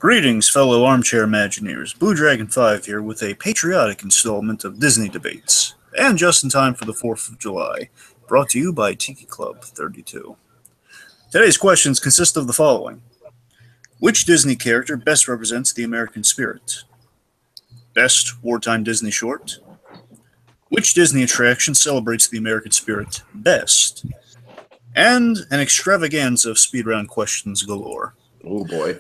Greetings, fellow armchair Imagineers. Blue Dragon 5 here with a patriotic installment of Disney Debates, and just in time for the 4th of July, brought to you by Tiki Club 32. Today's questions consist of the following. Which Disney character best represents the American spirit? Best wartime Disney short? Which Disney attraction celebrates the American spirit best? And an extravaganza of speed round questions galore. Oh boy.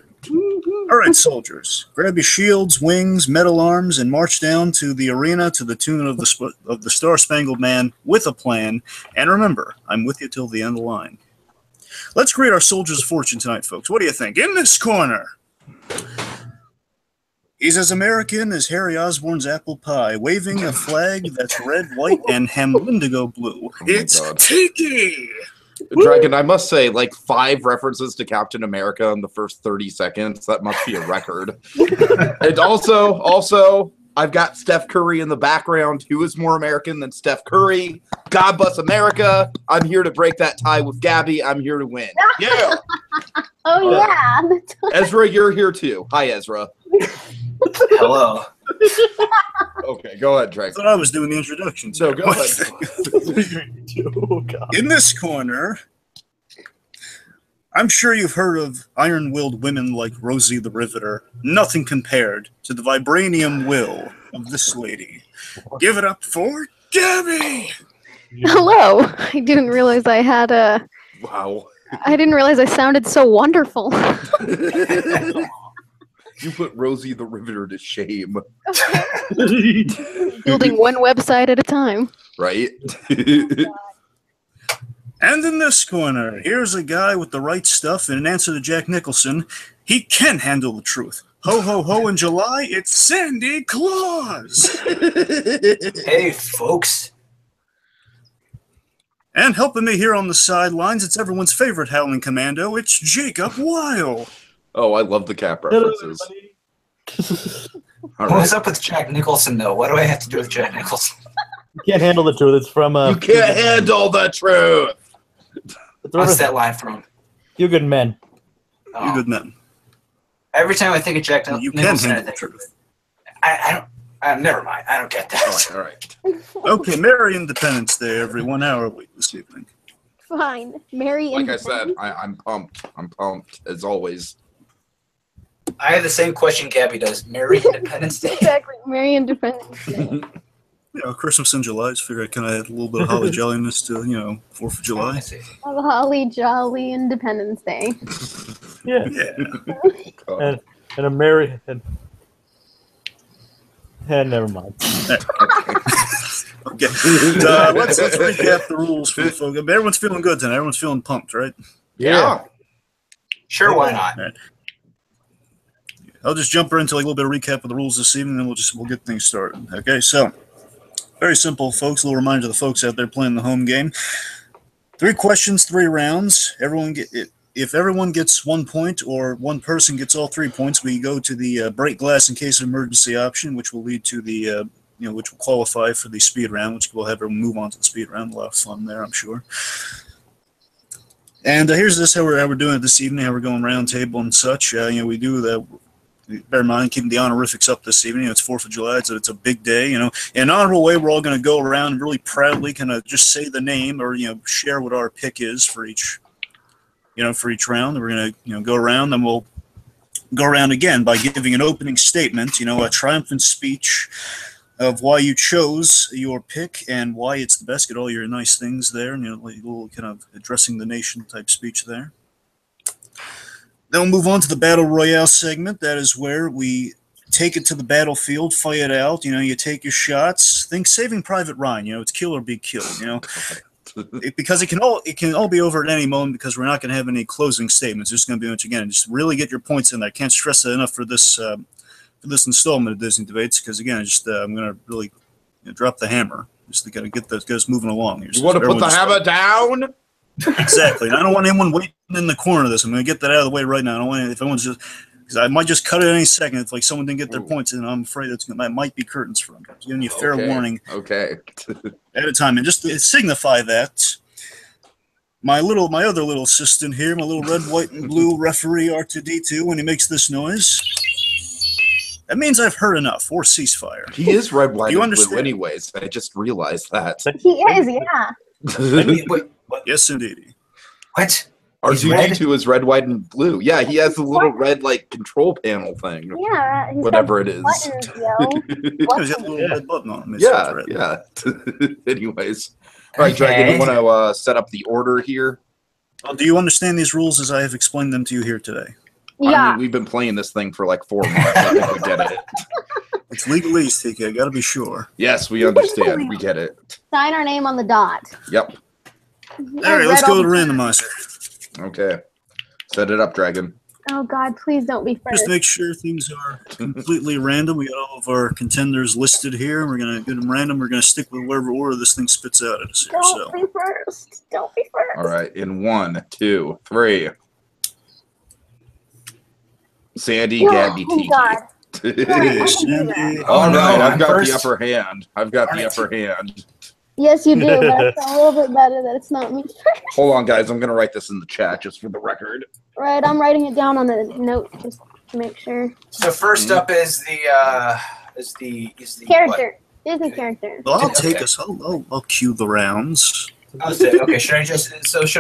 Alright, soldiers, grab your shields, wings, metal arms, and march down to the arena to the tune of the Star-Spangled Man with a plan. And remember, I'm with you till the end of the line. Let's greet our soldiers of fortune tonight, folks. What do you think? In this corner, he's as American as Harry Osborn's apple pie, waving a flag that's red, white, and indigo blue. It's Tiki! Dragon, I must say, like 5 references to Captain America in the first 30 seconds. That must be a record. And also, I've got Steph Curry in the background. Who is more American than Steph Curry? God bless America. I'm here to break that tie with Gabby. I'm here to win. Yeah. Oh, yeah. Ezra, you're here too. Hi, Ezra. Hello. Okay, go ahead, Dragon. I thought I was doing the introduction. So go ahead. In this corner, I'm sure you've heard of iron-willed women like Rosie the Riveter. Nothing compared to the vibranium will of this lady. Give it up for Gabby! Hello. I didn't realize I had a... Wow. I didn't realize I sounded so wonderful. You put Rosie the Riveter to shame. Building one website at a time. Right? And in this corner, here's a guy with the right stuff, and in answer to Jack Nicholson, he can handle the truth. Ho, ho, ho, in July, it's Sandy Claus! Hey, folks. And helping me here on the sidelines, it's everyone's favorite Howling Commando, it's Jacob Weil. Oh, I love the Cap references. What's up with Jack Nicholson, though? What do I have to do with Jack Nicholson? You can't handle the truth. It's from You can't handle the truth. What's that line from? You Good Men. Oh. You good men. Every time I think of Jack You can Nicholson, I handle the think truth. I don't. Never mind. I don't get that. All right. Okay, Merry Independence Day, everyone. How are we this evening? Fine. Mary Like I said, I'm pumped. I'm pumped, as always. I have the same question Gabby does. Merry Independence Day. Exactly. Mary Independence Day. Christmas in July, so I figured I kind of add a little bit of holly jolliness to, 4th of July. I see. Holly Jolly Independence Day. Yeah. Yeah. And a Mary. And never mind. Okay. Let's recap the rules for the folks. Everyone's feeling good tonight. Everyone's feeling pumped, right? Yeah. Sure, why not? All right. I'll just jump right into a little bit of recap of the rules this evening, and then we'll get things started. Okay, so very simple, folks. A little reminder to the folks out there playing the home game: 3 questions, 3 rounds. If everyone gets 1 point, or one person gets all 3 points, we go to the break glass in case of emergency option, which will lead to the which will qualify for the speed round, which will have everyone move on to the speed round. A lot of fun there, I'm sure. And here's how we're doing it this evening. How we're going round table and such. We do the. Bear in mind, keeping the honorifics up this evening. It's 4th of July, so it's a big day. In an honorable way, we're all going to go around and really proudly kind of just say the name or share what our pick is for each round. We're going to go around, then we'll go around again by giving an opening statement. A triumphant speech of why you chose your pick and why it's the best. Get all your nice things there, and a little kind of addressing the nation type speech there. Then we'll move on to the Battle Royale segment. That is where we take it to the battlefield, fight it out. You take your shots. Think Saving Private Ryan. It's kill or be killed. Because it can all be over at any moment, because we're not going to have any closing statements. It's just going to be much again. Just really get your points in there. I can't stress that enough for this installment of Disney Debates, because again, I'm going to really drop the hammer. Just to get us moving along. You want to put the hammer down? Exactly. And I don't want anyone waiting in the corner of this. I'm going to get that out of the way right now. I don't want if anyone's because I might just cut it any second if someone didn't get their points in. I'm afraid that might be curtains for them. I'm giving you fair warning. Okay. At a time, and just to signify that, my other little assistant here, my little red, white, and blue referee R2D2, when he makes this noise, that means I've heard enough, or ceasefire. He is red, white, Do you and blue understand? anyways. I just realized that. He is, yeah. Wait, what? Yes, indeed. What? He's R2D2 is red, white, and blue. Yeah, he has the little red like control panel thing. Yeah. He's Whatever got it is. buttons, yo. He's got a little red button on him. It's Yeah, red. yeah. Anyways. All right, Dragon, you want to set up the order here? Well, do you understand these rules as I have explained them to you here today? I Yeah. mean, we've been playing this thing for like 4 months. I think we get it. It's legalese, TK. I got to be sure. Yes, we understand. We get it. Sign our name on the dot. Yep. All right, let's go to the randomizer. Okay. Set it up, Dragon. Oh God, please don't be Just first. to make sure things are completely random, we got all of our contenders listed here. We're going to get them random. We're going to stick with whatever order this thing spits out at us here. Don't So, be first. Don't be first. All right. In 1, 2, 3. Sandy, Gabby, Oh Tiki. God. hey, Sandy. All Oh, no, right, I've I'm got first. the upper hand. I've got the Darn it. upper hand. Yes, you do, but it's a little bit better that it's not me. Hold on, guys. I'm going to write this in the chat just for the record. Right, I'm writing it down on a note just to make sure. So first up is the Character. Disney character. Well, I'll Okay. take us. I'll cue the rounds. Okay, should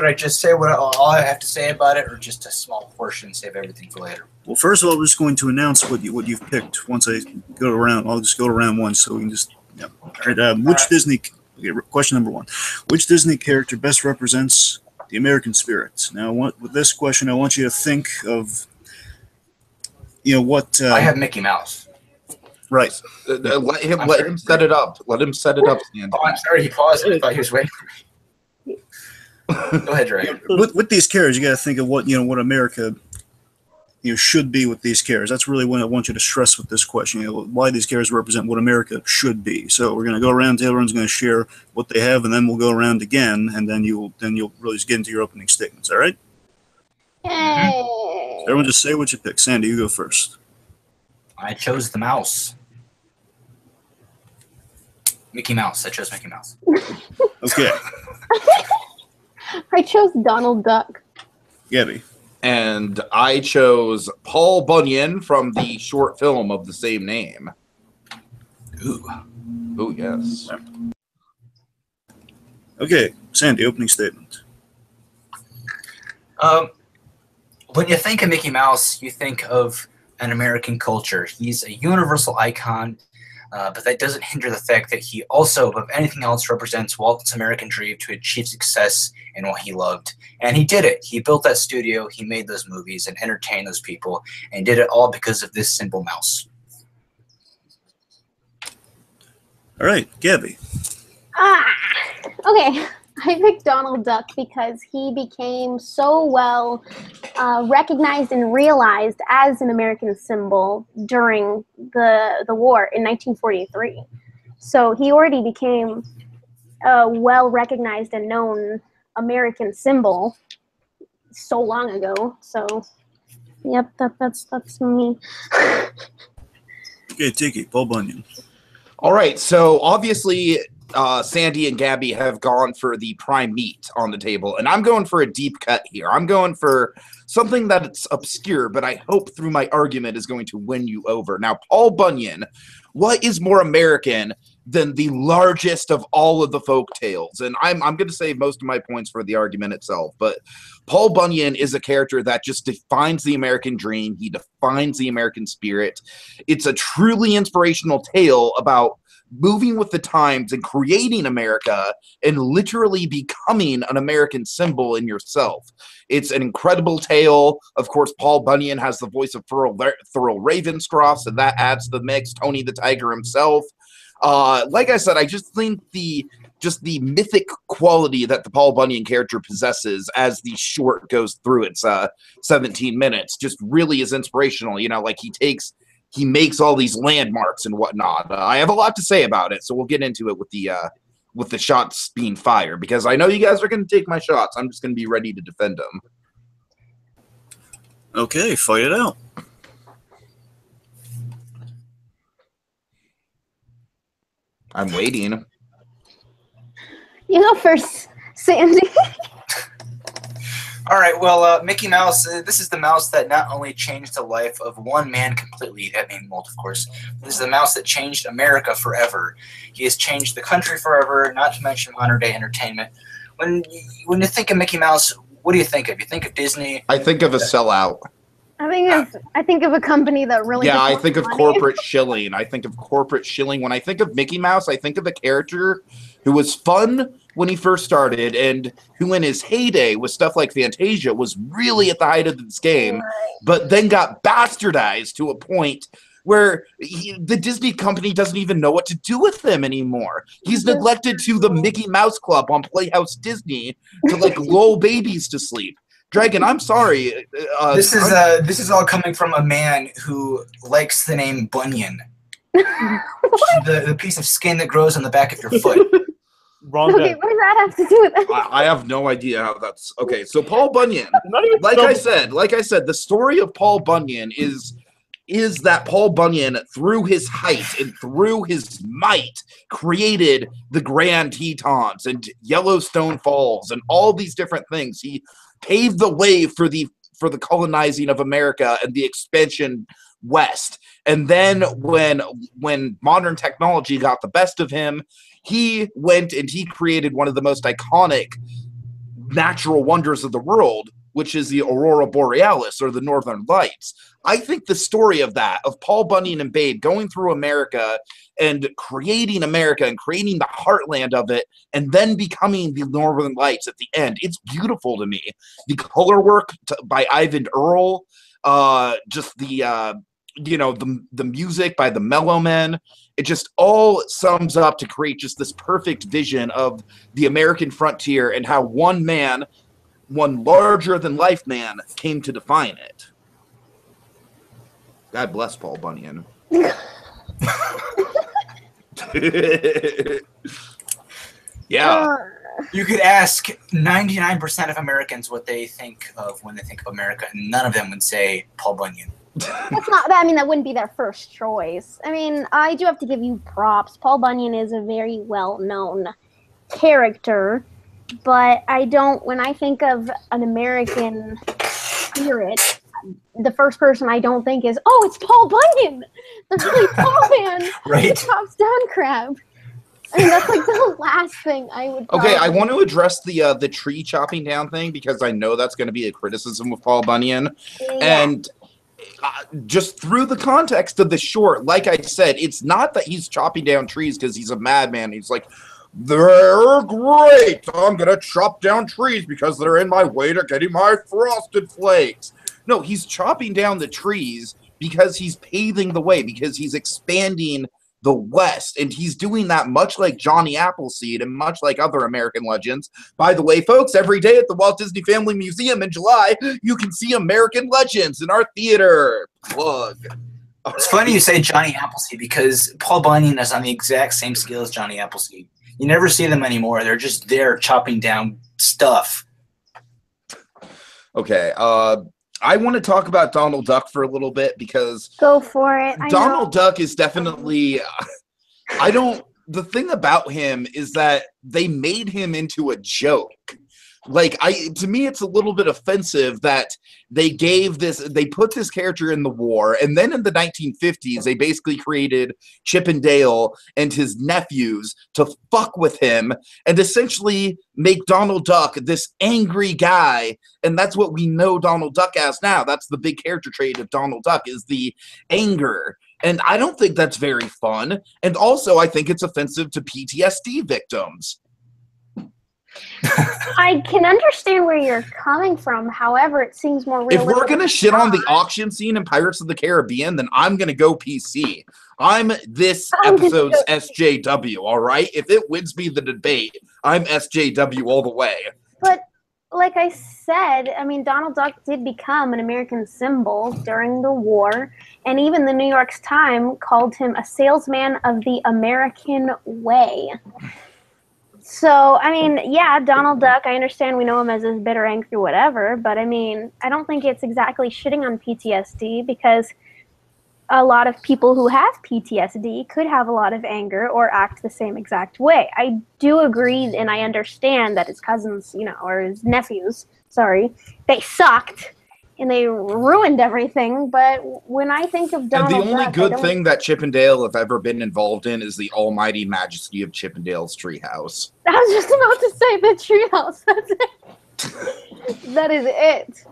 I just say what all I have to say about it, or just a small portion, save everything for later? Well, first of all, we're just going to announce what you've picked. Once I go around, I'll just go to round one, so we can just. Yeah. All right. Which Disney? Okay, question number 1: which Disney character best represents the American spirit? Now, with this question, I want you to think of, what. I have Mickey Mouse. Right. Let him set it up. Let him set it up, Sandy. Oh, I'm sorry, he paused. I thought he was waiting. Go ahead, Dragon. With these characters, you got to think of what America should be with these characters. That's really what I want you to stress with this question. Why these characters represent what America should be. So we're going to go around. Everyone's going to share what they have, and then we'll go around again, and then you'll really just get into your opening statements. All right? Yay. Everyone, just say what you pick. Sandy, you go first. I chose the mouse. Mickey Mouse. I chose Mickey Mouse. Okay, I chose Donald Duck. Gabby. And I chose Paul Bunyan from the short film of the same name. Ooh. Oh, yes. Okay, Sandy, opening statement. When you think of Mickey Mouse, you think of an American culture. He's a universal icon, but that doesn't hinder the fact that he also, above anything else, represents Walt's American dream to achieve success in what he loved. And he did it. He built that studio, he made those movies, and entertained those people, and did it all because of this simple mouse. All right, Gabby. Okay. I picked Donald Duck because he became so well recognized and realized as an American symbol during the war in 1943. So he already became a well recognized and known American symbol so long ago. So, yep, that's me. Okay, Tiki, Paul Bunyan. All right, so obviously Sandy and Gabby have gone for the prime meat on the table, and I'm going for a deep cut here. I'm going for something that's obscure, but I hope through my argument is going to win you over. Now, Paul Bunyan, what is more American than the largest of all of the folk tales? And I'm going to save most of my points for the argument itself, but Paul Bunyan is a character that just defines the American dream. He defines the American spirit. It's a truly inspirational tale about moving with the times and creating America and literally becoming an American symbol in yourself. It's an incredible tale. Of course, Paul Bunyan has the voice of Thurl Ravenscroft, so that adds to the mix. Tony the Tiger himself. Like I said, I just think the mythic quality that the Paul Bunyan character possesses as the short goes through its 17 minutes just really is inspirational. You know, like he makes all these landmarks and whatnot. I have a lot to say about it, so we'll get into it with the shots being fired, because I know you guys are going to take my shots. I'm just going to be ready to defend them. Okay, fight it out. I'm waiting. You go first, Sandy. All right, well, Mickey Mouse, this is the mouse that not only changed the life of one man completely, that being Walt, of course, but this is the mouse that changed America forever. He has changed the country forever, not to mention modern-day entertainment. When you think of Mickey Mouse, what do you think of? You think of Disney? I think of a sellout. I think of a company that really. Yeah, I just think of wants money. corporate shilling. I think of corporate shilling. When I think of Mickey Mouse, I think of a character who was fun when he first started and who in his heyday with stuff like Fantasia was really at the height of this game, but then got bastardized to a point where the Disney company doesn't even know what to do with him anymore. He's neglected to the Mickey Mouse Club on Playhouse Disney to like lull babies to sleep. Dragon, I'm sorry. This is all coming from a man who likes the name Bunyan. the piece of skin that grows on the back of your foot. Wrong Okay, guy. what does that have to do with it? I have no idea how that's okay. So Paul Bunyan, Not even like spelled- I said, the story of Paul Bunyan is that Paul Bunyan, through his height and through his might, created the Grand Tetons and Yellowstone Falls and all these different things. He paved the way for the colonizing of America and the expansion west. And then when modern technology got the best of him, he went and he created one of the most iconic natural wonders of the world, which is the Aurora Borealis, or the Northern Lights. I think the story of Paul Bunyan and Babe going through America and creating America and creating the heartland of it, and then becoming the Northern Lights at the end, it's beautiful to me. The color work by Ivan Earl, just the the music by the Mellow Men, it just all sums up to create just this perfect vision of the American frontier and how one man, one larger-than-life man, came to define it. God bless Paul Bunyan. Yeah. You could ask 99% of Americans what they think of when they think of America, and none of them would say Paul Bunyan. That's not. I mean, that wouldn't be their first choice. I mean, I do have to give you props. Paul Bunyan is a very well-known character, but I don't. When I think of an American spirit, the first person I don't think is, oh, it's Paul Bunyan, the really tall man Right. who chops down crab. I mean, that's like the last thing I would. Okay, I probably- want to address the tree chopping down thing because I know that's going to be a criticism of Paul Bunyan. Yeah. And just through the context of the short, like I said, it's not that he's chopping down trees because he's a madman. He's like, they're great. I'm going to chop down trees because they're in my way to getting my frosted flakes. No, he's chopping down the trees because he's paving the way, because he's expanding the West. And he's doing that much like Johnny Appleseed and much like other American legends. By the way, folks, every day at the Walt Disney Family Museum in July, you can see American legends in our theater. Plug. It's funny you say Johnny Appleseed because Paul Bunyan is on the exact same scale as Johnny Appleseed. You never see them anymore. They're just there chopping down stuff. Okay, I want to talk about Donald Duck for a little bit because Go for it. I know. Donald Duck is definitely the thing about him is that they made him into a joke. Like, to me, it's a little bit offensive that they put this character in the war, and then in the 1950s, they basically created Chip and Dale and his nephews to fuck with him and essentially make Donald Duck this angry guy, and that's what we know Donald Duck as now. That's the big character trait of Donald Duck, is the anger. And I don't think that's very fun, and also I think it's offensive to PTSD victims. I can understand where you're coming from. However, it seems more realistic. If we're going to shit on the auction scene in Pirates of the Caribbean, then I'm going to go PC. I'm this episode's SJW, all right? If it wins me the debate, I'm SJW all the way. But like I said, I mean, Donald Duck did become an American symbol during the war, and even the New York Times called him a salesman of the American way. So, I mean, yeah, Donald Duck, I understand we know him as this bitter, angry, whatever, but I mean, I don't think it's exactly shitting on PTSD because a lot of people who have PTSD could have a lot of anger or act the same exact way. I do agree, and I understand that his cousins, or his nephews, sorry, they sucked and they ruined everything. But when I think of Donald And the only Duck, good thing that Chippendale have ever been involved in is the almighty majesty of Chippendale's treehouse. I was just about to say the treehouse. That's it. That is it.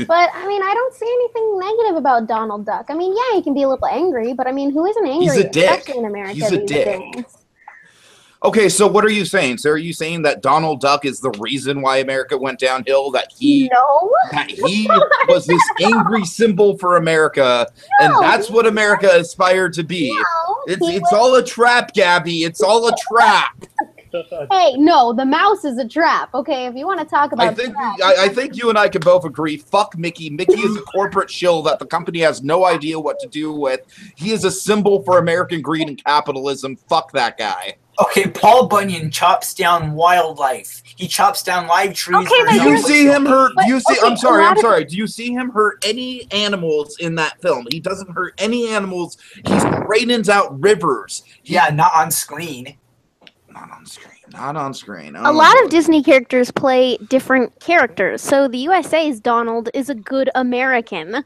But I mean, I don't see anything negative about Donald Duck. I mean, yeah, he can be a little angry, but I mean, who isn't angry? He's a dick. Especially in America He's a these dick. days. Okay, so what are you saying? So are you saying that Donald Duck is the reason why America went downhill? That he was this angry symbol for America, and that's what America aspired to be. It's all a trap, Gabby. It's all a trap. Hey, no, the mouse is a trap. Okay, if you want to talk about I think you and I can both agree. Fuck Mickey. Mickey is a corporate shill that the company has no idea what to do with. He is a symbol for American greed and capitalism. Fuck that guy. Okay, Paul Bunyan chops down wildlife. He chops down live trees. Okay, Do you see him hurt? Do you see? okay, I'm sorry. Do you see him hurt any animals in that film? He doesn't hurt any animals. He straightens out rivers. Yeah, not on screen. Not on screen. a lot of Disney characters play different characters. So the USA's Donald is a good American.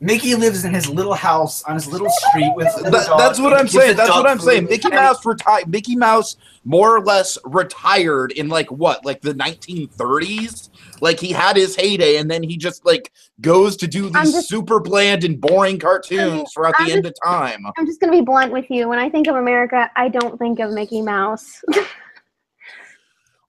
Mickey lives in his little house on his little street with his little dog. That's what I'm saying. That's what I'm saying. Food. Mickey Mouse more or less retired in like the 1930s. Like he had his heyday, and then he just like goes to do these super bland and boring cartoons throughout the end of time. I'm just gonna be blunt with you. When I think of America, I don't think of Mickey Mouse.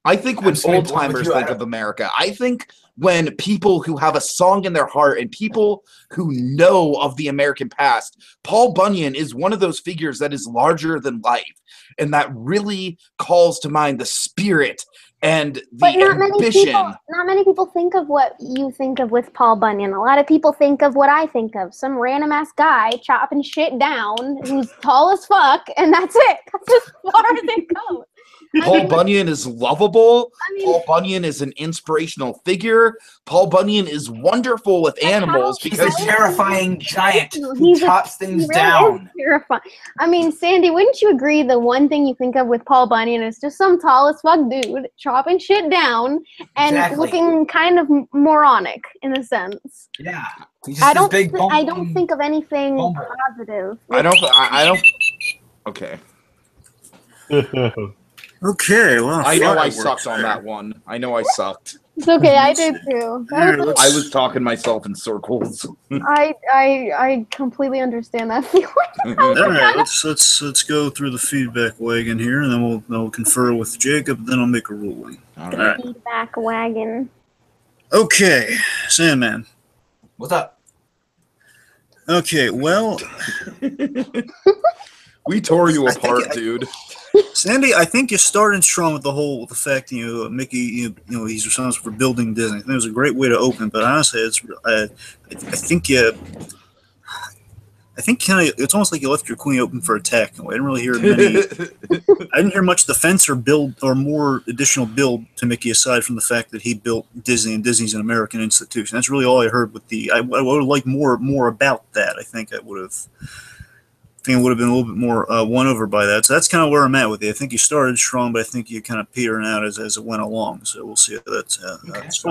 I think when old timers think of America, I think when people who have a song in their heart and people who know of the American past, Paul Bunyan is one of those figures that is larger than life and that really calls to mind the spirit and the ambition. Not many people think of what you think of with Paul Bunyan. A lot of people think of what I think of. Some random ass guy chopping shit down who's tall as fuck, and that's it. That's as far as it goes. Paul Bunyan is lovable. Paul Bunyan is an inspirational figure. Paul Bunyan is wonderful with animals because he's a terrifying giant who chops things down. Terrifying. I mean, Sandy, wouldn't you agree the one thing you think of with Paul Bunyan is just some tall as fuck dude chopping shit down and looking kind of moronic in a sense? Yeah. I don't think of anything positive. I don't. Okay. Okay, well, I know I sucked on that one. I know I sucked. It's okay, I did too. I was talking myself in circles. I completely understand that feeling. All right, let's go through the feedback wagon here, and then we'll confer with Jacob. Then I'll make a ruling. All right. Feedback wagon. Okay, Sandman. What's up? Okay, well, we tore you apart, dude. Sandy, I think you started strong with the fact Mickey, he's responsible for building Disney. I think it was a great way to open, but honestly, I think it's almost like you left your queen open for attack. I didn't really hear many. I didn't hear much defense or build or more additional build to Mickey aside from the fact that he built Disney and Disney's an American institution. That's really all I heard. I would have liked more about that. I think it would have been a little bit more won over by that. So that's kind of where I'm at with you. I think you started strong, but I think you kind of petering out as it went along. So we'll see how that's. I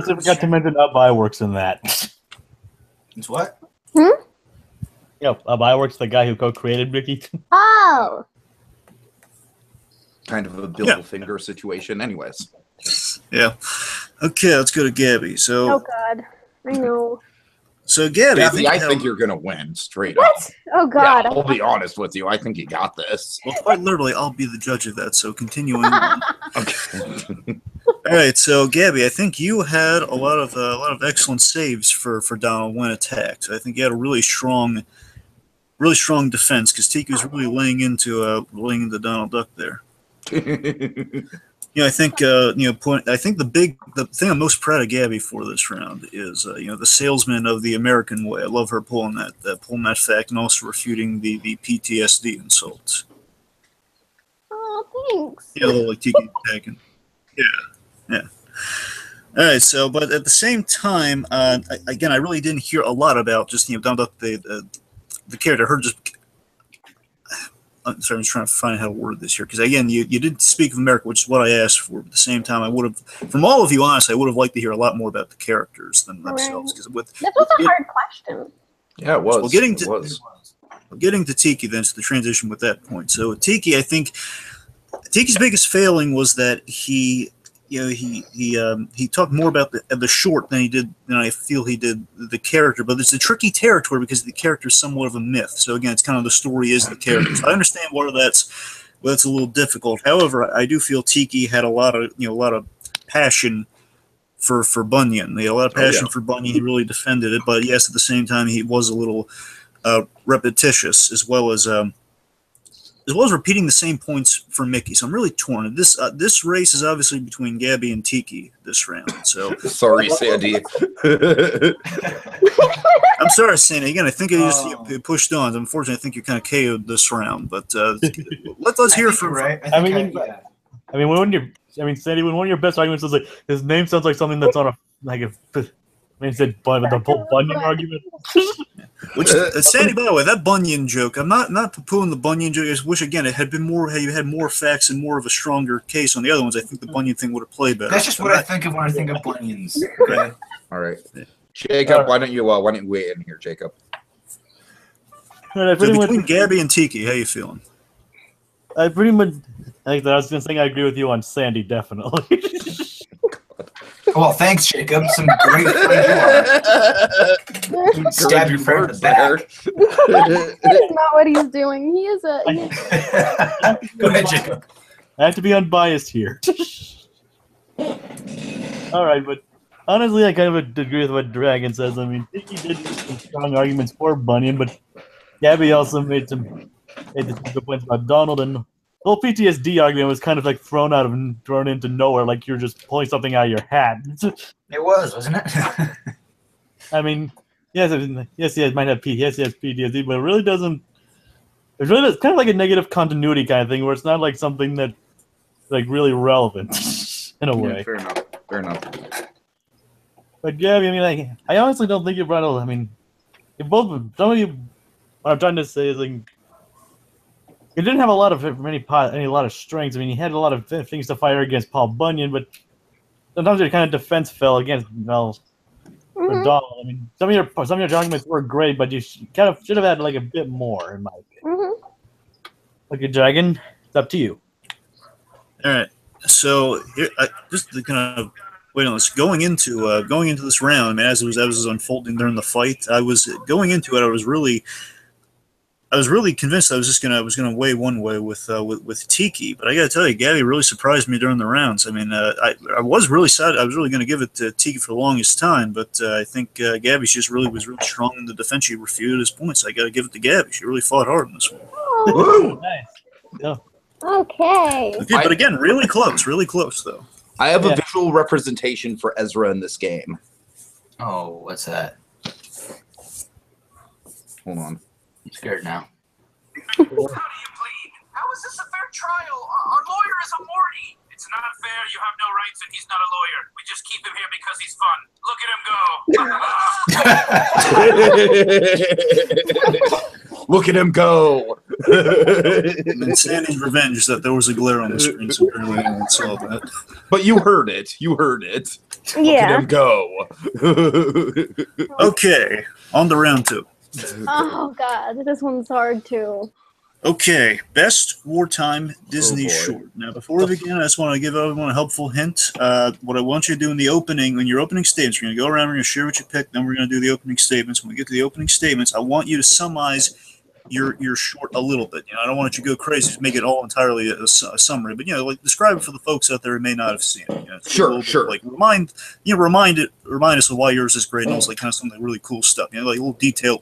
forgot to mention Byworks in that. It's what? Byworks, the guy who co-created Mickey. Oh. Kind of a Bill Finger situation, anyways. Yeah. Okay, let's go to Gabby. So. Oh God, I know. So Gabby, I think you're gonna win straight what? up. Oh God! Yeah, I'll be honest with you. I think you got this. Well, quite literally, I'll be the judge of that. So continuing. On. Okay. All right, so Gabby, I think you had a lot of excellent saves for Donald when attacked. So I think you had a really strong defense because Tiki was really laying into Donald Duck there. I think I think the thing I'm most proud of Gabby for this round is the salesman of the American way. I love her pulling that fact and also refuting the PTSD insults. Oh, thanks. Yeah, like Tiki attacking. Yeah. All right, so but at the same time, again, I really didn't hear a lot about just down about the character. I heard just. I'm sorry, I'm just trying to find how to word this here because again, you did speak of America, which is what I asked for. But at the same time, I would have, from all of you, honestly, I would have liked to hear a lot more about the characters than themselves. Because this was a hard question. Yeah, it was. Well, getting to Tiki, then, to the transition with that point. So Tiki, I think Tiki's biggest failing was that he talked more about the short than I feel he did the character. But it's a tricky territory because the character is somewhat of a myth. So again, it's kind of the story is the character. So I understand why that's a little difficult. However, I do feel Tiki had a lot of passion for Bunyan. He had a lot of passion for Bunyan. He really defended it. But yes, at the same time, he was a little repetitious as well as repeating the same points for Mickey. So I'm really torn. This race is obviously between Gabby and Tiki this round. So sorry, Sandy. I'm sorry, Sandy. Again, I think I just pushed on. Unfortunately, I think you kind of KO'd this round. But let's hear from. Right. Sandy, when one of your best arguments is like his name sounds like something that's on said the whole Bunyan argument. Which Sandy, by the way, that Bunyan joke, I'm not poo-pooing the Bunyan joke. I just wish again it had been more. You had more facts and more of a stronger case on the other ones. I think the Bunyan thing would have played better. That's just what I think of when I think of Bunyans. Okay. All right, Jacob. Why don't you weigh in here, Jacob? So between Gabby and Tiki, how you feeling? I pretty much. I was going to say I agree with you on Sandy, definitely. Well, thanks, Jacob. Some great friend you are. Stab your friend in the back. That's not what he's doing. He is a. Go ahead, Jacob. I have to be unbiased here. All right, but honestly, I kind of agree with what Dragon says. I mean, Tiki did make some strong arguments for Bunyan, but Gabby also made some good points about Donald, and the whole PTSD argument was kind of like thrown into nowhere, like you're just pulling something out of your hat. It was, wasn't it? I mean, yes, it might have PTSD, but it really doesn't. It's kind of like a negative continuity kind of thing, where it's not like something that like really relevant in a way. Fair enough. But Gabby, I mean, I honestly don't think you brought up. I mean, some of you. What I'm trying to say is like. He didn't have a lot of strengths. I mean, he had a lot of things to fire against Paul Bunyan, but sometimes your kind of defense fell against Donald. I mean, some of your arguments were great, but you kind of should have had like a bit more, in my opinion. Okay, Dragon, it's up to you. All right. So here, just to kind of wait on this. Going into this round, I mean, as it was unfolding during the fight, I was going into it. I was really convinced I was gonna weigh one way with Tiki, but I gotta tell you, Gabby really surprised me during the rounds. I mean, I was really sad. I was really gonna give it to Tiki for the longest time, but I think Gabby was really strong in the defense. She refuted his points. I gotta give it to Gabby. She really fought hard in this one. Oh. Nice. Yeah. Okay, but again, really close though. I have a visual representation for Ezra in this game. Oh, what's that? Hold on. I'm scared now. How do you plead? How is this a fair trial? Our lawyer is a Morty. It's not fair. You have no rights and he's not a lawyer. We just keep him here because he's fun. Look at him go. Look at him go. And Sandy's revenge is that there was a glare on the screen, so apparently no one saw that. But you heard it. Look at him go. Okay, on to round 2. Oh God, this one's hard too. Okay, best wartime Disney short. Now, before we begin, I just want to give everyone a helpful hint. What I want you to do in the opening, in your opening statements, we're going to go around, we're going to share what you picked, then we're going to do the opening statements. When we get to the opening statements, I want you to summarize your short a little bit. I don't want you to go crazy, just make it all entirely a summary. But like describe it for the folks out there who may not have seen it. Sure. Like remind us of why yours is great, and also like kind of some of the really cool stuff. Like a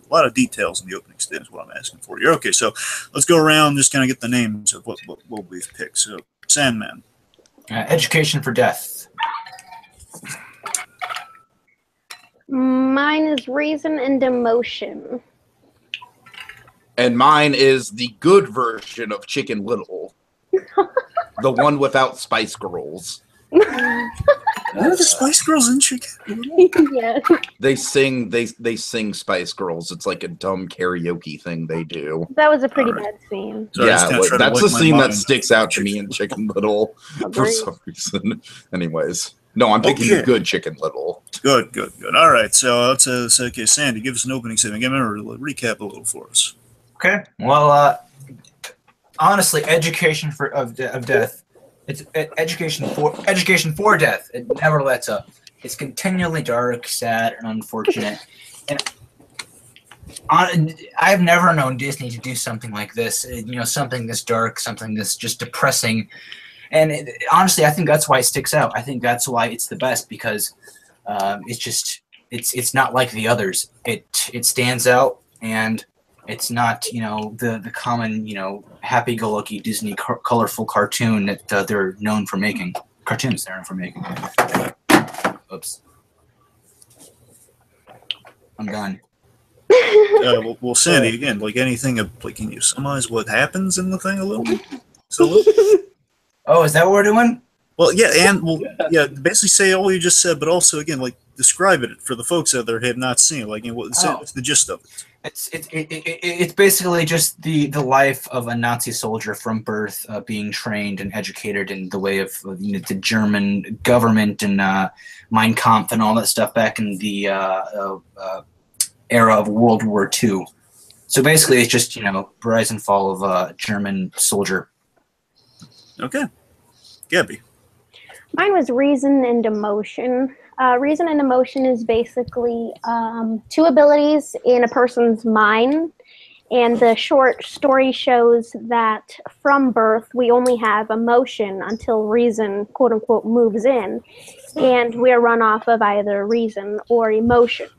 lot of details in the opening statement is what I'm asking for you. Okay, so let's go around, just kind of get the names of what we've picked. So Sandman, Education for Death. Mine is Reason and Emotion. And mine is the good version of Chicken Little. The one without Spice Girls. Are the Spice Girls in Chicken? Yeah. They sing Spice Girls. It's like a dumb karaoke thing they do. That was a pretty All right. bad scene. Sorry, Yeah, just kinda trying to that's wipe the my scene that mind. sticks out to me in Chicken Little for Agreed. some reason. Anyways, no, I'm thinking Okay. the good Chicken Little. Good. All right, so let's okay, Sandy, give us an opening statement. Give me a recap a little for us. Okay. Well, honestly, education of death. It's education for death. It never lets up. It's continually dark, sad, and unfortunate. And I've never known Disney to do something like this. Something this dark, something this just depressing. And honestly, I think that's why it sticks out. I think that's why it's the best, because it's not like the others. It stands out, and it's not the common happy-go-lucky Disney colorful cartoon that they're known for making. Cartoons they're known for making. Oops. I'm done. Well, Sandy, again, like anything, can you summarize what happens in the thing a little bit? Oh, is that what we're doing? Well, yeah, and basically say all you just said, but also again, like describe it for the folks out there who have not seen it. Like, what's the gist of it? It's basically just the life of a Nazi soldier from birth, being trained and educated in the way of the German government and Mein Kampf and all that stuff back in the era of World War II. So basically, it's just rise and fall of a German soldier. Okay, Gabby. Mine was reason and emotion. Reason and emotion is basically two abilities in a person's mind. And the short story shows that from birth, we only have emotion until reason, quote unquote, moves in. And we are run off of either reason or emotion.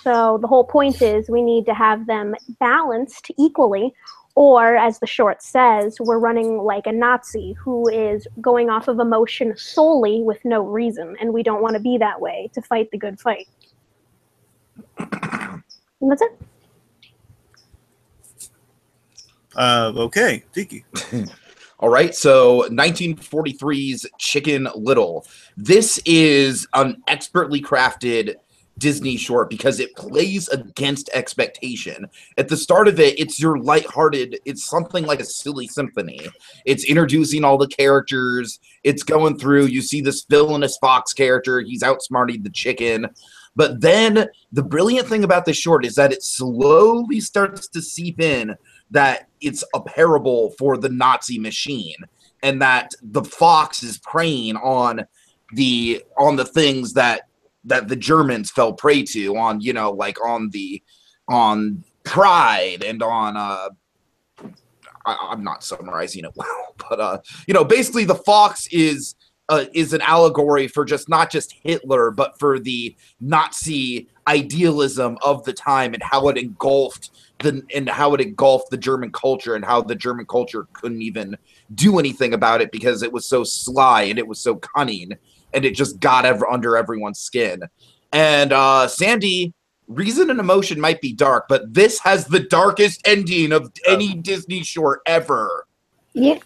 So the whole point is we need to have them balanced equally. Or, as the short says, we're running like a Nazi who is going off of emotion solely with no reason, and we don't want to be that way to fight the good fight. And that's it. Okay, Tiki. All right, so 1943's Chicken Little. This is an expertly crafted Disney short because it plays against expectation. At the start of it, it's your lighthearted, it's something like a silly symphony. It's introducing all the characters, it's going through, you see this villainous fox character, he's outsmarting the chicken. But then the brilliant thing about this short is that it slowly starts to seep in that it's a parable for the Nazi machine, and that the fox is preying on the things that the Germans fell prey to, on on pride and on I'm not summarizing it well, but basically the fox is an allegory for not just Hitler, but for the Nazi idealism of the time and how it engulfed the German culture, and how the German culture couldn't even do anything about it because it was so sly and it was so cunning, and it just got under everyone's skin. And Sandy, reason and emotion might be dark, but this has the darkest ending of any Disney short ever. Yeah.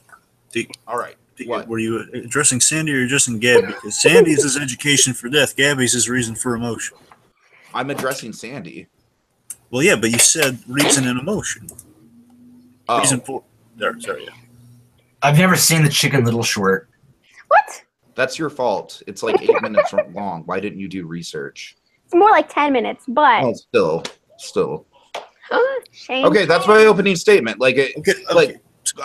All right. What? Were you addressing Sandy or addressing Gabby? Because Sandy's is education for death. Gabby's is reason for emotion. I'm addressing Sandy. Well, yeah, but you said reason and emotion. Oh. Reason for sorry. Yeah. I've never seen the Chicken Little short. What? That's your fault. It's like 8 minutes long. Why didn't you do research? It's more like 10 minutes, but... Oh, still. Shame. Okay, that's my opening statement. Okay.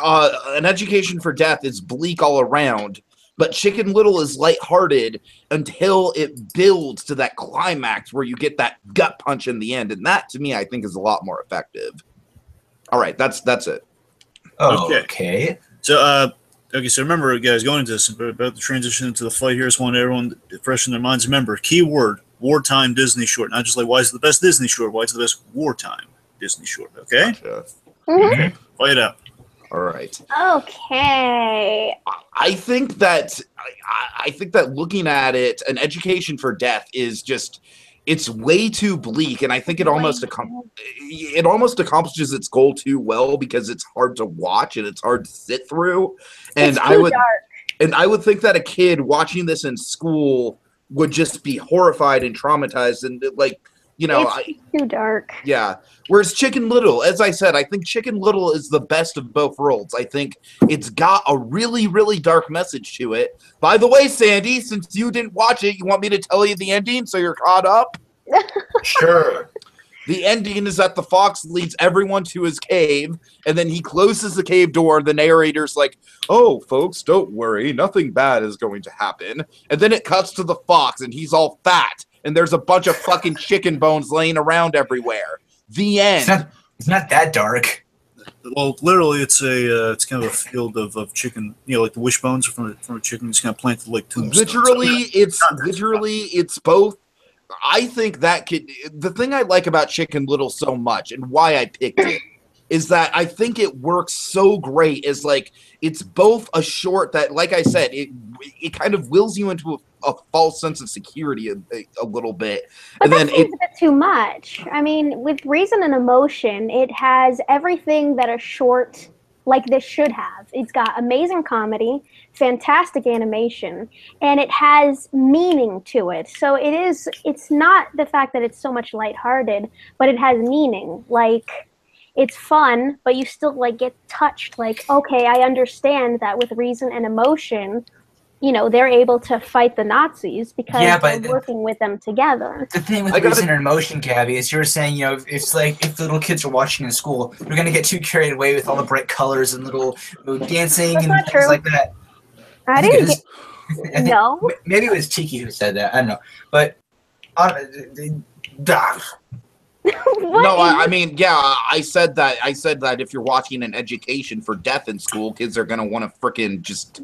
An education for death is bleak all around, but Chicken Little is lighthearted until it builds to that climax where you get that gut punch in the end, and that, to me, I think is a lot more effective. All right, that's it. Okay. So, so remember, guys, going into this, about the transition into the fight here, I just want everyone fresh in their minds. Remember, key word, wartime Disney short. Not just like, why is it the best Disney short? Why is it the best wartime Disney short? Okay? Gotcha. Mm-hmm. Fight it out. All right. Okay. I think that looking at it, an education for death is just, it's way too bleak, and I think it almost accomplishes its goal too well, because it's hard to watch and it's hard to sit through. And it's too dark. I would think that a kid watching this in school would just be horrified and traumatized and like, you know, It's too dark. yeah. Whereas Chicken Little, as I said, I think Chicken Little is the best of both worlds. I think it's got a really, really dark message to it. By the way, Sandy, since you didn't watch it, you want me to tell you the ending so you're caught up? Sure. The ending is that the fox leads everyone to his cave, and then he closes the cave door, and the narrator's like, oh, folks, don't worry. Nothing bad is going to happen. And then it cuts to the fox, and he's all fat, and there's a bunch of fucking chicken bones laying around everywhere. The end. It's not that dark. Well, literally, it's kind of a field of chicken. You know, like the wishbones from a chicken. It's kind of planted like tombstones. Literally, it's both. I think that the thing I like about Chicken Little so much and why I picked it is that I think it works so great is like it's both a short that, like I said, it kind of wills you into a false sense of security a little bit. But and that then seems a bit too much. I mean, with reason and emotion, it has everything that a short like this should have. It's got amazing comedy, fantastic animation, and it has meaning to it. So it's not the fact that it's so much lighthearted, but it has meaning. Like, it's fun, but you still like get touched. Like, okay, I understand that with reason and emotion, you know, they're able to fight the Nazis because they're working with them together. The thing with reason and emotion, Gabby, is you're saying, you know, it's like if the little kids are watching in school, they're going to get too carried away with all the bright colors and little dancing That's and not things true. like that. I didn't get... No. Maybe it was Tiki who said that. I don't know. But... No, I mean, yeah, I said that if you're watching an education for death in school, kids are going to want to freaking just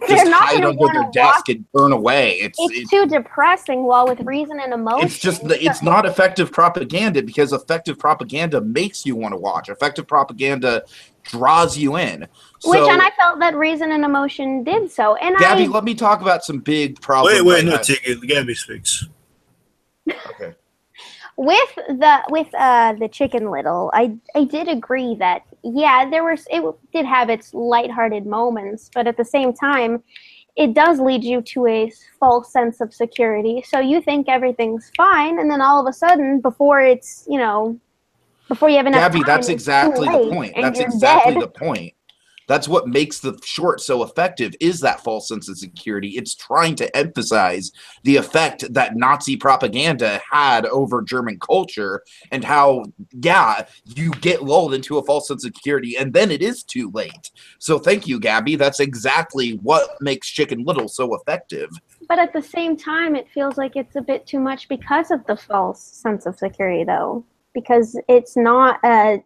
hide under their desk and burn away. It's too depressing. While with reason and emotion, it's not effective propaganda because effective propaganda makes you want to watch. Effective propaganda draws you in. And I felt that reason and emotion did so. And Gabby, let me talk about some big problems. Wait, no, Gabby speaks. Okay. With the Chicken Little, I did agree that it did have its lighthearted moments, but at the same time, it does lead you to a false sense of security. So you think everything's fine, and then all of a sudden, before you have enough Gabby, time, that's exactly the point. That's exactly the point. That's what makes the short so effective is that false sense of security. It's trying to emphasize the effect that Nazi propaganda had over German culture and how, you get lulled into a false sense of security and then it is too late. So thank you, Gabby. That's exactly what makes Chicken Little so effective. But at the same time, it feels like it's a bit too much because of the false sense of security, though. Because it's not an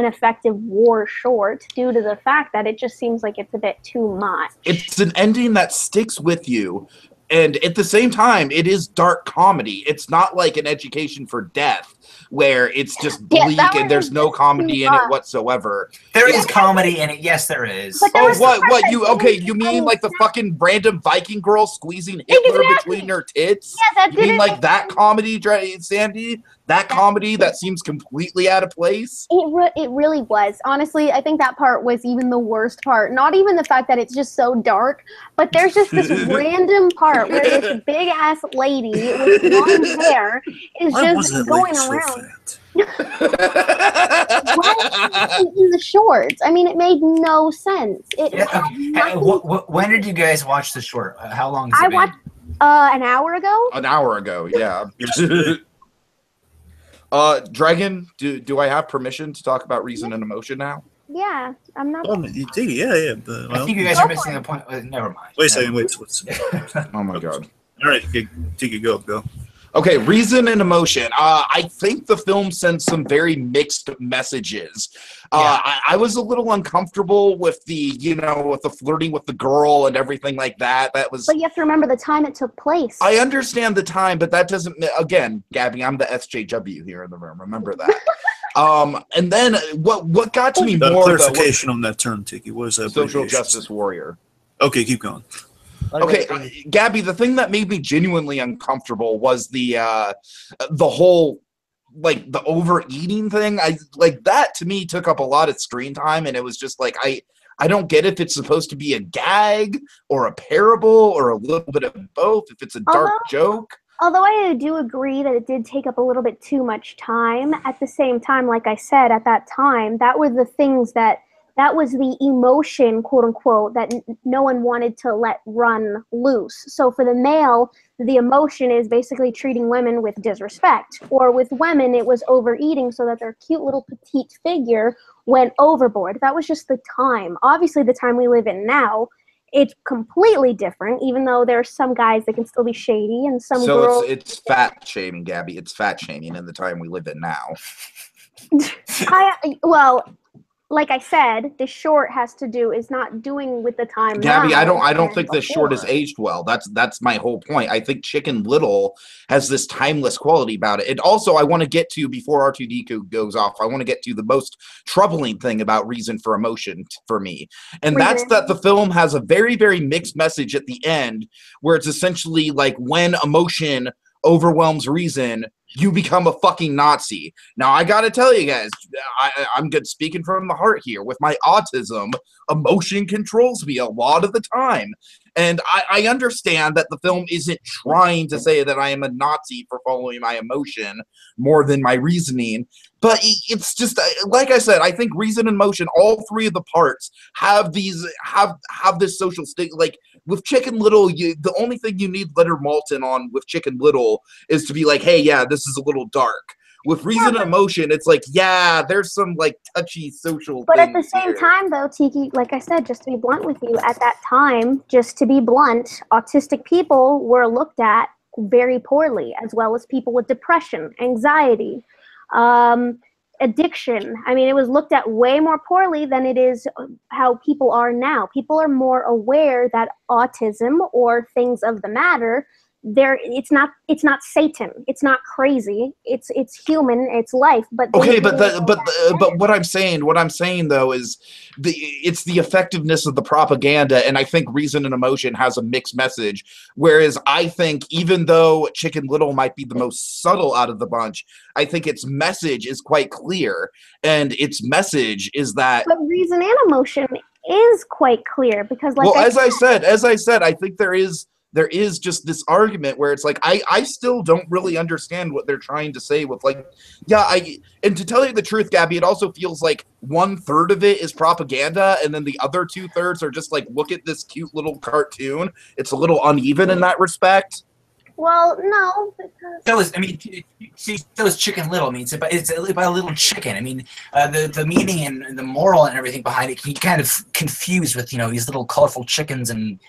effective war short due to the fact that it just seems like it's a bit too much. It's an ending that sticks with you, and at the same time, it is dark comedy. It's not like An Education for Death, where it's just bleak and there's no comedy in it whatsoever. There is comedy in it. Yes, there is. You mean like the fucking random Viking girl squeezing Hitler between her tits? Yeah, you mean like that comedy, Sandy? That comedy that seems completely out of place? It really was. Honestly, I think that part was even the worst part. Not even the fact that it's just so dark, but there's just this random part where this big-ass lady with blonde hair is just going around. In the shorts. I mean, it made no sense. When did you guys watch the short? How long has it been? I watched an hour ago. An hour ago, yeah. Dragon, do I have permission to talk about reason and emotion now? Yeah, I'm not. Yeah. I think you guys are missing the point. Never mind. Wait a second. Oh my god. All right, Tiki, go. Okay, reason and emotion. I think the film sends some very mixed messages. I was a little uncomfortable with with the flirting with the girl and everything like that. But you have to remember the time it took place. I understand the time, but that doesn't. Again, Gabby, I'm the SJW here in the room. Remember that. And then what got to me more clarification on that term, Tiki. What is that? Social justice warrior. Okay, keep going. Okay, Gabby, the thing that made me genuinely uncomfortable was the whole, like, the overeating thing. That to me took up a lot of screen time, and it was just like, I don't get if it's supposed to be a gag or a parable or a little bit of both, if it's a dark joke. Although I do agree that it did take up a little bit too much time, at the same time, like I said, at that time, that were the things that was the emotion, quote unquote, that no one wanted to let run loose. So for the male, the emotion is basically treating women with disrespect. Or with women, it was overeating so that their cute little petite figure went overboard. That was just the time. Obviously, the time we live in now, it's completely different, even though there are some guys that can still be shady and some girls. So it's fat shaming, Gabby. It's fat shaming in the time we live in now. Well, like I said, the short has to do is not doing with the time. Gabby, now I don't think before. this short is aged well. That's my whole point. I think Chicken Little has this timeless quality about it. And also, I want to get to, before R2D2 goes off, I want to get to the most troubling thing about Reason for Emotion for me. And that's that the film has a very, very mixed message at the end, where it's essentially like when emotion overwhelms reason, you become a fucking Nazi. Now, I gotta tell you guys, I'm good speaking from the heart here. With my autism, emotion controls me a lot of the time. And I understand that the film isn't trying to say that I am a Nazi for following my emotion more than my reasoning. But it's just, like I said, I think reason and emotion, all three of the parts have these, have this social stick. Like with Chicken Little, the only thing you need Leonard Maltin on with Chicken Little is to be like, hey, yeah, this is a little dark. With reason and emotion, it's like, yeah, there's some like touchy social But things at the same here. time, though, Tiki, like I said, just to be blunt with you, at that time, just to be blunt, autistic people were looked at very poorly, as well as people with depression, anxiety, addiction. I mean, it was looked at way more poorly than it is how people are now. People are more aware that autism or things of the matter, it's not Satan, it's not crazy, it's human, it's life. But okay, but what I'm saying though is it's the effectiveness of the propaganda, and I think Reason and Emotion has a mixed message. Whereas I think even though Chicken Little might be the most subtle out of the bunch, I think its message is quite clear, and its message is that. But Reason and Emotion is quite clear because, like, as I said, I think there is just this argument where it's like I still don't really understand what they're trying to say with like, yeah, and to tell you the truth, Gabby, it also feels like 1/3 of it is propaganda and then the other 2/3 are just like, look at this cute little cartoon. It's a little uneven in that respect. Well, no, because that was Chicken Little. I mean, it's about a little chicken. I mean, the meaning and the moral and everything behind it can be kind of confused with these little colorful chickens and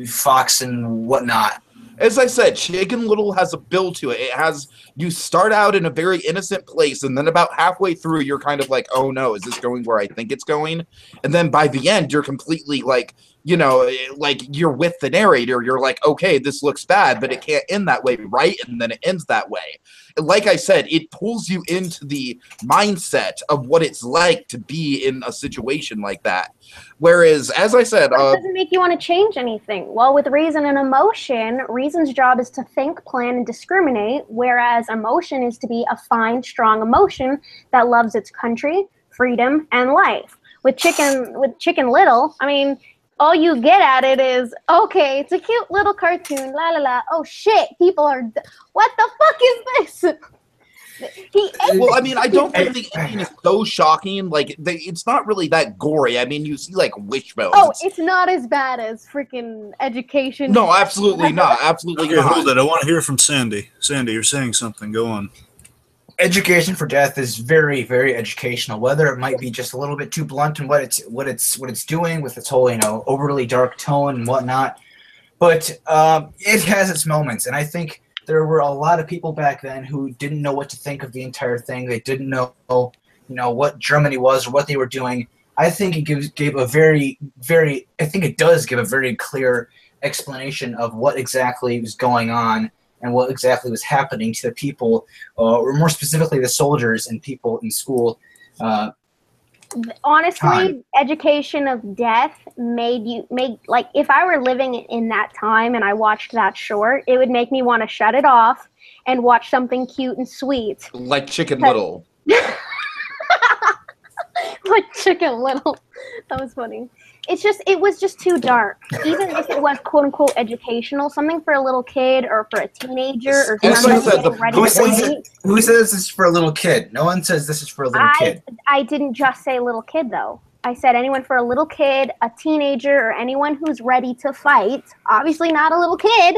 fox and whatnot. As I said, Chicken Little has a build to it. You start out in a very innocent place, and then about halfway through, you're kind of like, oh no, is this going where I think it's going? And then by the end, you're completely like, like you're with the narrator. You're like, okay, this looks bad, but it can't end that way, right? And then it ends that way. And like I said, it pulls you into the mindset of what it's like to be in a situation like that. Whereas, as I said, it doesn't make you want to change anything. Well, with Reason and Emotion, Reason's job is to think, plan, and discriminate, whereas Emotion is to be a fine, strong emotion that loves its country, freedom, and life. With Chicken Little, I mean, all you get at it is, okay, it's a cute little cartoon, la la la. Oh shit, people are. What the fuck is this? Well, I mean, I don't think the ending is so shocking. Like, it's not really that gory. I mean, you see, like, wishbones. Oh, it's not as bad as freaking Education. No, absolutely not. Absolutely not. Hold it. I want to hear from Sandy. Sandy, you're saying something. Go on. Education for Death is very, very educational. Whether it might be just a little bit too blunt in what it's doing with its whole overly dark tone and whatnot, but it has its moments, and I think there were a lot of people back then who didn't know what to think of the entire thing. They didn't know, what Germany was or what they were doing. I think it gave a very, very. I think it does give a very clear explanation of what exactly was going on and what exactly was happening to the people, or more specifically, the soldiers and people in school. Honestly, Education of Death made like, if I were living in that time and I watched that short, it would make me want to shut it off and watch something cute and sweet. Like Chicken Little. Like Chicken Little. That was funny. It was just too dark. Even if it was quote unquote educational, something for a little kid or for a teenager or As somebody I said, getting ready Who to says, fight. who says this is for a little kid? No one says this is for a little kid. I didn't just say little kid though. I said anyone for a little kid, a teenager, or anyone who's ready to fight. Obviously not a little kid.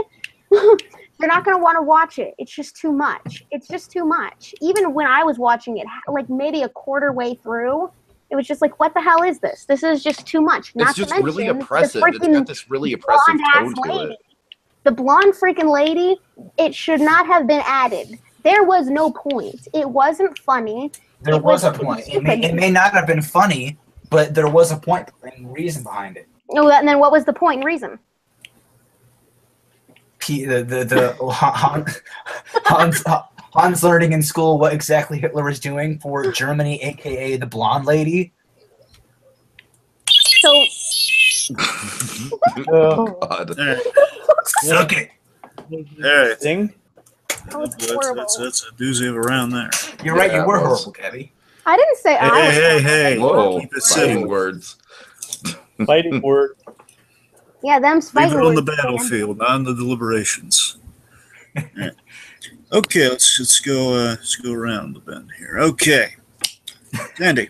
You're not going to want to watch it. It's just too much. It's just too much. Even when I was watching it, like maybe a quarter way through, it was just like, what the hell is this? This is just too much. Not It's just to mention really oppressive. It's freaking got this really oppressive tone blonde-ass to lady. it. The blonde freaking lady, it should not have been added. There was no point. It wasn't funny. There was a point. It may not have been funny, but there was a point and reason behind it. Oh, and then what was the point and reason? Hans learning in school what exactly Hitler was doing for Germany, aka the blonde lady. So, Oh, God. All right. Suck it. All right. Thing? that was horrible. That's a doozy of a round there. You're right. Yeah, You were it was. horrible, Gabby. I didn't say I was. Hey. Whoa, Keep it fighting civil. words. Fighting word. Yeah, them's Leave fighting it on the words, man. battlefield, not in the deliberations. Alright. Okay, let's go around the bend here. Okay, Sandy,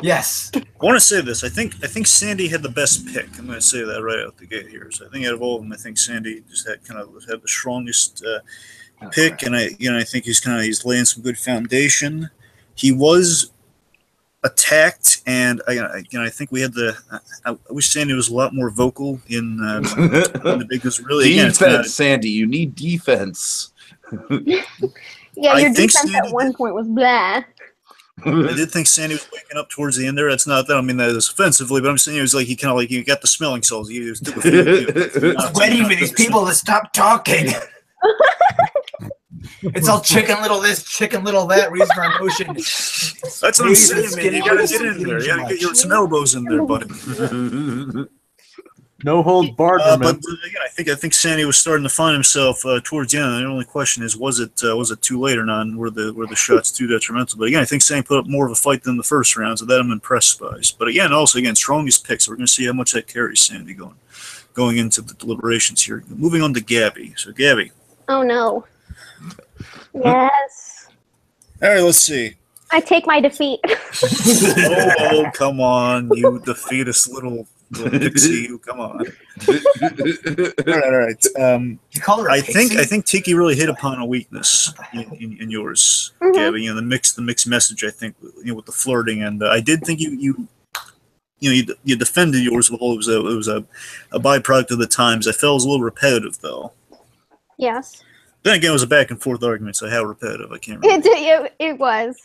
Yes. I want to say this. I think Sandy had the best pick. I'm going to say that right out the gate here. So I think out of all of them, I think Sandy just had the strongest pick, and I think he's laying some good foundation. He was attacked, and I think we had I wish Sandy was a lot more vocal in the because really again, Defense, Sandy. You need defense. Yeah, I your think defense Sandy at one point was blah. I did think Sandy was waking up towards the end there. That's not that I mean that is offensively, but I'm saying it was like he kind of like you got the smelling salts. He was Waiting for these people to stop talking. It's all Chicken Little this, Chicken Little that. Reason for emotion. That's what I'm saying, man. You gotta get in there. You gotta get some elbows in there, buddy. No holds barred, But man. again, I think Sandy was starting to find himself towards the end. The only question is, was it too late or not? And were the shots too detrimental? But again, I think Sandy put up more of a fight than the first round, so that I'm impressed by. But again, strongest picks. So we're going to see how much that carries Sandy going into the deliberations here. Moving on to Gabby. So Gabby. Oh no. Yes. All right, let's see. I take my defeat. Oh, come on, you defeatist little pixie. Come on. All right. You call her a I pixie? think Tiki really hit upon a weakness in yours, Mhm. Gabby. The mixed message. I think with the flirting, and I did think you defended yours. It was a byproduct of the times. I felt it was a little repetitive though. Yes. Then again, it was a back and forth argument. So how repetitive? I can't remember. It was.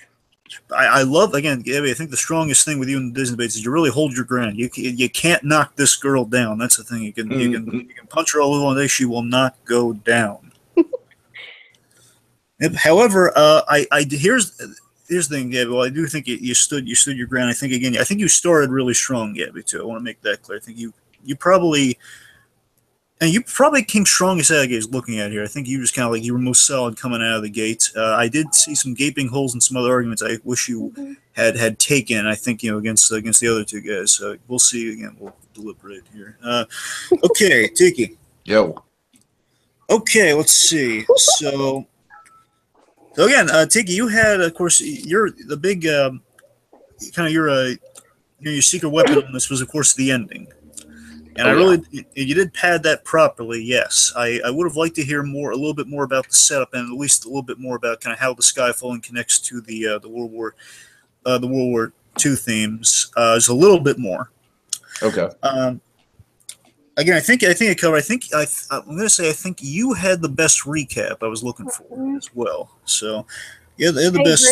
I love again, Gabby. I think the strongest thing with you in the Disney debates is you really hold your ground. You can't knock this girl down. That's the thing. You can punch her all over one day. She will not go down. However, here's the thing, Gabby. Well, I do think you stood your ground. I think you started really strong, Gabby. Too. I want to make that clear. I think you probably. And you probably came strongest out of the gates looking at here. I think you just kind of like you were most solid coming out of the gates. I did see some gaping holes in some other arguments I wish you had taken. I think against the other two guys. We'll see again. We'll deliberate here. Okay, Tiki. Yo. Okay, let's see. So again, Tiki, you had of course you're the big kind of your secret weapon on this was of course the ending. And you did pad that properly, yes. I would have liked to hear a little bit more about the setup, and at least a little bit more about kind of how the Skyfalling connects to the World War II themes. Just a little bit more. Okay. Again, I think I covered. I'm going to say I think you had the best recap I was looking for as well. So, yeah, they had the best.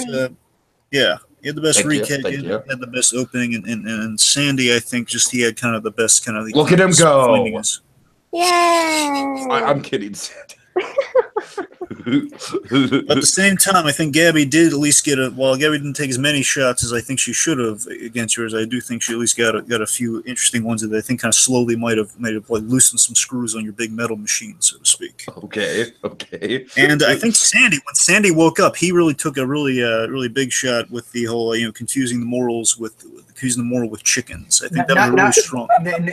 You had the best recap. You had the best opening, and Sandy, I think, he had kind of the best kind of. Look at him go! Yeah. I'm kidding, Sandy. But at the same time, I think Gabby did at least get while Gabby didn't take as many shots as I think she should have against yours, I do think she at least got a few interesting ones that I think kind of slowly might have like loosened some screws on your big metal machine, so to speak. Okay. And I think when Sandy woke up, he really took a really big shot with the whole confusing the moral with chickens. I think that was really strong.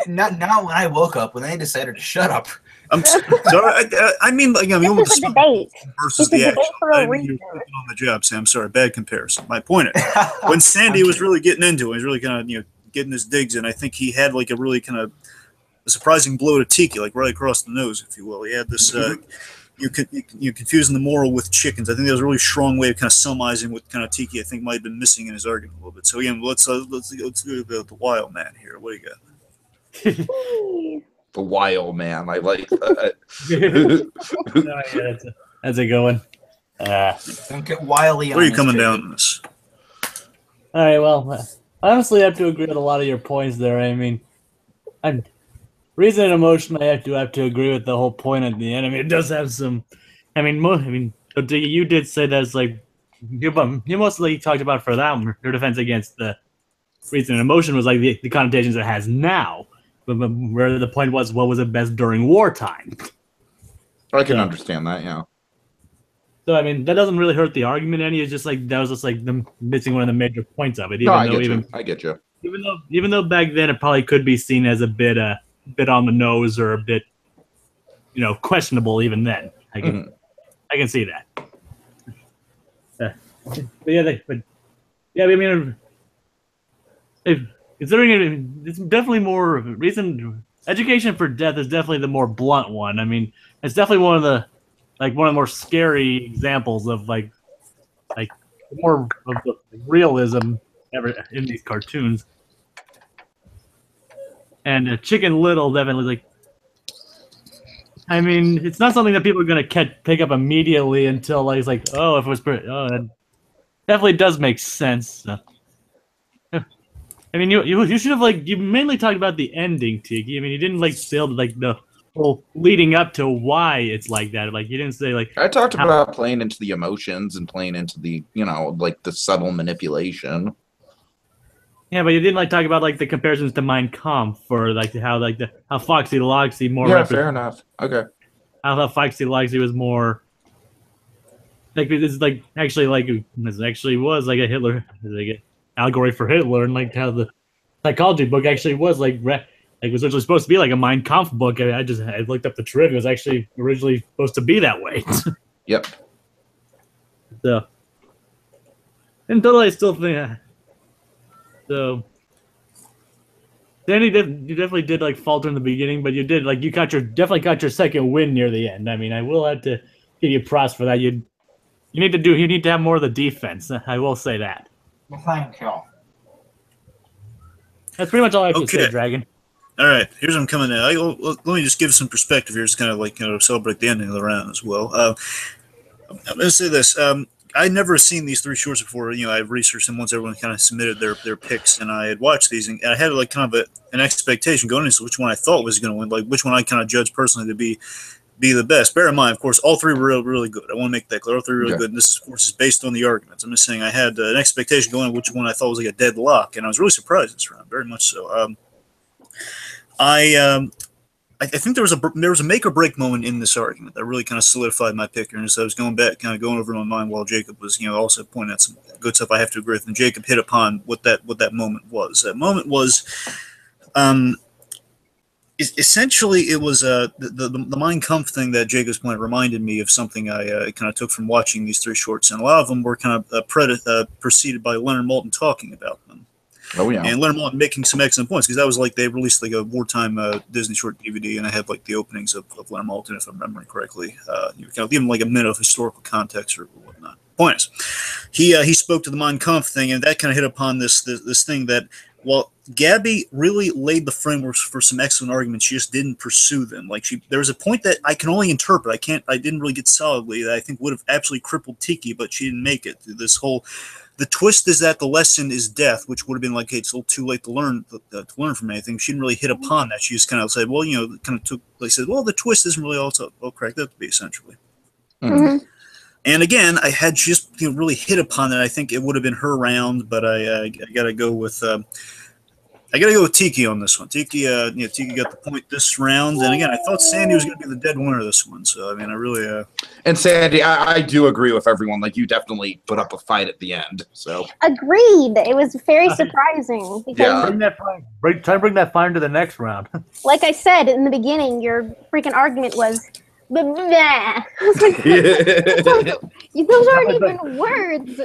Not when I woke up, when they decided to shut up. I'm sorry. I mean, with It's the a debate. versus It's a the debate action. for a I mean, reason. you're on the job, Sam. Sorry, bad comparison. My point is, when Sandy was really getting into it, he was really kind of getting his digs in. I think he had like a really kind of a surprising blow to Tiki, like right across the nose, if you will. He had this. You confusing the moral with chickens. I think that was a really strong way of kind of summarizing what kind of Tiki I think might have been missing in his argument a little bit. So again, let's do the wild man here. What do you got? The wild man. I like that. That's a good one. Don't get wildly on Where are you this coming trip. down on this? All right, well, honestly, I have to agree with a lot of your points there. I mean, reason and emotion, I have to agree with the whole point at the end. I mean, it does have some. You did say that's like you mostly talked about for that one, your defense against the reason and emotion was like the connotations it has now, but where the point was, what was it best during wartime? I can understand that, yeah. So I mean, that doesn't really hurt the argument any. It's just like that was just like them missing one of the major points of it. I get you. Even though back then it probably could be seen as a bit on the nose or a bit, questionable. Even then, I can see that. Considering it's definitely more reason. Education for death is definitely the more blunt one. I mean, it's definitely one of the more scary examples of like more of the realism ever in these cartoons. And Chicken Little definitely I mean, it's not something that people are gonna pick up immediately until if it was that definitely does make sense. I mean, you should have you mainly talked about the ending, Tiki. I mean, you didn't build the whole leading up to why it's like that. You didn't say I talked about playing into the emotions and playing into the the subtle manipulation. Yeah, but you didn't talk about the comparisons to Mein Kampf or how Foxy Loxy more. Yeah, fair enough. Okay. How Foxy Loxy was more this actually was a Hitler an allegory for Hitler, and how the psychology book actually was was originally supposed to be a Mein Kampf book. I looked up the trivia. It was actually originally supposed to be that way. Yep. So, until I still think. So, Danny, you definitely did falter in the beginning, but you did you definitely got your second win near the end. I mean, I will have to give you props for that. You need to have more of the defense. I will say that. Well, thank you. That's pretty much all I have to say, Dragon. All right, here's what I'm coming in. Let me just give some perspective here, just kind of celebrate the ending of the round as well. I'm going to say this. I'd never seen these three shorts before. I've researched them once everyone kind of submitted their picks, and I had watched these, and I had kind of an expectation going into which one I thought was going to win, which one I kind of judged personally to be the best. Bear in mind, of course, all three were really good. I want to make that clear. All three were really good, and this, of course, is based on the arguments. I'm just saying I had an expectation going on which one I thought was a deadlock, and I was really surprised this round, very much so. I think there was a make or break moment in this argument that really kind of solidified my pick here. And so I was going over in my mind while Jacob was, also pointing out some good stuff I have to agree with. And Jacob hit upon what that moment was. That moment was, essentially, it was the Mein Kampf thing that Jacob's point reminded me of something I kind of took from watching these three shorts, and a lot of them were kind of preceded by Leonard Maltin talking about them. Oh yeah, and Leonard Maltin making some excellent points because that was they released a wartime Disney short DVD, and I had the openings of Leonard Maltin, if I'm remembering correctly. You kind of give him a minute of historical context or whatnot. Point is, he spoke to the Mein Kampf thing, and that kind of hit upon this thing that while Gabby really laid the framework for some excellent arguments, she just didn't pursue them. There was a point that I can only interpret. I didn't really get solidly that I think would have absolutely crippled Tiki, but she didn't make it. The twist is that the lesson is death, which would have been hey, it's a little too late to learn from anything. She didn't really hit upon that. She just kind of said, well, the twist isn't really all cracked up to be, essentially. Mhm. And again, I had just really hit upon that. I think it would have been her round, but I got to go with Tiki on this one. Tiki, Tiki got the point this round. And again, I thought Sandy was going to be the dead winner of this one. So I mean, I really. And Sandy, I do agree with everyone. Like, you definitely put up a fight at the end. So Agreed. It was very surprising because, Yeah. Try to bring that fire to the next round. like I said in the beginning, your freaking argument was. Blah. I was like, those aren't even words.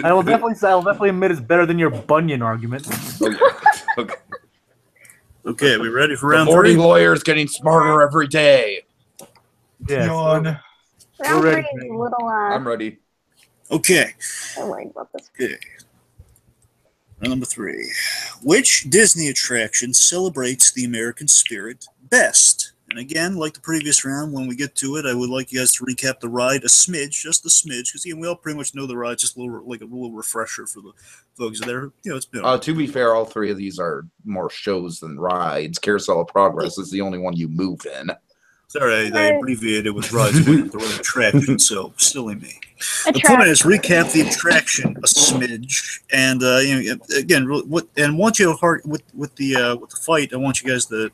I'll definitely admit it's better than your Bunyan argument. Okay. Okay, we ready for The round morning three? lawyer is getting smarter every day. Yes. Round We're three ready. is a little. I'm ready. Okay. I'm worried about this. Okay. Round number 3. Which Disney attraction celebrates the American spirit best? And again, like the previous round, when we get to it, I would like you guys to recap the ride a smidge, just a smidge, because we all pretty much know the ride. Just a little refresher for the folks there. It's been. To be fair, all three of these are more shows than rides. Carousel of Progress is the only one you move in. Sorry, I abbreviated with rides, with the word attraction, so silly me. The point is, recap the attraction a smidge, and again, once you have a heart with the fight, I want you guys to.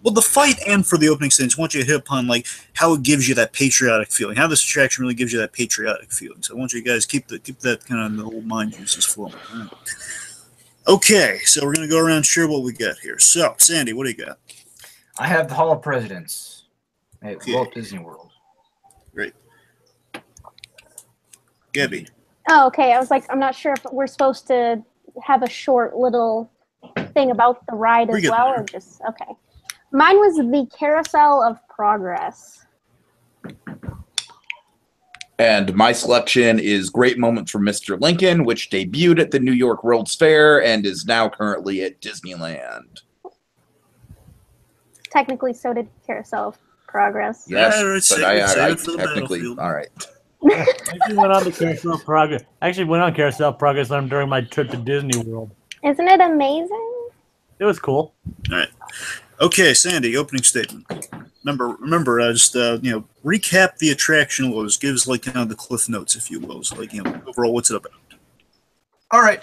Well, the fight and for the opening scenes, I want you to hit upon like how it gives you that patriotic feeling, how this attraction really gives you that patriotic feeling. So I want you guys keep that kind of in the old mind juices flowing. Right. Okay, so we're gonna go around and share what we got here. So, Sandy, what do you got? I have the Hall of Presidents at Walt Disney World. Great. Gabby. Oh, okay. I was like, I'm not sure if we're supposed to have a short little thing about the ride as well, or just okay. Mine was the Carousel of Progress. And my selection is Great Moments from Mr. Lincoln, which debuted at the New York World's Fair and is now currently at Disneyland. Technically, so did Carousel of Progress. Yes, but I technically, all right. I actually went on the Carousel of Progress. Carousel of Progress during my trip to Disney World. Isn't it amazing? It was cool. All right. Okay, Sandy, opening statement. Remember, just recap the attraction. Just give us like kind of the cliff notes, if you will. So, like, overall, what's it about? All right.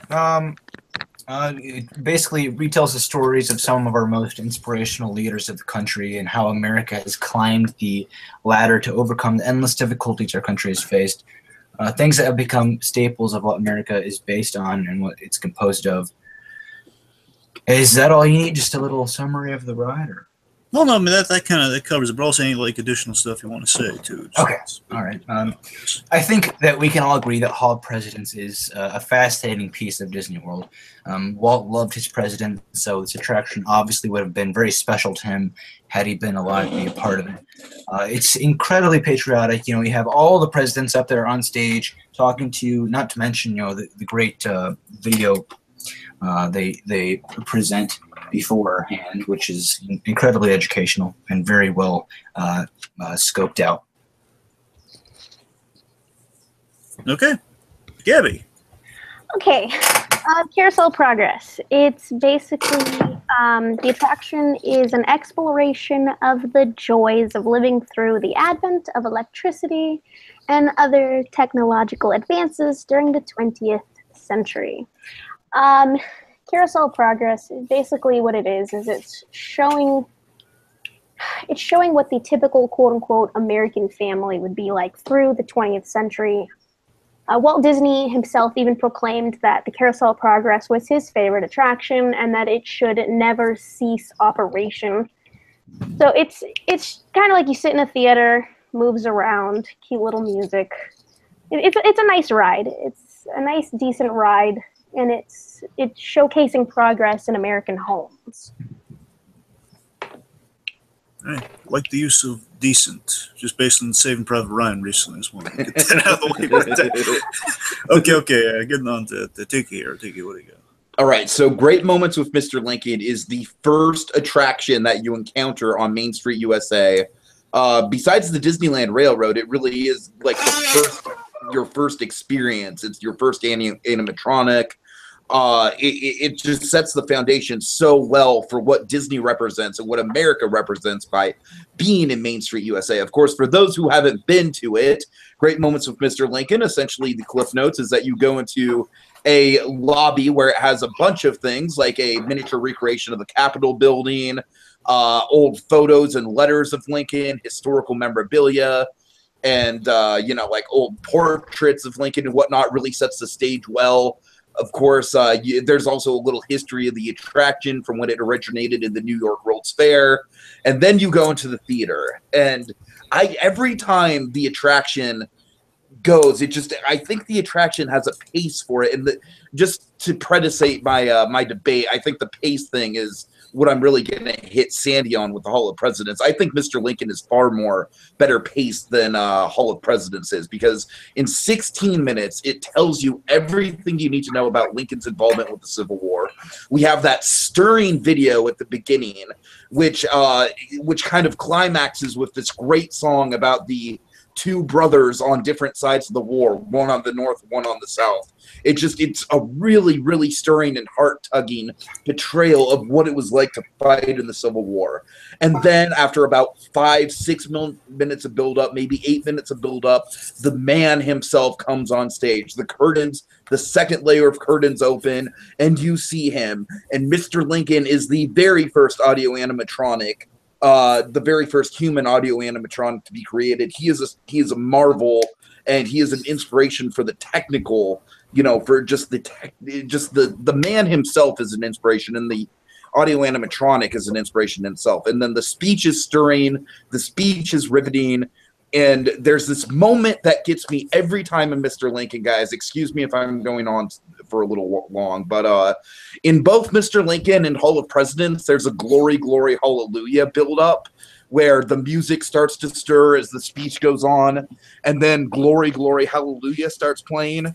It basically retells the stories of some of our most inspirational leaders of the country and how America has climbed the ladder to overcome the endless difficulties our country has faced. Things that have become staples of what America is based on and what it's composed of. Is that all you need? Just a little summary of the ride, or? Well, no, I mean that covers it. But also any like additional stuff you want to say too. Okay, all right. I think that we can all agree that Hall of Presidents is a fascinating piece of Disney World. Walt loved his president, so this attraction obviously would have been very special to him had he been alive to be a part of it. It's incredibly patriotic. You have all the presidents up there on stage talking to you. Not to mention, the great video. They present beforehand, which is incredibly educational and very well scoped out. Okay. Gabby. Okay. Carousel of Progress. It's basically, the attraction is an exploration of the joys of living through the advent of electricity and other technological advances during the 20th century. Carousel of Progress, basically what it is it's showing what the typical quote-unquote American family would be like through the 20th century. Walt Disney himself even proclaimed that the Carousel of Progress was his favorite attraction and that it should never cease operation. So it's kind of like you sit in a theater, moves around, cute little music. It's a nice ride. It's a nice, decent ride. And it's showcasing progress in American homes. Right. Like the use of decent, just based on Saving Private Ryan recently. Just want to get that out of the way. Right okay. Getting on to Tiki here. Tiki, what do you got? All right, so Great Moments with Mr. Lincoln is the first attraction that you encounter on Main Street, USA. Besides the Disneyland Railroad, it really is like your first experience. It's your first animatronic. it just sets the foundation so well for what Disney represents and what America represents by being in Main Street USA. Of course, for those who haven't been to it, Great Moments with Mr. Lincoln, essentially the Cliff Notes is that you go into a lobby where it has a bunch of things like a miniature recreation of the Capitol building, old photos and letters of Lincoln, historical memorabilia, and like old portraits of Lincoln and whatnot. Really sets the stage well. Of course, there's also a little history of the attraction from when it originated in the New York World's Fair. And then you go into the theater. And every time the attraction goes, I think the attraction has a pace for it. And just to predicate my my debate, I think the pace thing is what I'm really going to hit Sandy on with the Hall of Presidents. I think Mr. Lincoln is far more better paced than Hall of Presidents is, because in 16 minutes, it tells you everything you need to know about Lincoln's involvement with the Civil War. We have that stirring video at the beginning, which kind of climaxes with this great song about the two brothers on different sides of the war, one on the north, one on the south. It's a really, really stirring and heart-tugging portrayal of what it was like to fight in the Civil War. And then after about 5-6 minutes of build-up, maybe 8 minutes of build-up, the man himself comes on stage. The curtains, the second layer of curtains open, and you see him. And Mr. Lincoln is the very first audio animatronic, the very first human audio animatronic to be created. He is a marvel, and he is an inspiration for the technical, for just the man himself is an inspiration, and the audio animatronic is an inspiration in itself. And then the speech is stirring, the speech is riveting, and there's this moment that gets me every time in Mr. Lincoln, guys. Excuse me if I'm going on for a little long, but in both Mr. Lincoln and Hall of Presidents, there's a glory, glory, hallelujah build-up where the music starts to stir as the speech goes on, and then glory, glory, hallelujah starts playing.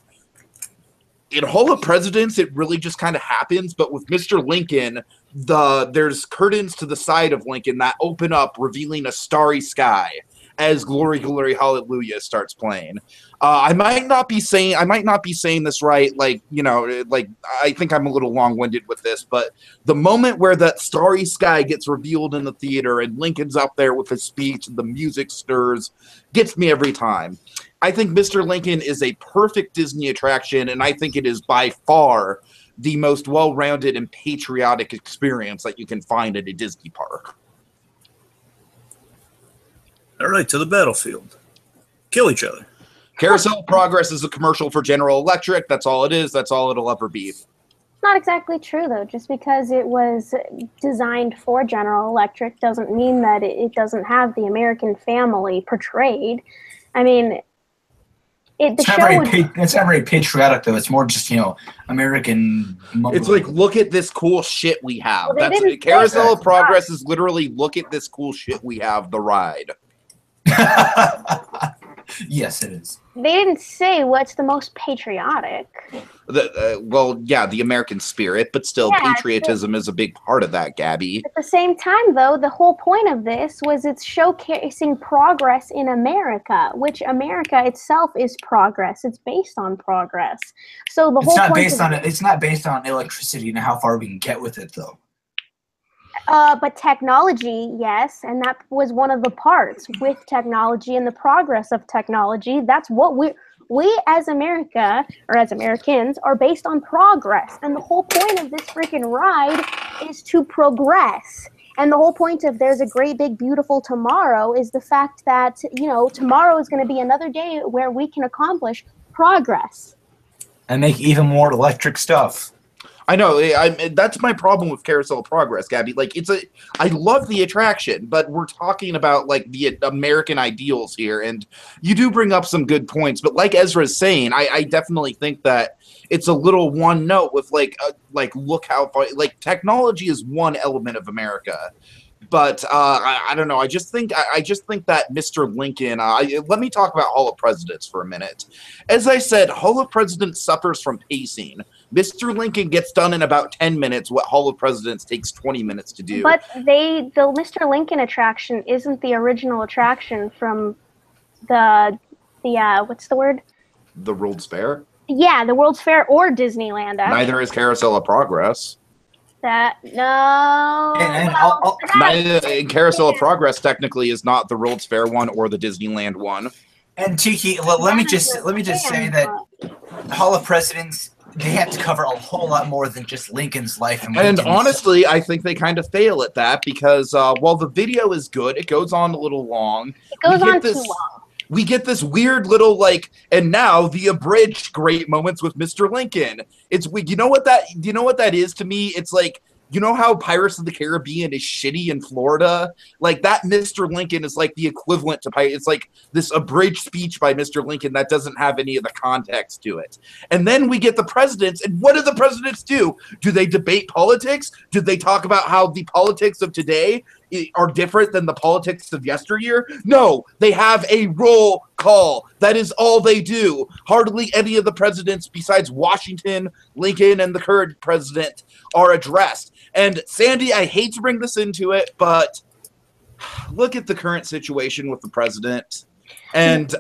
In Hall of Presidents, it really just kind of happens, but with Mr. Lincoln, there's curtains to the side of Lincoln that open up, revealing a starry sky as glory, glory, hallelujah starts playing. I might not be saying this right, like I think I'm a little long-winded with this, but the moment where that starry sky gets revealed in the theater and Lincoln's up there with his speech and the music stirs gets me every time. I think Mr. Lincoln is a perfect Disney attraction, and I think it is by far the most well-rounded and patriotic experience that you can find at a Disney park. All right, to the battlefield. Kill each other. Carousel of Progress is a commercial for General Electric. That's all it is. That's all it'll ever be. Not exactly true, though. Just because it was designed for General Electric doesn't mean that it doesn't have the American family portrayed. I mean, it's not very patriotic, though. It's more just, American. It's like, look at this cool shit we have. Well, That's Carousel of Progress is literally look at this cool shit we have, the ride. Yes, it is. They didn't say what's the most patriotic. The American spirit, but still, patriotism is a big part of that, Gabby. At the same time, though, the whole point of this was it's showcasing progress in America, which America itself is progress. It's based on progress. So the whole point it's not based on electricity and how far we can get with it, though. But technology, yes, and that was one of the parts with technology and the progress of technology. That's what we as America, or as Americans, are based on progress. And the whole point of this freaking ride is to progress. And the whole point of There's a Great Big Beautiful Tomorrow is the fact that, tomorrow is going to be another day where we can accomplish progress. And make even more electric stuff. I know. That's my problem with Carousel of Progress, Gabby. Like, I love the attraction, but we're talking about like the American ideals here, and you do bring up some good points. But like Ezra's saying, I definitely think that it's a little one note with look how far. Like, technology is one element of America. But I don't know. I just think that Mr. Lincoln. Let me talk about Hall of Presidents for a minute. As I said, Hall of Presidents suffers from pacing. Mr. Lincoln gets done in about 10 minutes. What Hall of Presidents takes 20 minutes to do. But the Mr. Lincoln attraction isn't the original attraction from the what's the word? The World's Fair. Yeah, the World's Fair or Disneyland. Actually. Neither is Carousel of Progress. That no. And Carousel of Progress technically is not the World's Fair one or the Disneyland one. And Tiki, let me just say that the Hall of Presidents, they have to cover a whole lot more than just Lincoln's life. And honestly, I think they kind of fail at that because while the video is good, it goes on a little long. It goes on too long. We get this weird little and now the abridged great moments with Mr. Lincoln. You know what that is to me? It's like, you know how Pirates of the Caribbean is shitty in Florida? Like that Mr. Lincoln is like the equivalent to It's like this abridged speech by Mr. Lincoln that doesn't have any of the context to it. And then we get the presidents, and what do the presidents do? Do they debate politics? Do they talk about how the politics of today are different than the politics of yesteryear? No, they have a roll call. That is all they do. Hardly any of the presidents besides Washington, Lincoln, and the current president are addressed. And Sandy, I hate to bring this into it, but look at the current situation with the president. And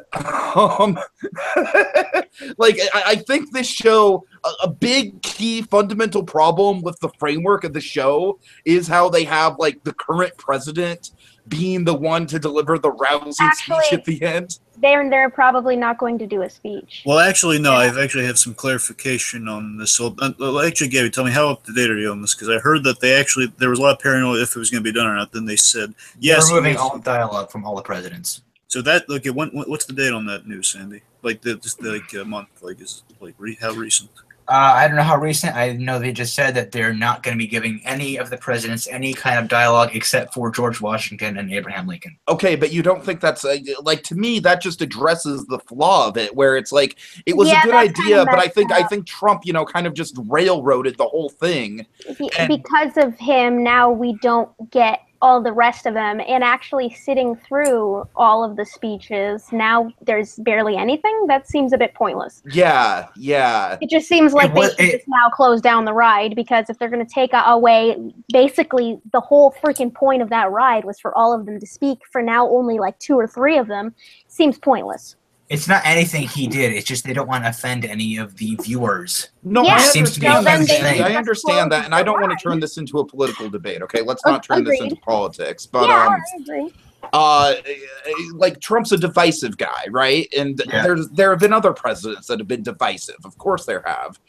I think this show, a big key fundamental problem with the framework of the show is how they have the current president being the one to deliver the rousing speech at the end. They're probably not going to do a speech. Well, actually, no. I actually have some clarification on this. So, actually, Gabby, tell me how up to date are you on this? Because I heard that there was a lot of paranoia if it was going to be done or not. Then they said yes. They're removing all dialogue from all the presidents. So that what's the date on that news, Sandy? A month? How recent? I don't know how recent. I know they just said that they're not going to be giving any of the presidents any kind of dialogue except for George Washington and Abraham Lincoln. Okay, but you don't think that's to me that just addresses the flaw of it, where it's like it was a good idea, but I think Trump, kind of just railroaded the whole thing. Because of him, now we don't get all the rest of them, and actually sitting through all of the speeches, now there's barely anything. That seems a bit pointless. Yeah. It just seems like they should just now close down the ride, because if they're going to take away, basically the whole freaking point of that ride was for all of them to speak. For now, only 2 or 3 of them. Seems pointless. It's not anything he did. It's just they don't want to offend any of the viewers. No, yeah, I understand that, and I don't want to turn this into a political debate. Okay, let's not turn this into politics. But I agree. Trump's a divisive guy, right? And there have been other presidents that have been divisive. Of course, there have.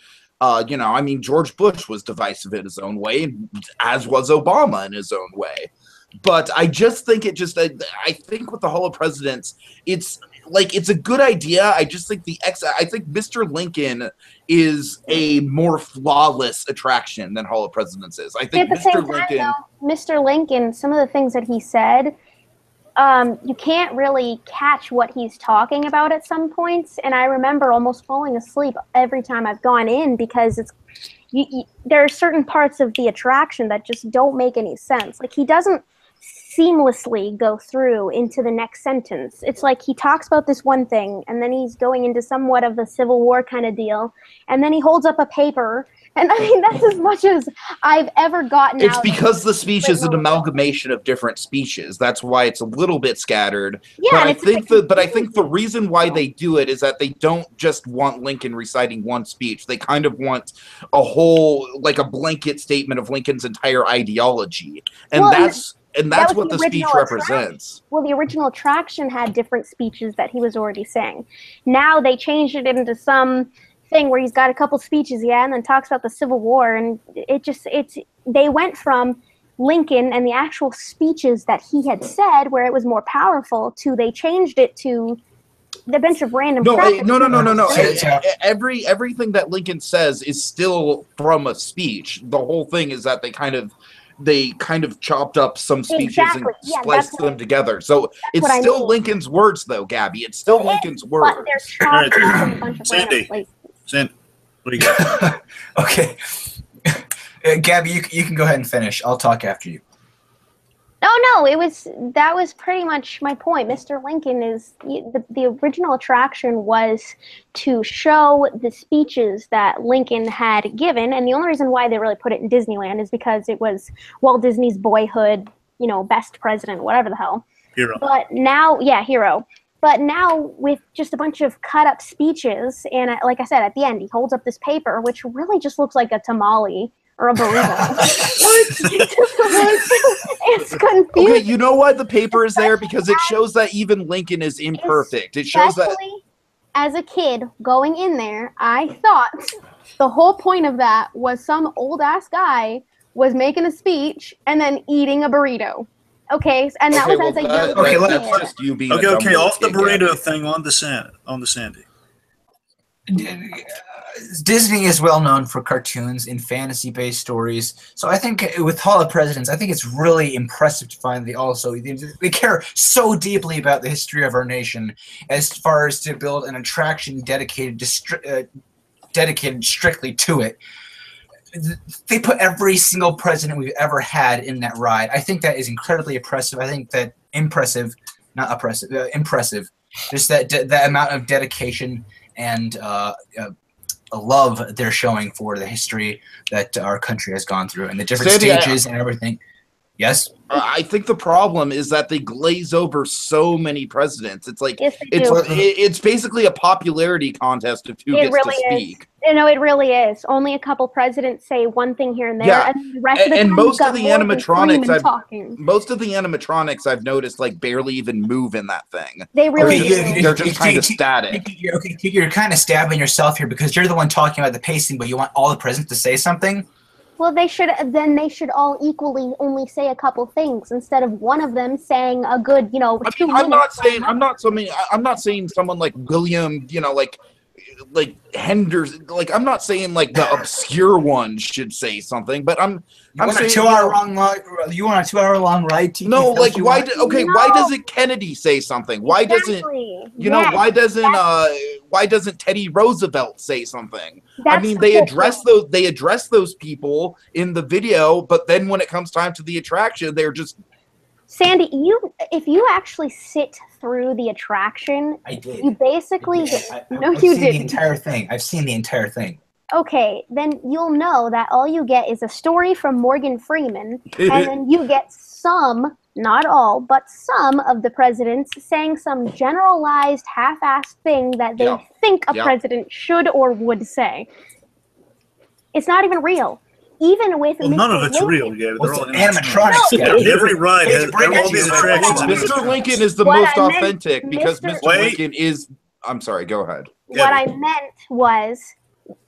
George Bush was divisive in his own way, as was Obama in his own way. But I just think I think with the Hall of Presidents, it's a good idea. I just think I think Mr. Lincoln is a more flawless attraction than Hall of Presidents is. I think Mr. Lincoln, some of the things that he said, you can't really catch what he's talking about at some points. And I remember almost falling asleep every time I've gone in, because there are certain parts of the attraction that just don't make any sense. He doesn't seamlessly go through into the next sentence. It's like he talks about this one thing, and then he's going into somewhat of a Civil War kind of deal, and then he holds up a paper, and that's as much as I've ever gotten. It's because the speech is an amalgamation of different speeches. That's why it's a little bit scattered. Yeah, but I think the reason why they do it is that they don't just want Lincoln reciting one speech. They kind of want a whole, a blanket statement of Lincoln's entire ideology, and that's what the speech represents. Well, the original attraction had different speeches that he was already saying. Now they changed it into some thing where he's got a couple speeches, and then talks about the Civil War, and they went from Lincoln and the actual speeches that he had said, where it was more powerful, to they changed it to the bunch of random. No. Everything that Lincoln says is still from a speech. The whole thing is that they kind of chopped up some speeches and spliced them together. So it's still Lincoln's words, though, Gabby. It's still Lincoln's words. But they're chopped up a bunch of Sandy, what do you got? Okay. Gabby, you can go ahead and finish. I'll talk after you. No, that was pretty much my point. Mr. Lincoln is the original attraction was to show the speeches that Lincoln had given, and the only reason why they really put it in Disneyland is because it was Walt Disney's boyhood, best president, whatever the hell. Hero. But now, hero. But now with just a bunch of cut up speeches, and like I said, at the end he holds up this paper, which really just looks like a tamale or a burrito. It's confusing. Okay, you know why the paper is there? Because it shows that even Lincoln is imperfect. It shows that. As a kid going in there, I thought the whole point of that was some old ass guy was making a speech and then eating a burrito. Okay, and that was as a young kid. That's just you being okay. Off the burrito thing, on the Sandy. Disney is well known for cartoons and fantasy-based stories, so I think with Hall of Presidents, I think it's really impressive to find they care so deeply about the history of our nation, as far as to build an attraction dedicated strictly to it. They put every single president we've ever had in that ride. I think that is incredibly impressive. I think that impressive. Just that amount of dedication and love they're showing for the history that our country has gone through and the different stages and everything. Yes? I think the problem is that they glaze over so many presidents. It's like it's basically a popularity contest of who gets to speak. You know, it really is. Only a couple presidents say one thing here and there, and the rest of the time most of the animatronics I've noticed like barely even move in that thing. They really they're just kind of static. You're kind of stabbing yourself here because you're the one talking about the pacing, but you want all the presidents to say something. Well, they should all equally only say a couple things instead of one of them saying a good, 2 minutes. I'm not saying someone like William, like Henderson, like I'm not saying like the obscure ones should say something, but I'm saying you want a 2-hour long ride? No, like why doesn't Kennedy say something? Why doesn't why doesn't Teddy Roosevelt say something? They address those people in the video, but then when it comes time to the attraction, they're just Sandy, if you actually sit through the attraction, I did. You basically I've seen the entire thing. I've seen the entire thing. Okay, then you'll know that all you get is a story from Morgan Freeman, and then you get some, not all, but some of the presidents saying some generalized, half-assed thing that they think a president should or would say. It's not even real. Even with none of it's real, yeah. They're all animatronics. Every ride has all these attractions. Mr. Lincoln is the most authentic because Mr. Lincoln is. I'm sorry. Go ahead. What I meant was,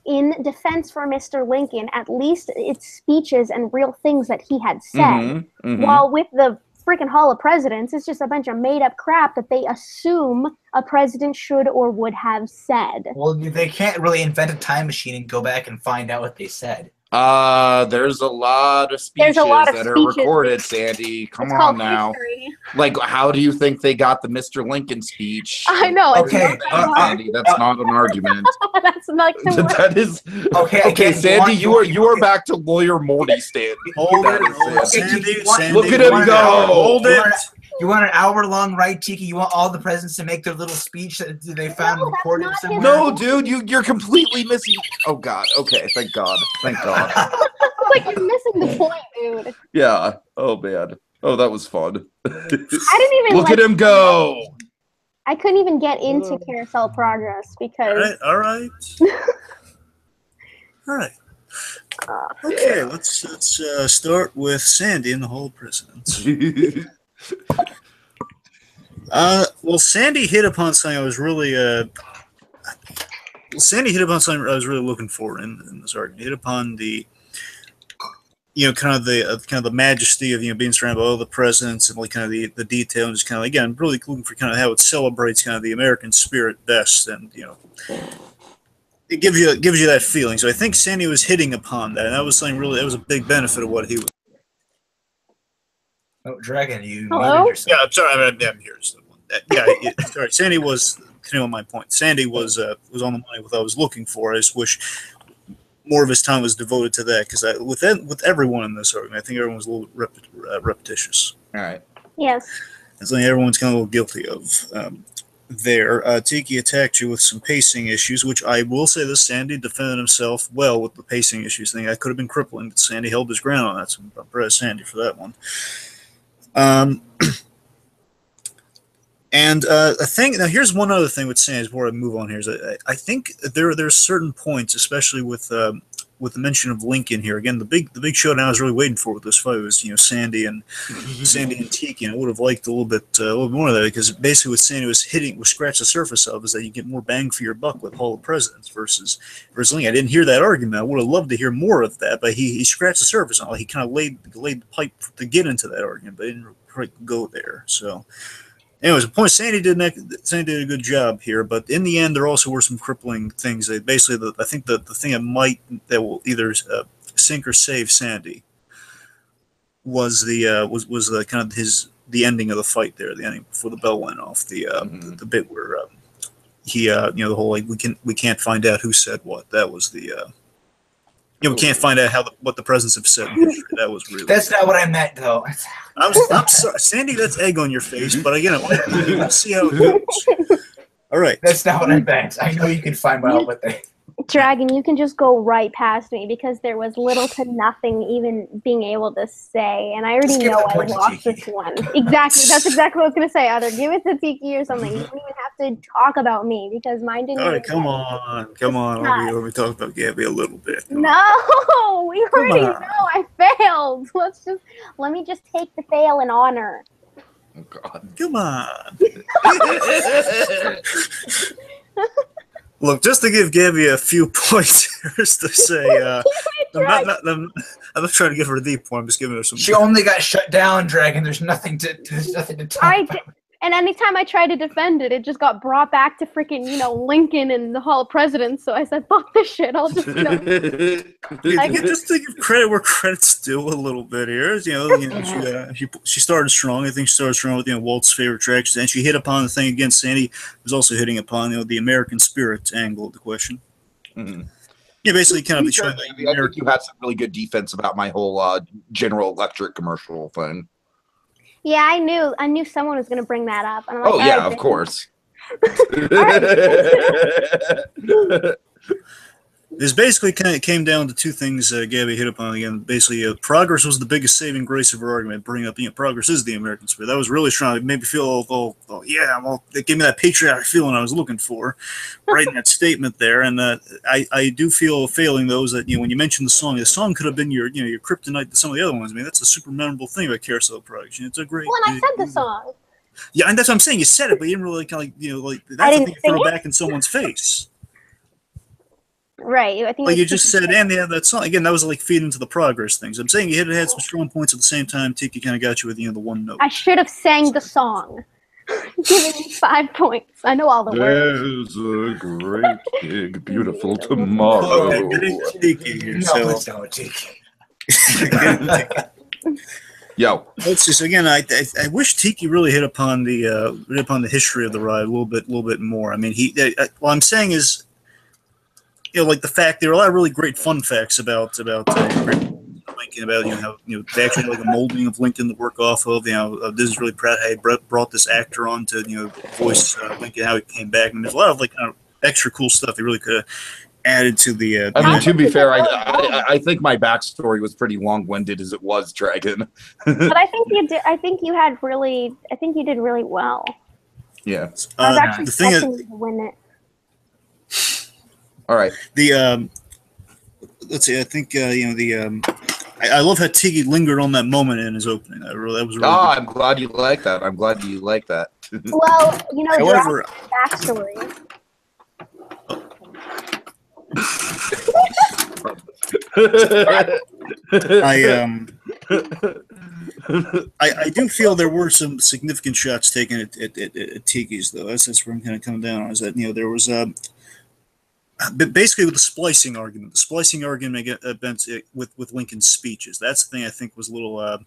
in defense for Mr. Lincoln, at least it's speeches and real things that he had said. While with the freaking Hall of Presidents, it's just a bunch of made-up crap that they assume a president should or would have said. Well, they can't really invent a time machine and go back and find out what they said. There's a lot of speeches that are recorded, Sandy. Come on now. History. Like, how do you think they got the Mr. Lincoln speech? I know. Okay, Sandy, that's not an argument. That's not that is okay. Sandy, you are back to lawyer Morty stand. Hold it, Sandy. Look at him go. Hold it. You want an hour-long ride, Tiki? You want all the presidents to make their little speech that they found recorded somewhere? No, dude, you're completely missing. Oh God. Okay, thank God. Like you're missing the point, dude. Yeah. Oh man. Oh, that was fun. I didn't even look at him go. I couldn't even get into Carousel Progress because. All right. Okay, let's start with Sandy in the Hall of Presidents. Well, Sandy hit upon something I was really looking for in this argument. He hit upon the kind of the majesty of being surrounded by all the presidents and like kind of the detail and just kind of again really looking for kind of how it celebrates kind of the American spirit best, and it gives you that feeling. So I think Sandy was hitting upon that, and that was a big benefit of what he was. Oh, Dragon, you Hello? muted yourself. Yeah, I'm sorry. I'm here. Sorry. Sandy was on my point. Sandy was on the money with what I was looking for. I just wish more of his time was devoted to that because with everyone in this argument, I think everyone was a little repetitious. All right. Yes. It's like everyone's kind of a little guilty of. Tiki attacked you with some pacing issues, which I will say this: Sandy defended himself well with the pacing issues thing. I could have been crippling, but Sandy held his ground on that. So I'm proud of Sandy for that one. And I think now here's one other thing with Sandy before I move on here is I think there's certain points, especially with the mention of Lincoln here. Again, the big showdown I was really waiting for with this fight was Sandy and Tiki. And I would have liked a little bit more of that because basically what Sandy was scratch the surface of is that you get more bang for your buck with Hall of Presidents versus Lincoln. I didn't hear that argument. I would have loved to hear more of that, but he scratched the surface on it. He kind of laid the pipe to get into that argument, but he didn't quite go there. So. Anyways, the point Sandy did a good job here, but in the end, there also were some crippling things. Basically, I think the thing that will either sink or save Sandy was the kind of the ending of the fight there, the ending before the bell went off, the bit where he the whole like we can't find out who said what. That was the we can't find out what the presidents have said in history. That was really. That's not what I meant, though. I'm sorry, Sandy. That's egg on your face. But again, we'll see how it goes. All right. That's not what I meant. I know you can find out what they. Dragon, you can just go right past me because there was little to nothing even being able to say, and I already know I lost this one. Exactly, that's exactly what I was gonna say. Either give it to Tiki or something. You don't even have to talk about me because mine didn't. All right, come on. Let me talk about Gabby a little bit. No, we already know I failed. Let me just take the fail in honor. Oh God! Come on. Look, just to give Gabby a few pointers to say, I'm not trying to give her the point. I'm just giving her some. She only got shut down, Dragon. There's nothing to talk about. And anytime I tried to defend it, it just got brought back to freaking, Lincoln and the Hall of Presidents. So I said, fuck this shit. I'll just, just to give credit where credit's due a little bit here. She started strong. I think she started strong with, Walt's favorite tracks. And she hit upon the thing again. Sandy was also hitting upon, the American spirit angle of the question. Mm-hmm. Yeah, basically kind of showing I think you had some really good defense about my whole General Electric commercial thing. Yeah, I knew someone was going to bring that up. And I'm like, yeah, of course. This basically kind of came down to two things Gabby hit upon again. Basically, progress was the biggest saving grace of her argument. Bring up, progress is the American spirit. That was really strong. It made me feel, it gave me that patriotic feeling I was looking for, right in that statement there. And I do feel failing those that, when you mentioned the song could have been your kryptonite to some of the other ones. I mean, that's a super memorable thing about Carousel Products. It's a great. Well, and I said the song. Yeah, and that's what I'm saying. You said it, but you didn't really that's the thing you throw back in someone's face. Right, I think like you just said, and that song again. That was like feeding into the progress things. I'm saying you had some strong points at the same time. Tiki kind of got you with the one note. I should have sang the song. Giving me 5 points. I know all the words. There's a great big beautiful tomorrow. Tiki. No, Tiki. Yo, let's just again. I wish Tiki really hit upon the history of the ride a little bit more. I mean, what I'm saying is. Like the fact there are a lot of really great fun facts about Lincoln, about how they actually like a molding of Lincoln to work off of. This is really proud how he brought this actor on to voice Lincoln, how he came back. I mean, there's a lot of kind of extra cool stuff he really could have added to the. I mean, to be fair, I think my backstory was pretty long-winded as it was, Dragon. But I think you did. I think you did really well. Yeah, I was actually expecting you to win it. All right. Let's see. I think I love how Tiki lingered on that moment in his opening. That was really. Good. I'm glad you like that. Well, however, backstory. I do feel there were some significant shots taken at Tiki's though. That's where I'm kind of coming down on. Is that there was basically with the splicing argument with Lincoln's speeches. That's the thing I think was a little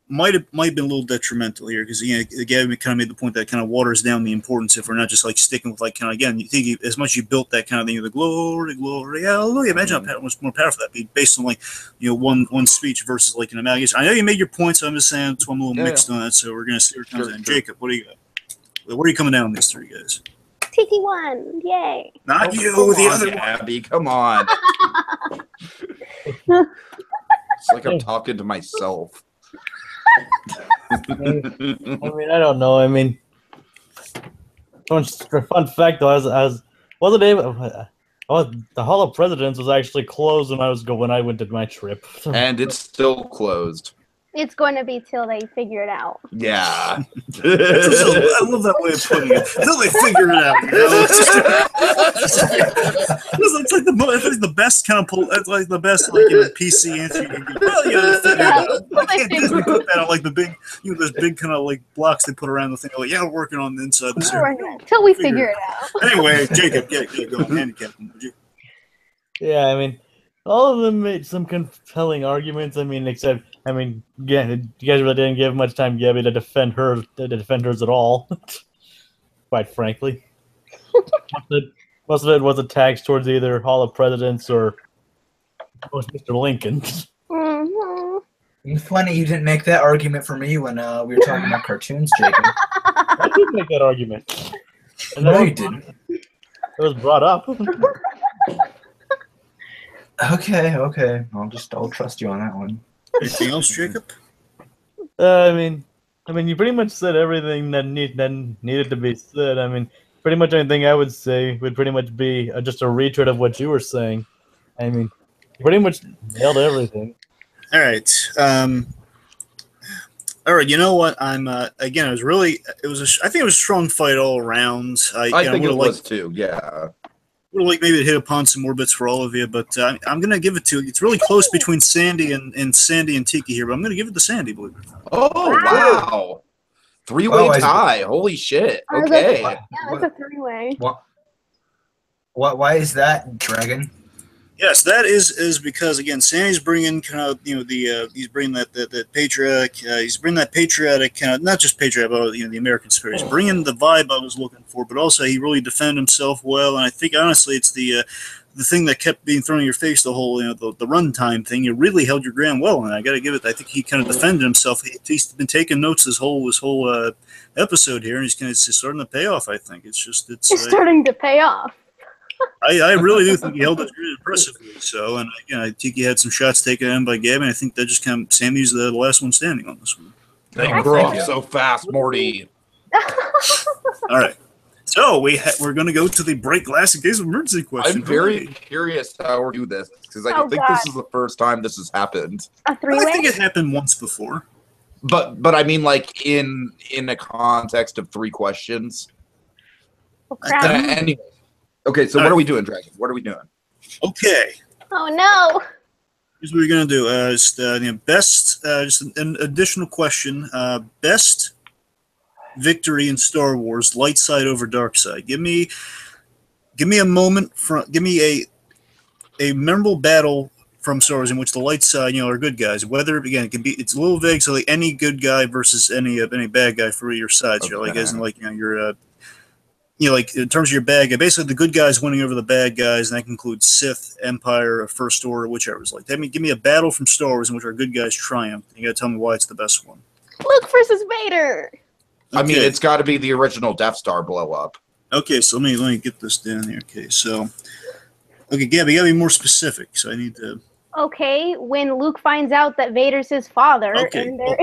might have been a little detrimental here because Gavin kind of made the point that kind of waters down the importance if we're not just like sticking with kind of again. You think as much as you built that kind of thing, the glory, hallelujah. Imagine how much more powerful that'd be based on one speech versus an amalgamation. I know you made your points. So I'm just saying so I'm a little mixed on that. So we're gonna see where it comes in. Jacob, what do you got? Where are you coming down on these three guys? Tiki won! Yay! Not you, the other one. Abby, come on. It's like I'm talking to myself. I mean, I don't know. I mean, Fun fact though, as wasn't able. The Hall of Presidents was actually closed when I went to my trip. And it's still closed. It's going to be till they figure it out. Yeah. I love that way of putting it. Until they figure it out. It's like the best kind of it's like the best PC answer you can give. Well, figure it out. I can't Disney put that on like the big, those big kind of like blocks they put around the thing. Like, yeah, we're working on the inside this area. Till we figure it out. Anyway, Jacob, get going. Handicap. Yeah, I mean, all of them made some compelling arguments. I mean, you guys really didn't give much time, Gabby, to defend hers at all. Quite frankly, most of it was attacks towards either Hall of Presidents or Mr. Lincoln. Mm-hmm. It's funny you didn't make that argument for me when we were talking about cartoons, Jacob. I did make that argument. And No, you didn't. It was brought up. Okay. I'll trust you on that one. Anything else, Jacob? I mean, you pretty much said everything that needed to be said. I mean, pretty much anything I would say would pretty much be just a retread of what you were saying. I mean, you pretty much nailed everything. All right. All right. You know what? I think it was a strong fight all around. I think it was too. Yeah. Would like maybe to hit upon some more bits for all of you, but I'm going to give it to. It's really close between Sandy and Tiki here, but I'm going to give it to Sandy. Believe it or not. Oh wow! Three-way tie. Holy shit! Okay. Yeah, that's a three-way. Why is that, Dragon? Yes, that is because again, Sandy's bringing kind of he's bringing that patriotic he's bringing that patriotic kind of not just patriotic but the American spirit. He's bringing the vibe I was looking for, but also he really defended himself well. And I think honestly, it's the thing that kept being thrown in your face the whole the runtime thing. You really held your ground well, and I got to give it. I think he kind of defended himself. He's been taking notes this whole episode here, and he's starting to pay off. I think it's starting to pay off. I really do think he held it really impressively. So, and I think he had some shots taken in by Gabby. And I think that just kind of Sammy's the last one standing on this one. They grew up so fast, Morty. All right, so we're going to go to the break glass in case of emergency question. I'm very curious how we do this because I think this is the first time this has happened. A three-way? I think it happened once before. But I mean, like in a context of 3 questions. Oh, crap. Anyway. Okay, so what are we doing, Dragon? What are we doing? Okay. Oh no. Here's what we're gonna do. Best. Just an additional question. Best victory in Star Wars: light side over dark side. Give me a moment from. Give me a memorable battle from Star Wars in which the light side, are good guys. Whether again, it can be. It's a little vague. So like any good guy versus any bad guy for your sides. Okay. Like as in your. Like in terms of your bad guy, basically the good guys winning over the bad guys, and that can include Sith, Empire, First Order, whichever is like. Give me a battle from Star Wars in which our good guys triumph. You got to tell me why it's the best one. Luke versus Vader. I mean, it's got to be the original Death Star blow up. Okay, so let me get this down here. Okay, so Gabby, you got to be more specific. So I need to. Okay, when Luke finds out that Vader's his father, okay, and they're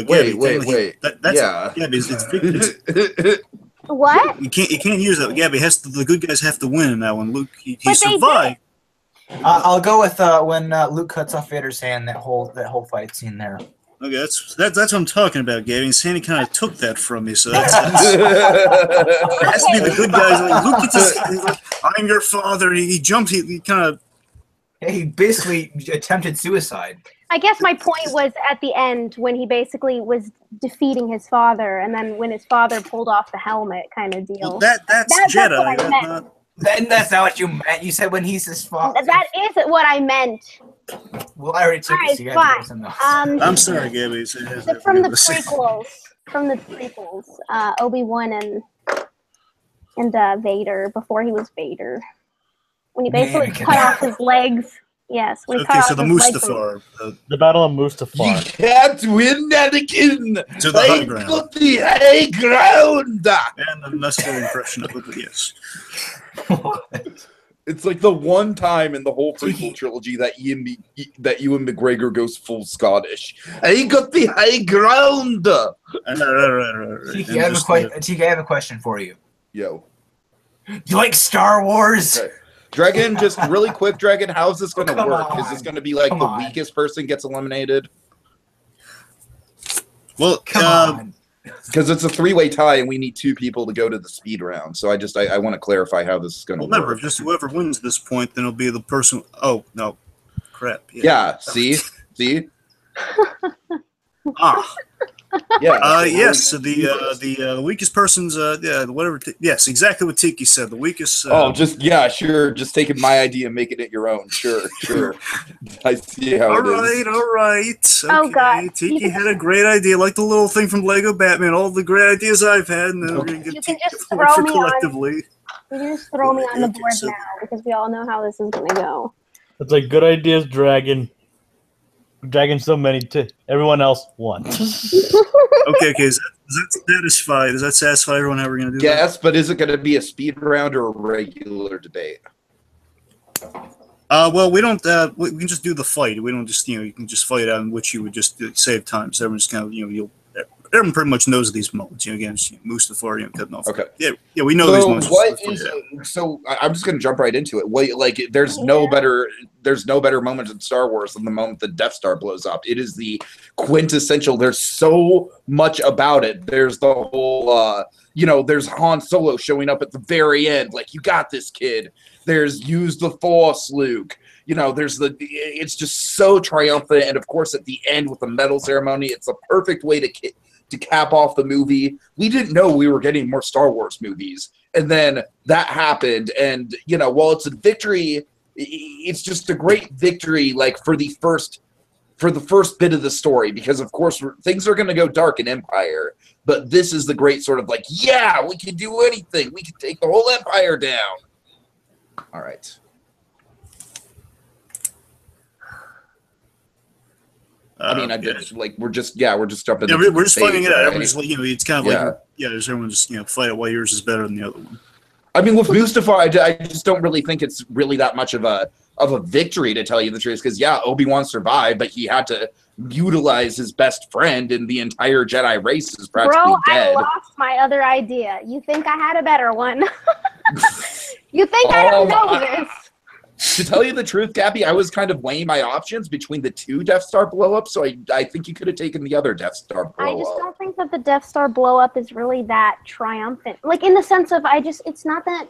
Gabby, wait. That's Gabby. It's what? You can't use that. Gabby the good guys have to win in that one. Luke, he survived. I'll go with when Luke cuts off Vader's hand. That whole fight scene there. Okay, that's what I'm talking about, Gabby. And Sandy kind of took that from me, so it has to be the good guys. Like, Luke he's like, I'm your father. He jumped. He kind of. He basically attempted suicide. I guess my point was at the end when he basically was defeating his father, and then when his father pulled off the helmet, kind of deal. Well, that's Jedi. That's not what you meant. You said when he's his father. That is what I meant. Well, I already took it. So you had to give some I'm sorry, Gabby. From the prequels, Obi-Wan and Vader before he was Vader, when he basically cut off his legs. Yes. When he okay, so the Mustafar. The Battle of Mustafar. You can't win, Anakin. To the high ground. Got the high ground. And a necessary impression of it, but yes. It's like the one time in the whole prequel trilogy that Ewan McGregor goes full Scottish. I got the high ground. Tiki, I have a question for you. Yo. You like Star Wars? Okay. Dragon, just really quick, Dragon, how's this going to work? On. Is this going to be like the weakest person gets eliminated? Well, Come on. Because it's a 3-way tie and we need 2 people to go to the speed round. So I want to clarify how this is going to work. Remember, just whoever wins this point, then it'll be the person. Oh, no. Crap. Yeah, see? Ah. Yeah. Yes. So the weakest person's whatever. Yes, exactly what Tiki said. The weakest. Sure. Just taking my idea and making it your own. Sure. I see how it is. All right. Okay. Oh, God. Tiki had a great idea, like the little thing from Lego Batman. All the great ideas I've had, and then we're gonna get You can Tiki just to vote throw for me collectively. You can just throw me on the Okay, board so- now because we all know how this is gonna go. It's like good ideas, Dragon. Dragon so many to everyone else one. Okay. Does that satisfy everyone? How we're gonna do that? Yes, but is it going to be a speed round or a regular debate? Well, we don't. We can just do the fight. We don't just, you can just fight out in which you would just save time. So everyone's kind of, everyone pretty much knows these moments. Again, Mustafar, cutting off. Okay. Yeah, we know these moments. I'm just going to jump right into it. There's no better moment in Star Wars than the moment the Death Star blows up. It is the quintessential. There's so much about it. There's the whole, there's Han Solo showing up at the very end. Like, you got this, kid. There's use the Force, Luke. It's just so triumphant. And of course, at the end with the medal ceremony, it's a perfect way to cap off the movie. We didn't know we were getting more Star Wars movies. And then that happened. And, while it's a victory, it's just a great victory, like for the first bit of the story, because of course things are going to go dark in Empire. But this is the great sort of like, yeah, we can do anything. We can take the whole Empire down. All right. We're just jumping. Yeah, we're just fighting it out. Right? Everyone's it's kind of like, there's everyone just, fight it while yours is better than the other one. I mean, with Mustafar, I just don't really think it's really that much of a victory, to tell you the truth. Because Obi-Wan survived, but he had to utilize his best friend, and the entire Jedi race is practically dead. I lost my other idea. You think I had a better one? You think I don't know this? To tell you the truth, Gabby, I was kind of weighing my options between the 2 Death Star blow-ups, so I think you could have taken the other Death Star blow-up. I just don't think that the Death Star blow-up is really that triumphant. Like, in the sense of, it's not that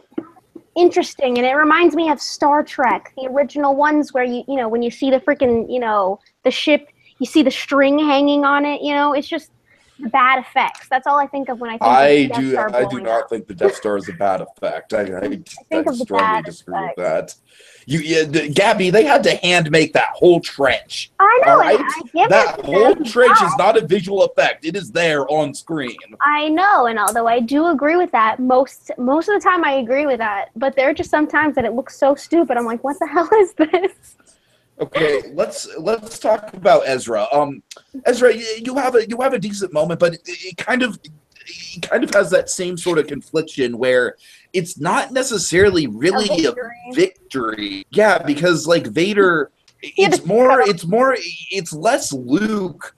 interesting, and it reminds me of Star Trek, the original ones where when you see the freaking, the ship, you see the string hanging on it, it's just the bad effects. That's all I think of when I think of the Death Star blowing I do not up. think the Death Star is a bad effect. I think of the strongly bad disagree with effects. that. Gabby, they had to hand make that whole trench. I know, all right? and I get that it. whole trench is not a visual effect. It is there on screen. I know, and although I do agree with that, most of the time I agree with that, but there are just some times that it looks so stupid. I'm like, what the hell is this? Okay, let's talk about Ezra. Ezra, you have a decent moment, but it kind of has that same sort of confliction where it's not necessarily really a victory. Yeah, because like Vader, it's less Luke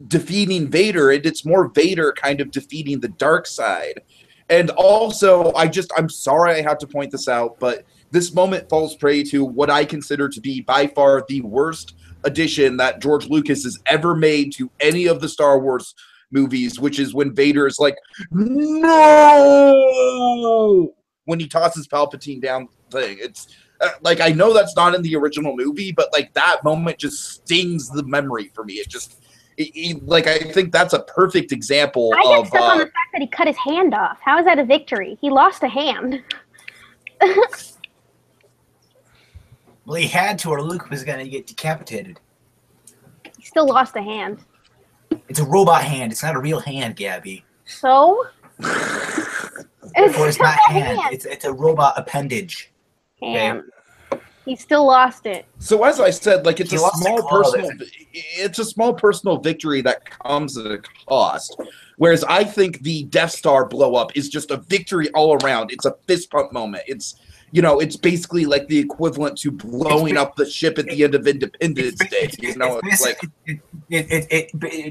defeating Vader, and it's more Vader kind of defeating the dark side. And also, I'm sorry I have to point this out, but this moment falls prey to what I consider to be by far the worst addition that George Lucas has ever made to any of the Star Wars movies, which is when Vader is like, no! When he tosses Palpatine down the thing. It's like, I know that's not in the original movie, but like that moment just stings the memory for me. It just, I think that's a perfect example I get stuck on the fact that he cut his hand off. How is that a victory? He lost a hand. Well, he had to, or Luke was going to get decapitated. He still lost a hand. It's a robot hand. It's not a real hand, Gabby. So? It's not hand. It's a robot appendage. Hand. Okay. He still lost it. So as I said, like it's a small personal victory that comes at a cost. Whereas I think the Death Star blow up is just a victory all around. It's a fist pump moment. It's you know, it's basically like the equivalent to blowing up the ship at the end of Independence Day. You know, it's like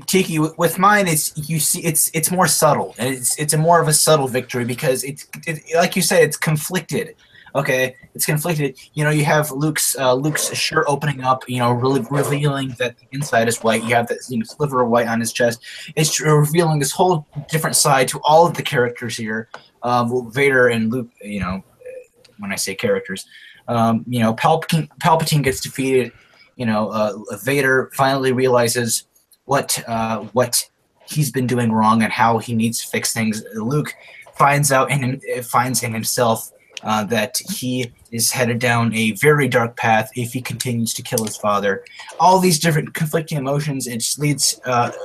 Tiki, with mine, it's more subtle, and it's a more of a subtle victory because it's like you said, it's conflicted. Okay, it's conflicted. You know, you have Luke's shirt opening up, you know, really revealing that the inside is white. You have that sliver of white on his chest. It's revealing this whole different side to all of the characters here. Vader and Luke, you know, when I say characters, you know, Palpatine gets defeated. You know, Vader finally realizes what he's been doing wrong and how he needs to fix things. Luke finds in himself that he is headed down a very dark path if he continues to kill his father. All these different conflicting emotions, it just leads,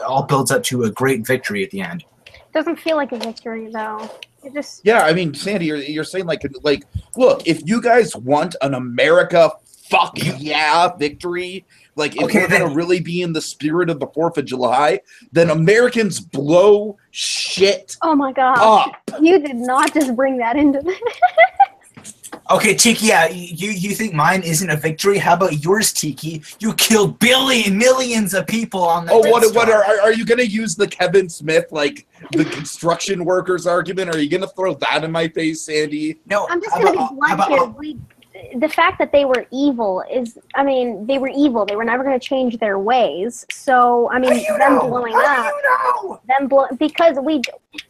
all builds up to a great victory at the end. Doesn't feel like a victory though. It just yeah, I mean, Sandy, you're saying like look, if you guys want an America fuck yeah victory, like if we're gonna really be in the spirit of the 4th of July, then Americans blow shit. Oh my god! Up. You did not just bring that into this. Okay, Tiki, yeah, you think mine isn't a victory? How about yours, Tiki? You killed millions of people on the what are you gonna use the Kevin Smith, like the construction workers argument? Are you gonna throw that in my face, Sandy? No, I'm just gonna be blunt here. The fact that they were evil is, I mean, they were evil. They were never going to change their ways. So, I mean, blowing up, because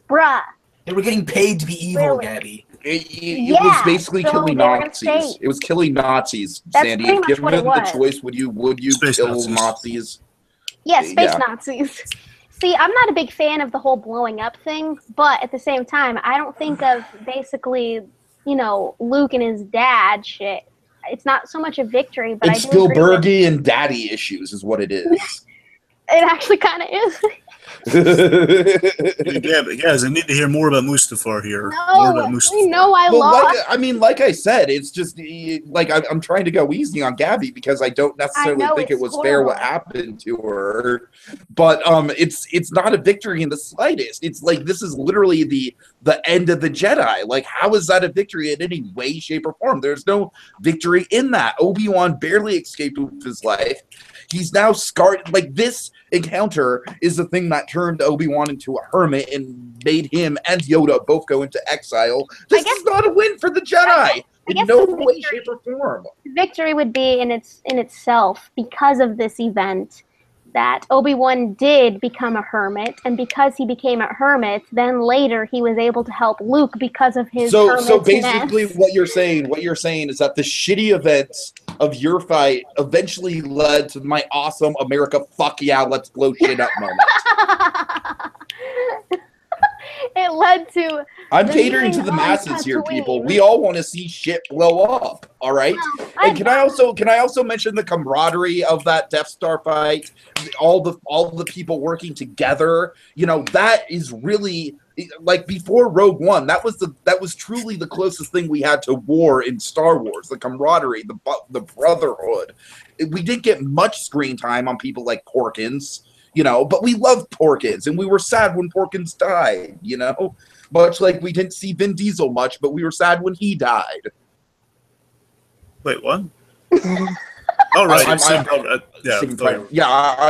bruh. They were getting paid to be evil, really? Gabby. It was basically killing Nazis. It was killing Nazis, Sandy. If given the choice, would you kill Nazis? Yeah, space Nazis. See, I'm not a big fan of the whole blowing up thing, but at the same time, I don't think of basically, you know, Luke and his dad shit. It's not so much a victory, but it's Spielbergian daddy issues is what it is. It actually kind of is. Yeah, but guys, I need to hear more about Mustafar here. More about Mustafar. We know I lost. Like I said, it's just like I'm trying to go easy on Gabby because I don't necessarily think it was fair what happened to her. But it's not a victory in the slightest. It's like this is literally the end of the Jedi. Like, how is that a victory in any way, shape, or form? There's no victory in that. Obi-Wan barely escaped with his life. He's now scarred. Like, this encounter is the thing that turned Obi-Wan into a hermit and made him and Yoda both go into exile. This is not a win for the Jedi in no way, shape, or form. Victory would be in itself because of this event that Obi-Wan did become a hermit, and because he became a hermit, then later he was able to help Luke because of his So basically what you're saying is that the shitty events of your fight eventually led to my awesome America fuck yeah, let's blow shit up moment. It led to I'm catering to the masses here, people. We all want to see shit blow up, all right? And can I also mention the camaraderie of that Death Star fight? All the people working together. You know, that is really like before Rogue One. That was truly the closest thing we had to war in Star Wars. The camaraderie, the brotherhood. We didn't get much screen time on people like Porkins. You know, but we loved Porkins, and we were sad when Porkins died, you know? Much like we didn't see Vin Diesel much, but we were sad when he died. Wait, what? Oh, right. I'm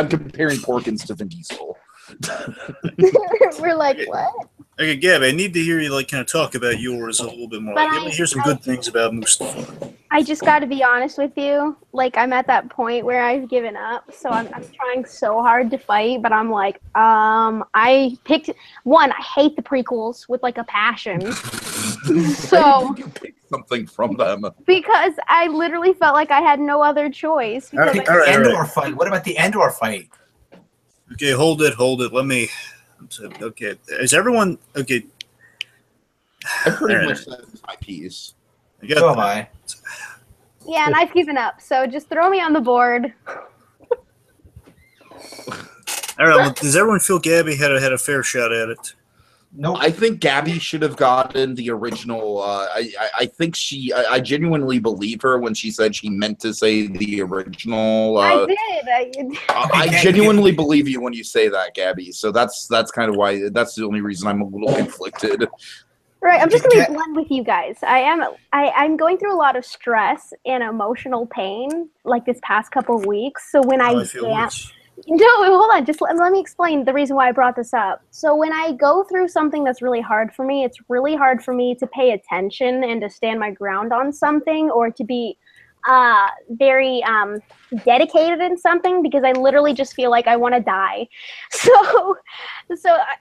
comparing Porkins to Vin Diesel. We're like, what? Okay, Gabby, I need to hear you kind of talk about yours a little bit more. Let me hear some good things about Mustafar. I just got to be honest with you. Like, I'm at that point where I've given up, so I'm trying so hard to fight, but I'm like, I picked one. I hate the prequels with like a passion. So you picked something from them because I literally felt like I had no other choice. All right. Andor fight. What about the Andor fight? Okay, hold it. Let me. Okay, is everyone okay? I pretty much said my piece. So am I. Yeah, and I've given up. So just throw me on the board. All right. Well, does everyone feel Gabby had a fair shot at it? No, I think Gabby should have gotten the original. I think I genuinely believe her when she said she meant to say the original. I did. I genuinely believe you when you say that, Gabby. So that's kind of why. That's the only reason I'm a little conflicted. Right, I'm just gonna Yeah. be blunt with you guys. I'm going through a lot of stress and emotional pain like this past couple of weeks. So when How I I feel worse. no, hold on, just let me explain the reason why I brought this up. So when I go through something that's really hard for me, it's really hard for me to pay attention and to stand my ground on something or to be very dedicated in something because I literally just feel like I want to die. So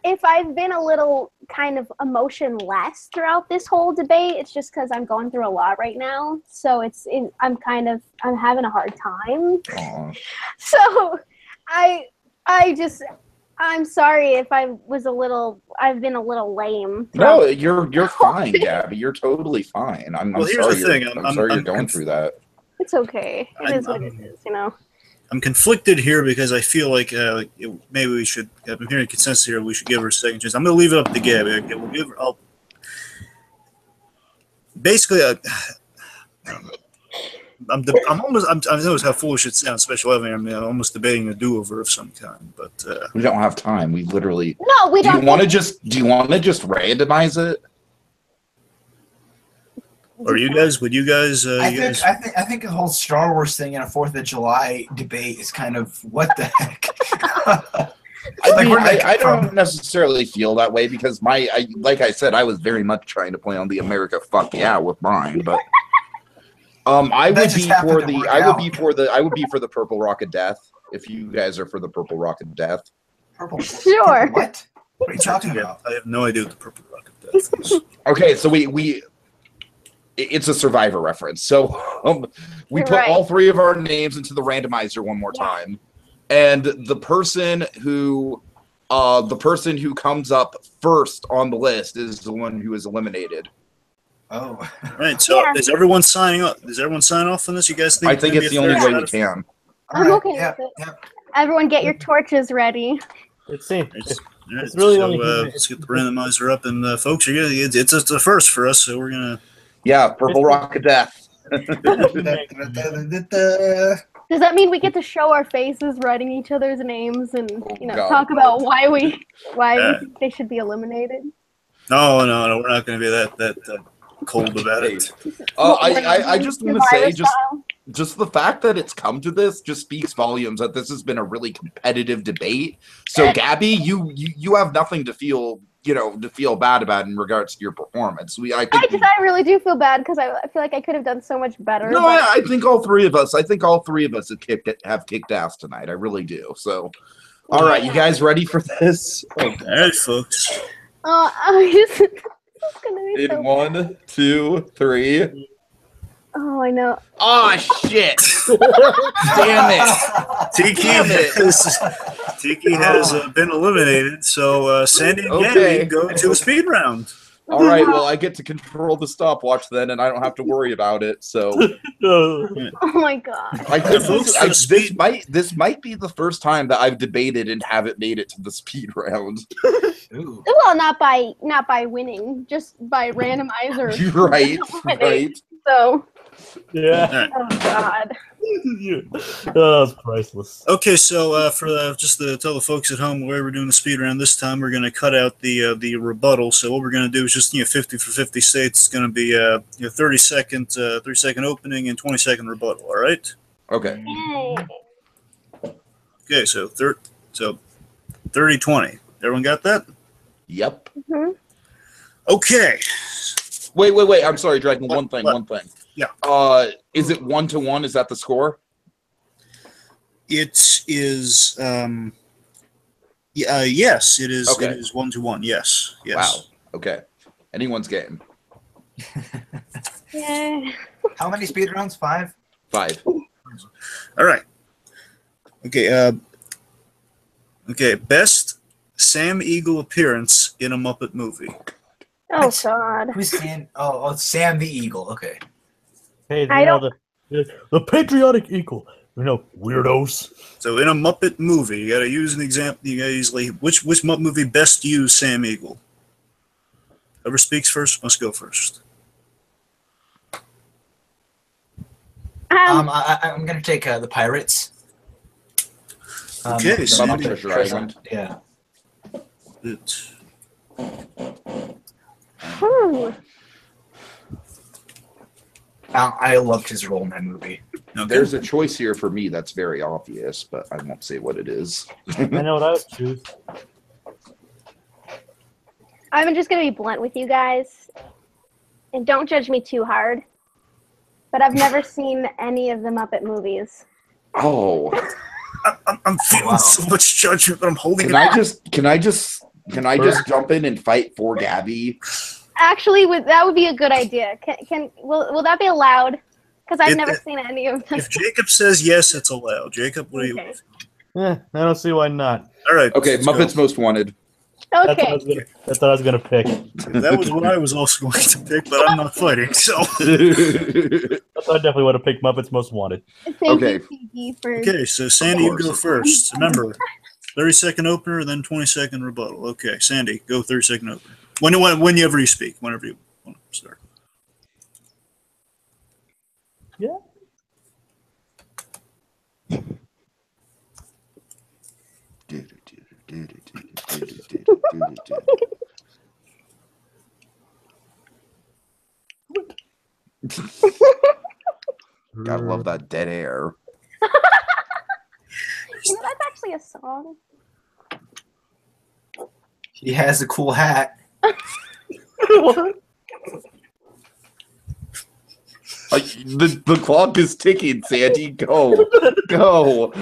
if I've been a little kind of emotionless throughout this whole debate, it's just because I'm going through a lot right now. So I'm having a hard time. Aw. So I'm sorry if I've been a little lame. No, you're fine, Gabby. You're totally fine. I'm Well, here's sorry the you're thing. I'm sorry you're going through that. It's okay. It is what I'm- it is, you know. I'm conflicted here because I feel like maybe we should. I'm hearing consensus here. We should give her a second chance. I'm going to leave it up to Gabby. Okay, we'll give her. Basically, I know how foolish it sounds, special Evan. I mean, I'm almost debating a do-over of some kind, but We don't have time. We literally. No, we Do you don't. want to just randomize it? or you guys? Would you guys? I think the whole Star Wars thing in a 4th of July debate is kind of what the heck. I don't necessarily feel that way because like I said, I was very much trying to play on the America fuck yeah with mine, but I would be for the Purple Rock of Death if you guys are for the Purple Rock of Death. Purple. Sure. Purple what? What are you talking about? I have no idea what the Purple Rocket Death is. Okay, so it's a Survivor reference. So we put all 3 of our names into the randomizer one more time, and the person who comes up first on the list is the one who is eliminated. Oh, All right. So is everyone signing up? Does everyone sign off on this? You guys think? I think it's the only way we can. I'm okay with it. Yep. Everyone, get your torches ready. Let's see. All right, It's really so, only let's get the randomizer up, and folks, it's a first for us, so we're gonna. Yeah, Purple Rock of Death. Does that mean we get to show our faces writing each other's names and God. talk about why we think they should be eliminated? No, we're not going to be that cold about it. I just want to say, Survivor just the fact that it's come to this just speaks volumes that this has been a really competitive debate. So, Gabby, you have nothing to feel bad about in regards to your performance. I really do feel bad because I feel like I could have done so much better. No, I think all 3 of us. I think all 3 of us have kicked ass tonight. I really do. So, all right, you guys ready for this? All right, folks. It's gonna be In so 1, 2, 3. Oh, I know. Oh shit! Damn it! Tiki has been eliminated, so Sandy and Gabby go to a speed round. All right, well, I get to control the stopwatch then, and I don't have to worry about it. So, Oh my god! I think this might be the first time that I've debated and haven't made it to the speed round. Ooh. Well, not by winning, just by randomizer. Right. So. Yeah. Oh god. Oh, it's priceless. Okay, so just to tell the folks at home where we're doing the speed round this time, we're going to cut out the rebuttal. So what we're going to do is just 50 for 50 states. It's going to be 30-second opening and 20-second rebuttal. All right. Okay. Yay. Okay, so 30-20. Everyone got that? Yep. Mm-hmm. Okay. Wait. I'm sorry, Dragon. One thing. Yeah. Is it 1-1? Is that the score? It is. Yes, it is. Okay. It is 1-1. Yes. Wow. Okay. Anyone's game. Yay. How many speed rounds? 5? 5. All right. Okay. Okay. Best Sam Eagle appearance in a Muppet movie. Oh god. Who's Sam? Oh, it's Sam the Eagle. Okay. Hey, I the Patriotic Eagle. Weirdos. So in a Muppet movie, you got to use an example. You got to use which Muppet movie best used Sam Eagle. Whoever speaks first must go first. I'm gonna take the Pirates. Okay, so Treasure Island. Yeah. It. Hmm. I loved his role in that movie. Okay. There's a choice here for me that's very obvious, but I won't say what it is. I know what I would choose. I'm just gonna be blunt with you guys, and don't judge me too hard. But I've never seen any of the Muppet movies. Oh, I'm feeling Wow. so much judgment, but I'm holding can it. I just jump in and fight for Gabby? Actually, that would be a good idea. Will that be allowed? Because I've It- never it- seen any of them. If Jacob says yes, it's allowed. Jacob, what do you? Okay. I don't see why not. All right. Okay, let's go. Muppets Most Wanted. Okay. That's what I was gonna pick. That was what I was also going to pick, but I'm not fighting. So That's why I definitely would have picked Muppets Most Wanted. Thank Okay. you, Piggy, for okay, so Sandy, you course, go of first. Remember, 30-second opener, then 20-second rebuttal. Okay, Sandy, go 30-second opener. Whenever you speak, whenever you want to start. Yeah. Gotta love that dead air. You know, that's actually a song. He has a cool hat. What? The clock is ticking, Sandy. Go. Go.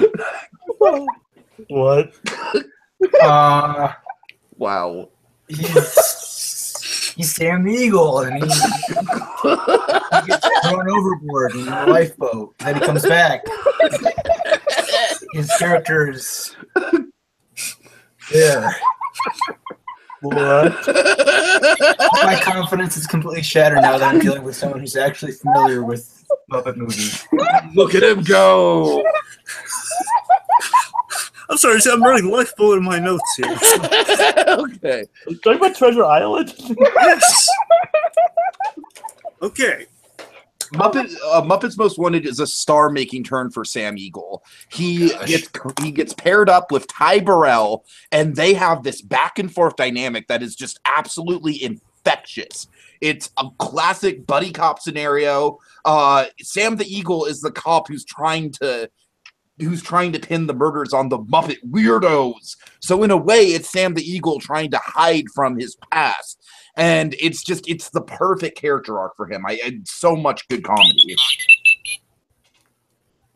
What? Wow. He's Sam the Eagle, and he gets thrown overboard in a lifeboat. Then he comes back. His character's there. What? My confidence is completely shattered now that I'm dealing with someone who's actually familiar with Muppet movies. Look at him go. I'm sorry, I'm running lifeboat in my notes here. Okay. Talking about Treasure Island? Yes. Okay. Muppets Most Wanted is a star-making turn for Sam Eagle. He gets paired up with Ty Burrell, and they have this back and forth dynamic that is just absolutely infectious. It's a classic buddy cop scenario. Sam the Eagle is the cop who's trying to pin the murders on the Muppet weirdos. So in a way, it's Sam the Eagle trying to hide from his past. And it's the perfect character arc for him. So much good comedy.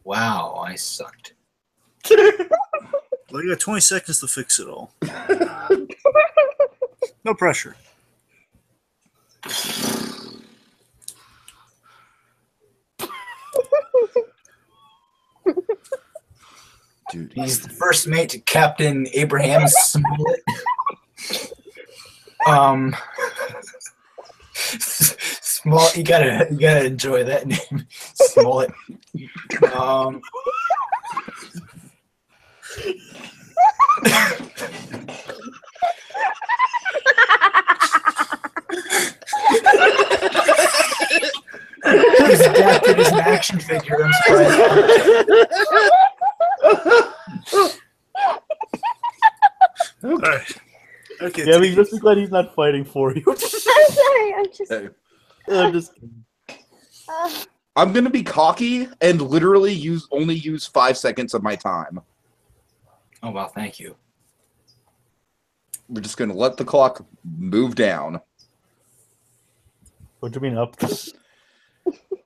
Wow, I sucked. Well, you got 20 seconds to fix it all. No pressure. Dude, He's the first mate to Captain Abraham Smollett. Smollett, you gotta enjoy that name, Smollett. He's adapted as an action figure. I'm surprised. All right. Okay. Yeah, I mean, just be glad he's not fighting for you. I'm sorry. Hey. I'm just I'm gonna be cocky and literally only use 5 seconds of my time. Oh well, thank you. We're just gonna let the clock move down. What do you mean up?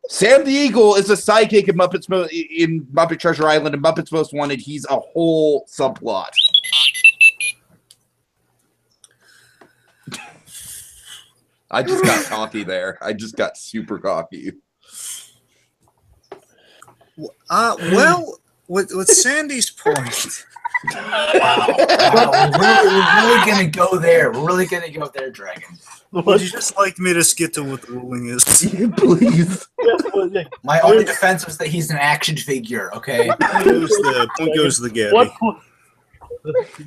Sam the Eagle is a sidekick in Muppet Treasure Island and Muppets Most Wanted. He's a whole subplot. I just got cocky there. I just got super cocky. Well, with Sandy's point, Wow, we're really gonna go there. We're really gonna go there, Dragon. would you just like me to skip to what the ruling is? Please. My only defense was that he's an action figure. Okay. Point goes to the Gabby. What point?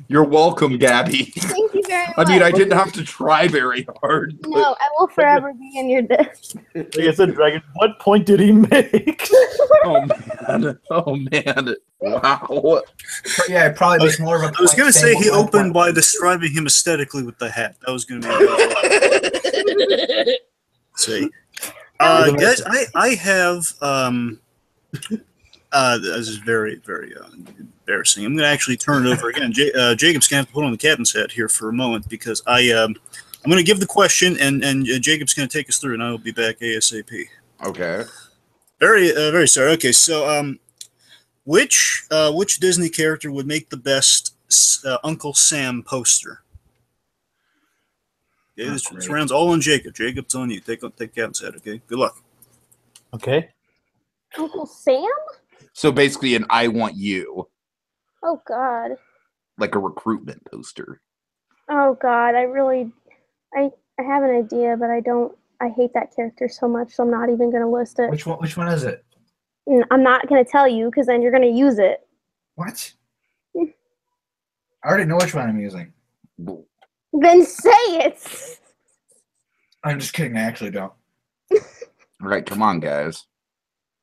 You're welcome, Gabby. Thank you very I mean, much. I didn't have to try very hard. But No, I will forever be in your disc. Like I said, Dragon, what point did he make? oh man, oh man, wow. Yeah, it probably makes more of a point. I was going to say saying he what one opened point by was. describing him aesthetically with the hat. That was going to be. See, guys, I have. This is very, very embarrassing. I'm going to actually turn it over again. Jacob's going to have to put on the captain's hat here for a moment because I'm going to give the question, and Jacob's going to take us through, and I will be back ASAP. Okay. Very sorry. Okay, so which Disney character would make the best Uncle Sam poster? Okay, this round's all on Jacob. Jacob, it's on you. Take captain's hat. Okay, good luck. Okay. Uncle Sam? So basically, an "I want you," Oh God. like a recruitment poster. Oh God. I have an idea, but I hate that character so much, so I'm not even gonna list it. Which one is it? I'm not gonna tell you because then you're gonna use it. What? I already know which one I'm using. Then say it. I'm just kidding. I actually don't. All right, come on, guys.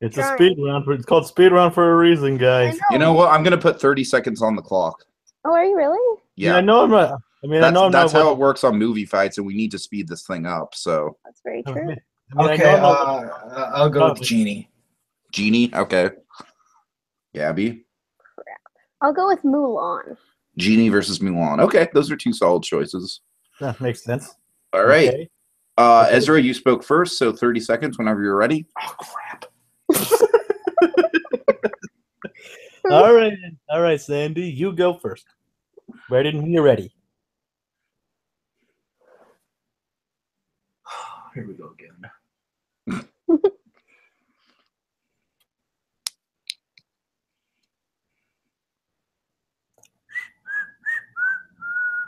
It's a Trying. speed round. It's called speed round for a reason, guys. You know what? I'm gonna put 30 seconds on the clock. Oh, are you really? Yeah, I Yeah, know I'm not. I mean, I know I'm that's not. how it works on movie fights, and we need to speed this thing up. So, That's very I true. mean, Okay, I know I'm not. I'll go with Genie. Genie, okay. Gabby, I'll go with Mulan. Genie versus Mulan. Okay, those are two solid choices. That makes sense. All right, Okay. Ezra, you spoke first, so 30 seconds whenever you're ready. Oh crap! All right, Sandy, you go first. Ready when you're ready. Here we go again.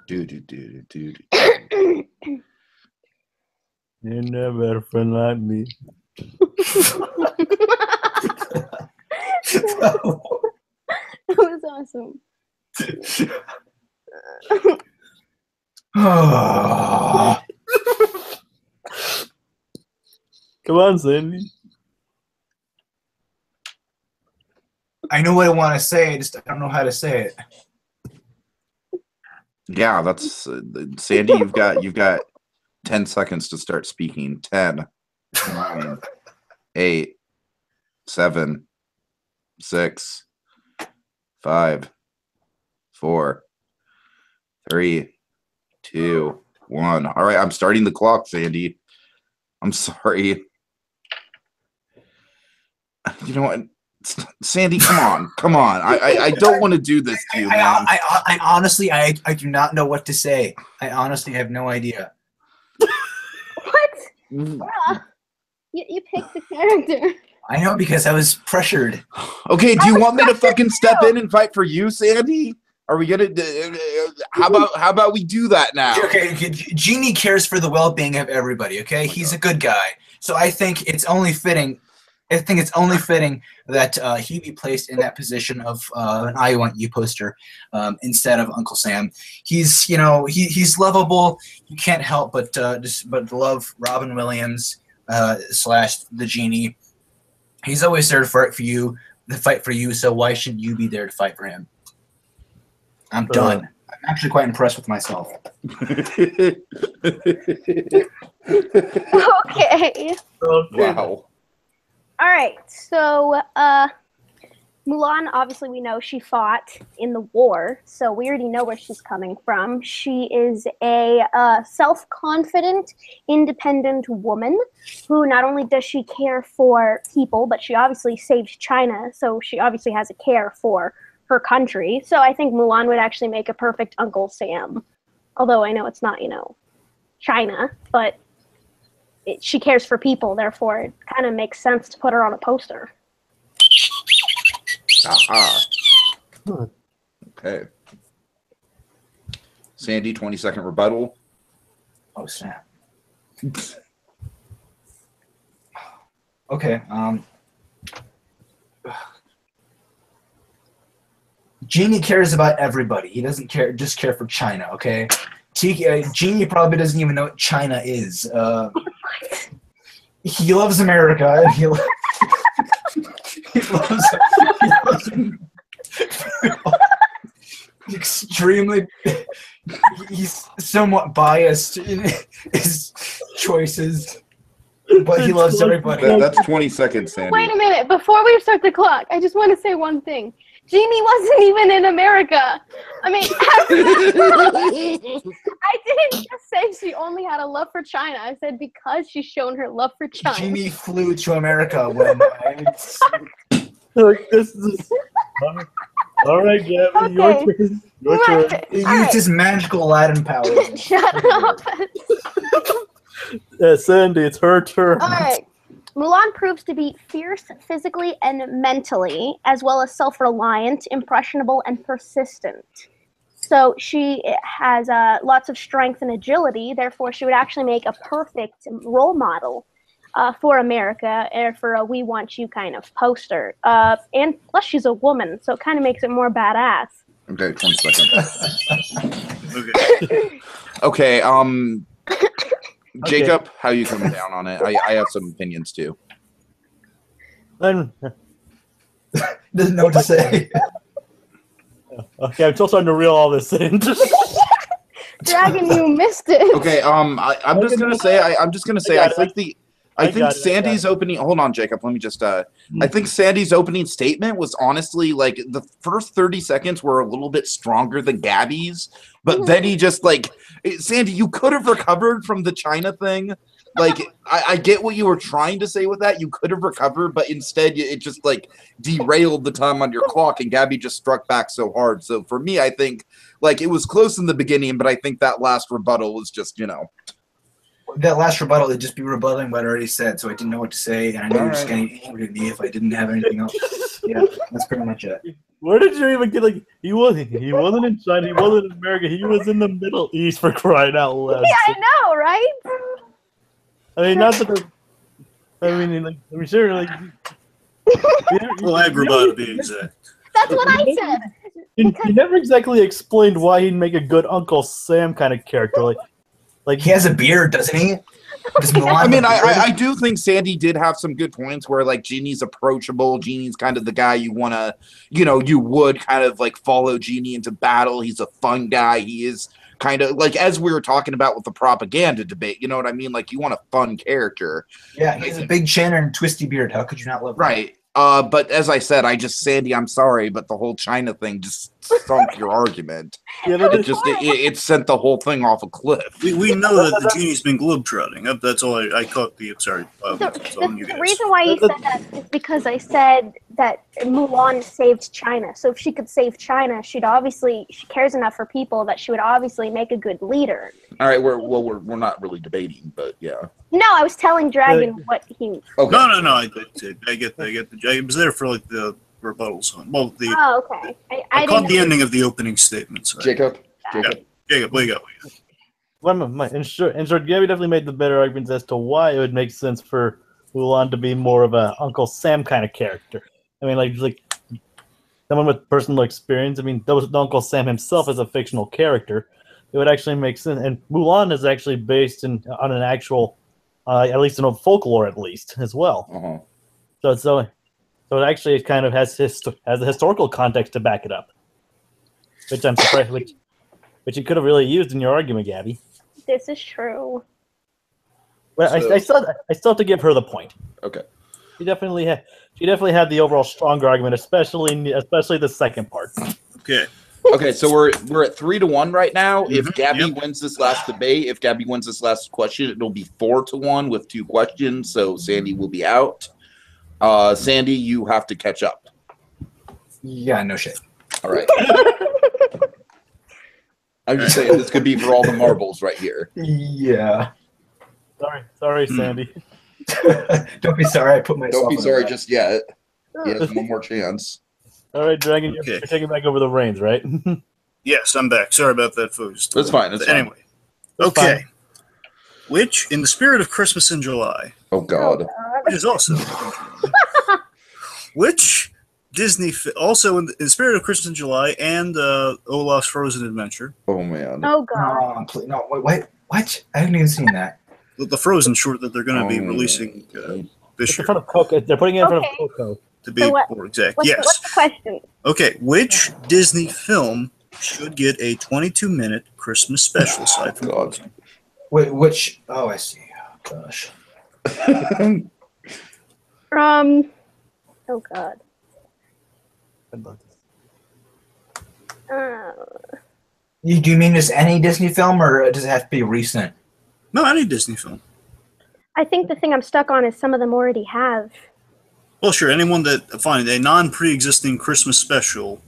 Do do do do do. You never had a friend like me. That was awesome. Come on, Sandy. I know what I want to say. I just don't know how to say it. Yeah, that's Sandy. You've got 10 seconds to start speaking. 10, 9, 8, 7, 6, 5, 4, 3, 2, 1. All right, I'm starting the clock, Sandy. I'm sorry. You know what? Sandy, come on. I don't want to do this to you, man. I honestly, I do not know what to say. I honestly have no idea. What? Bruh. You picked the character. I know because I was pressured. Okay, do you want me to fucking step in and fight for you, Sandy? Are we gonna? How about we do that now? Okay, Genie cares for the well-being of everybody. Okay, he's a good guy, so I think it's only fitting. That he be placed in that position of an "I Want You" poster instead of Uncle Sam. He's he's lovable. You can't help but love Robin Williams / the Genie. He's always there to fight for you. So why should you be there to fight for him? I'm done. I'm actually quite impressed with myself. Okay. Wow. All right. So, Mulan, obviously, we know she fought in the war, so we already know where she's coming from. She is a self-confident, independent woman who not only does she care for people, but she obviously saved China, so she obviously has a care for her country. So I think Mulan would actually make a perfect Uncle Sam. Although I know it's not, China, but she cares for people, therefore it kind of makes sense to put her on a poster. Aha. Okay. Sandy, 20-second rebuttal. Oh snap. Okay. Genie cares about everybody. He doesn't just care for China. Okay. Genie probably doesn't even know what China is. He loves America. And he loves extremely. He's somewhat biased in his choices, but he loves everybody. That's 20 seconds, Sandy. Wait a minute. Before we start the clock, I just want to say one thing. Jeannie wasn't even in America. I mean, I didn't just say she only had a love for China. I said because she's shown her love for China. Jeannie flew to America when. This is all right, Gabby. Okay. Your turn. Right. He All used right. his magical Aladdin power. Shut up. Sandy, it's her turn. All right. Mulan proves to be fierce physically and mentally, as well as self-reliant, impressionable, and persistent. So she has lots of strength and agility. Therefore, she would actually make a perfect role model for America, or for a "We Want You" kind of poster. And plus, she's a woman, so it kind of makes it more badass. Okay, 20 seconds. Okay. Okay, Jacob, how you coming down on it? I have some opinions too. Then, Doesn't know what to say. okay, I'm still starting to reel all this in. Dragon, you missed it. Okay, I'm just gonna say I think Sandy's opening. Hold on, Jacob. Let me just. I think Sandy's opening statement was honestly like the first 30 seconds were a little bit stronger than Gabby's, but then he just like Sandy, you could have recovered from the China thing. Like I get what you were trying to say with that. You could have recovered, but instead it just like derailed the time on your clock, and Gabby just struck back so hard. So for me, I think like it was close in the beginning, but I think that last rebuttal was just That last rebuttal would just be rebutting what I already said, so I didn't know what to say, and I knew you were just getting angry at me if I didn't have anything else. Yeah, that's pretty much it. Where did you even get like he wasn't in China, he wasn't in America, he was in the Middle East, for crying out loud. Yeah, I know, right? I mean, not that I'm sure like Well, Agrabah to be exact. That's what I said. he never exactly explained why he'd make a good Uncle Sam kind of character. Like He has a beard, doesn't he? Does Mulan I mean, have a beard? I do think Sandy did have some good points where like Genie's approachable. Genie's kind of the guy you want to, you would kind of like follow Genie into battle. He's a fun guy. He is kind of like, as we were talking about with the propaganda debate, you know what I mean? Like you want a fun character. Yeah, he has a big chin and a twisty beard. How could you not love that? Right. But as I said, Sandy, I'm sorry, but the whole China thing just sunk your argument. yeah, but It sent the whole thing off a cliff. We know that the genie's been globetrotting. That's all I caught the. Sorry. That's all you The guys. reason why you said that is because I said that Mulan saved China. So if she could save China, she cares enough for people that she would obviously make a good leader. All right, we're not really debating, but yeah. No, I was telling Dragon what he. Okay. No. I get I was there for like the rebuttals. Well, Oh, okay. I didn't caught the know. ending of the opening statements. Jacob. Jacob, what you got? in short, Gabby definitely made the better arguments as to why it would make sense for Mulan to be more of a Uncle Sam kind of character. I mean, like someone with personal experience. I mean, Uncle Sam himself is a fictional character. It would actually make sense. And Mulan is actually based on an actual, at least in a folklore, at least as well. Uh-huh. So it actually kind of has a historical context to back it up, which I'm surprised, which you could have really used in your argument, Gabby. This is true. But I still have to give her the point. Okay. She definitely had the overall stronger argument, especially the second part. Okay. Okay, so we're at 3-1 right now. If Gabby Yep. wins this last debate, if Gabby wins this last question, it'll be 4-1 with 2 questions. So Sandy will be out. Sandy, you have to catch up. Yeah, no shit. All right. I'm just saying this could be for all the marbles right here. Yeah. Sorry, Sandy. Don't be sorry. I put myself. Don't be in sorry that. just yet. He has one more chance. All right, Dragon, Okay. you're taking back over the reins, right? Yes, I'm back. Sorry about that, folks. That's fine. That's fine. Anyway. That's Okay. fine. Which, in the spirit of Christmas in July, Oh God. which is also which Disney also in the spirit of Christmas in July and Olaf's Frozen Adventure. Oh man. Oh god. No, please, no, wait, what? I haven't even seen that. The Frozen short that they're going to be Oh. releasing this It's in year. front of Coco. They're putting it in front of Okay. Coco. To be So what- more exact, What's yes. the question? Okay, which Disney film should get a 22-minute Christmas special aside from God. Frozen? Wait, which? Oh, I see. Oh, gosh. Oh god. Do you mean just any Disney film, or does it have to be recent? No, any Disney film. I think the thing I'm stuck on is some of them already have. Well, sure, anyone that find a non-pre-existing Christmas special.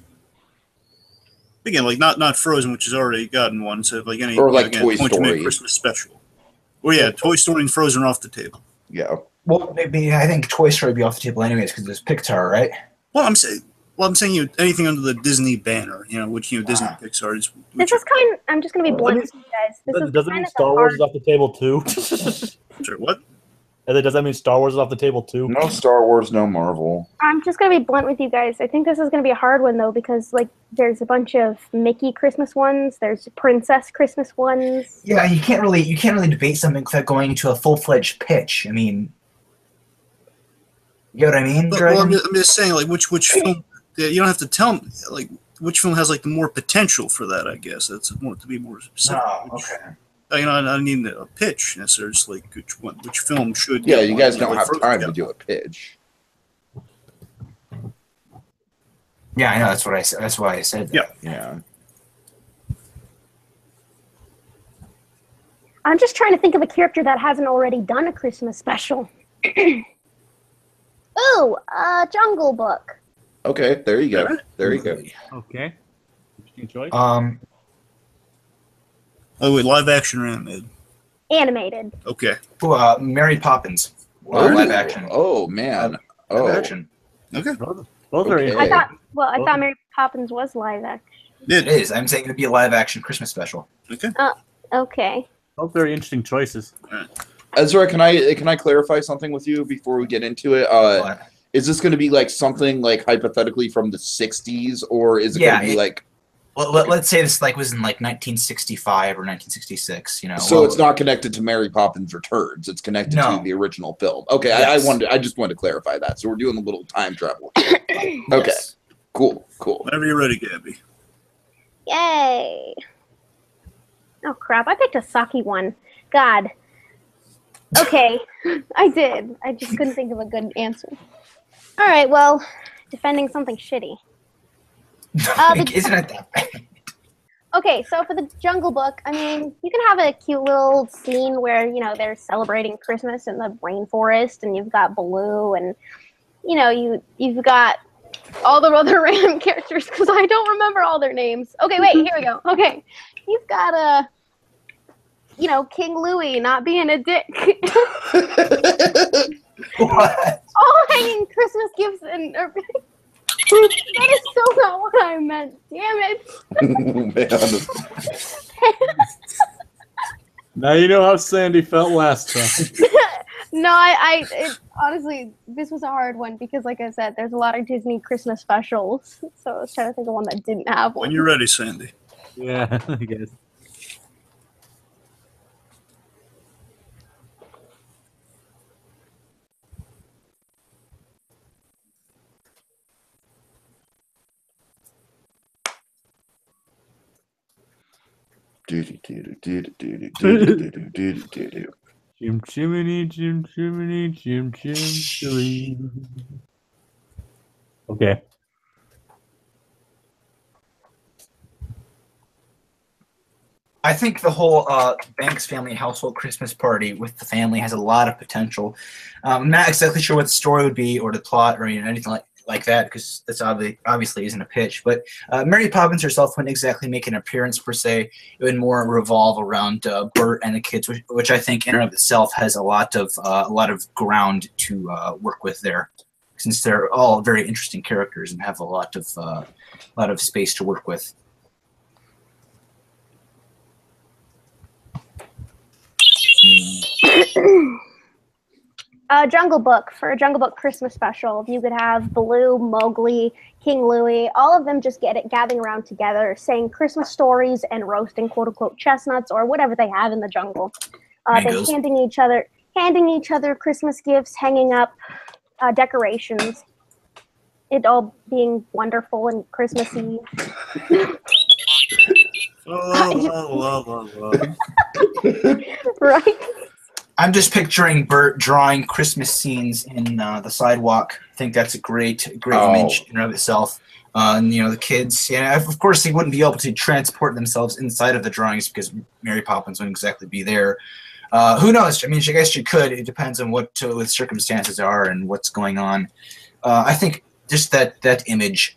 Again, like not Frozen, which has already gotten one. So like any Or like again, Toy 22-minute Story. Christmas special. Well, yeah, Toy Story and Frozen are off the table. Yeah. Well, maybe I think Toy Story would be off the table anyways because it's Pixar, right? Well, I'm saying anything under the Disney banner, which Disney Pixar is. This is kind. I'm just gonna be blunt with you guys. This is Does it kind mean of Star Wars is off the table too? Sure, what? Does that mean Star Wars is off the table too? No Star Wars, no Marvel. I'm just gonna be blunt with you guys. I think this is gonna be a hard one though because like there's a bunch of Mickey Christmas ones. There's Princess Christmas ones. Yeah, you can't really debate something without going into a full-fledged pitch. I mean, you know what I mean? Well, I'm just saying, like, which film? You don't have to tell me, like, which film has like the more potential for that. I guess that's more to be more specific. Oh, okay. I need a pitch necessarily. Just like which film should. Yeah, get you one, guys don't like have Frozen time got to do a pitch. Yeah, I know. That's what I said. That's why I said that. Yeah. Yeah. I'm just trying to think of a character that hasn't already done a Christmas special. Ooh, Jungle Book. Okay, there you go. There you go. Okay. Interesting choice. Oh wait, live action or animated? Animated. Okay. Ooh, Mary Poppins. Live action. Oh man. Oh. Live action. Okay. Those are Okay. I thought Mary Poppins was live action. It is. I'm saying it'd be a live action Christmas special. Okay. Okay. both very interesting choices. Ezra, can I clarify something with you before we get into it? What? Is this going to be like something like hypothetically from the 60s, or is it going to be like? Well, let's say this was in 1965 or 1966. So it's not connected to Mary Poppins Returns. It's connected to the original film. Okay, Yes. I just wanted to clarify that. So we're doing a little time travel. Okay, Yes. cool. Whenever you're ready, Gabby. Yay. Oh, crap. I picked a sucky one. God. Okay. I did. I just couldn't think of a good answer. All right. Well, defending something shitty. Isn't it that bad? Okay, so for the Jungle Book, I mean, you can have a cute little scene where, they're celebrating Christmas in the rainforest, and you've got Baloo, and, you've got all the other random characters, because I don't remember all their names. Okay, wait, here we go. Okay, you've got, King Louie not being a dick. What? All hanging Christmas gifts and... That is still not what I meant. Damn it. Man. Now you know how Sandy felt last time. No, honestly, this was a hard one because, like I said, there's a lot of Disney Christmas specials. So I was trying to think of one that didn't have one. When you're ready, Sandy. Yeah, I guess. Jim Jiminy, Jim Jiminy, Jim Jim Chili. Okay. I think the whole Banks family household Christmas party with the family has a lot of potential. I'm not exactly sure what the story would be or the plot or anything like that because that's obviously isn't a pitch. But Mary Poppins herself wouldn't exactly make an appearance per se. It would more revolve around Bert and the kids, which I think in and of itself has a lot of ground to work with there, since they're all very interesting characters and have a lot of space to work with. Jungle Book, for a Jungle Book Christmas special. You could have Baloo, Mowgli, King Louie, all of them just gathering around together, saying Christmas stories and roasting quote unquote chestnuts or whatever they have in the jungle. Then handing each other Christmas gifts, hanging up decorations. It all being wonderful and Christmassy. Right? I'm just picturing Bert drawing Christmas scenes in the sidewalk. I think that's a great image in and of itself. And the kids, of course, they wouldn't be able to transport themselves inside of the drawings because Mary Poppins wouldn't exactly be there. Who knows? I mean, I guess you could. It depends on what the circumstances are and what's going on. I think just that image.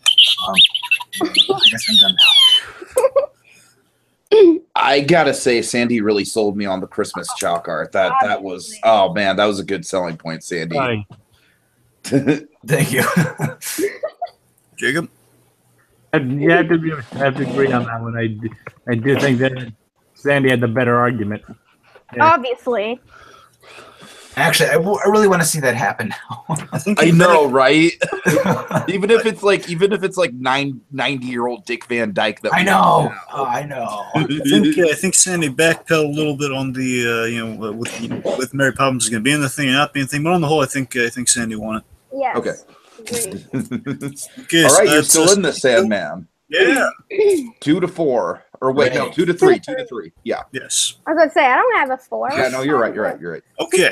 I guess I'm done now. I gotta say, Sandy really sold me on the Christmas chalk art. That was, oh man, that was a good selling point, Sandy. Hi. Thank you. Jacob? I have to agree on that one. I do think that Sandy had the better argument. Yeah. Obviously. Actually, I really want to see that happen now. I know, right? even if it's like 90-year-old Dick Van Dyke. That I know. I know. I think Sandy backpedaled a little bit on the with Mary Poppins is going to be in the thing and not be in the thing, but on the whole, I think Sandy won it. Yes. Okay. Okay, all so right, you're still in the Sandman. Yeah. 2-4, or wait, no, 2-3, 2-3. Yeah. Yes. I was going to say, I don't have a 4. Yeah, no, you're right. Okay.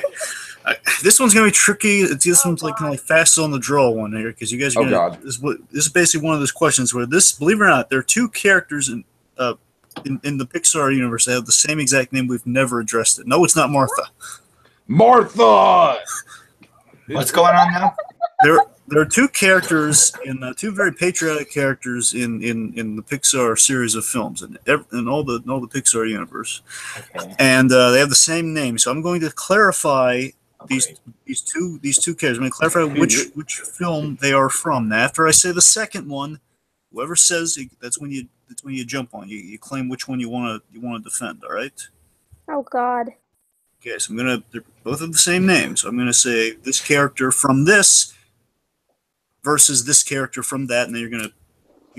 This one's gonna be tricky. This one's like kind of fast on the draw one here because you guys are gonna. This is basically one of those questions where believe it or not, there are two characters in the Pixar universe that have the same exact name. We've never addressed it. No, it's not Martha. Martha. What's going on now? There are two characters two very patriotic characters in the Pixar series of films and all the Pixar universe, and they have the same name. So I'm going to clarify these two characters. I'm going to clarify which film they are from. Now, after I say the second one, whoever says that's when you jump on. You claim which one you want to defend. All right. Oh God. Okay, so they're both have the same name. So I'm gonna say this character from this versus this character from that, and then you're gonna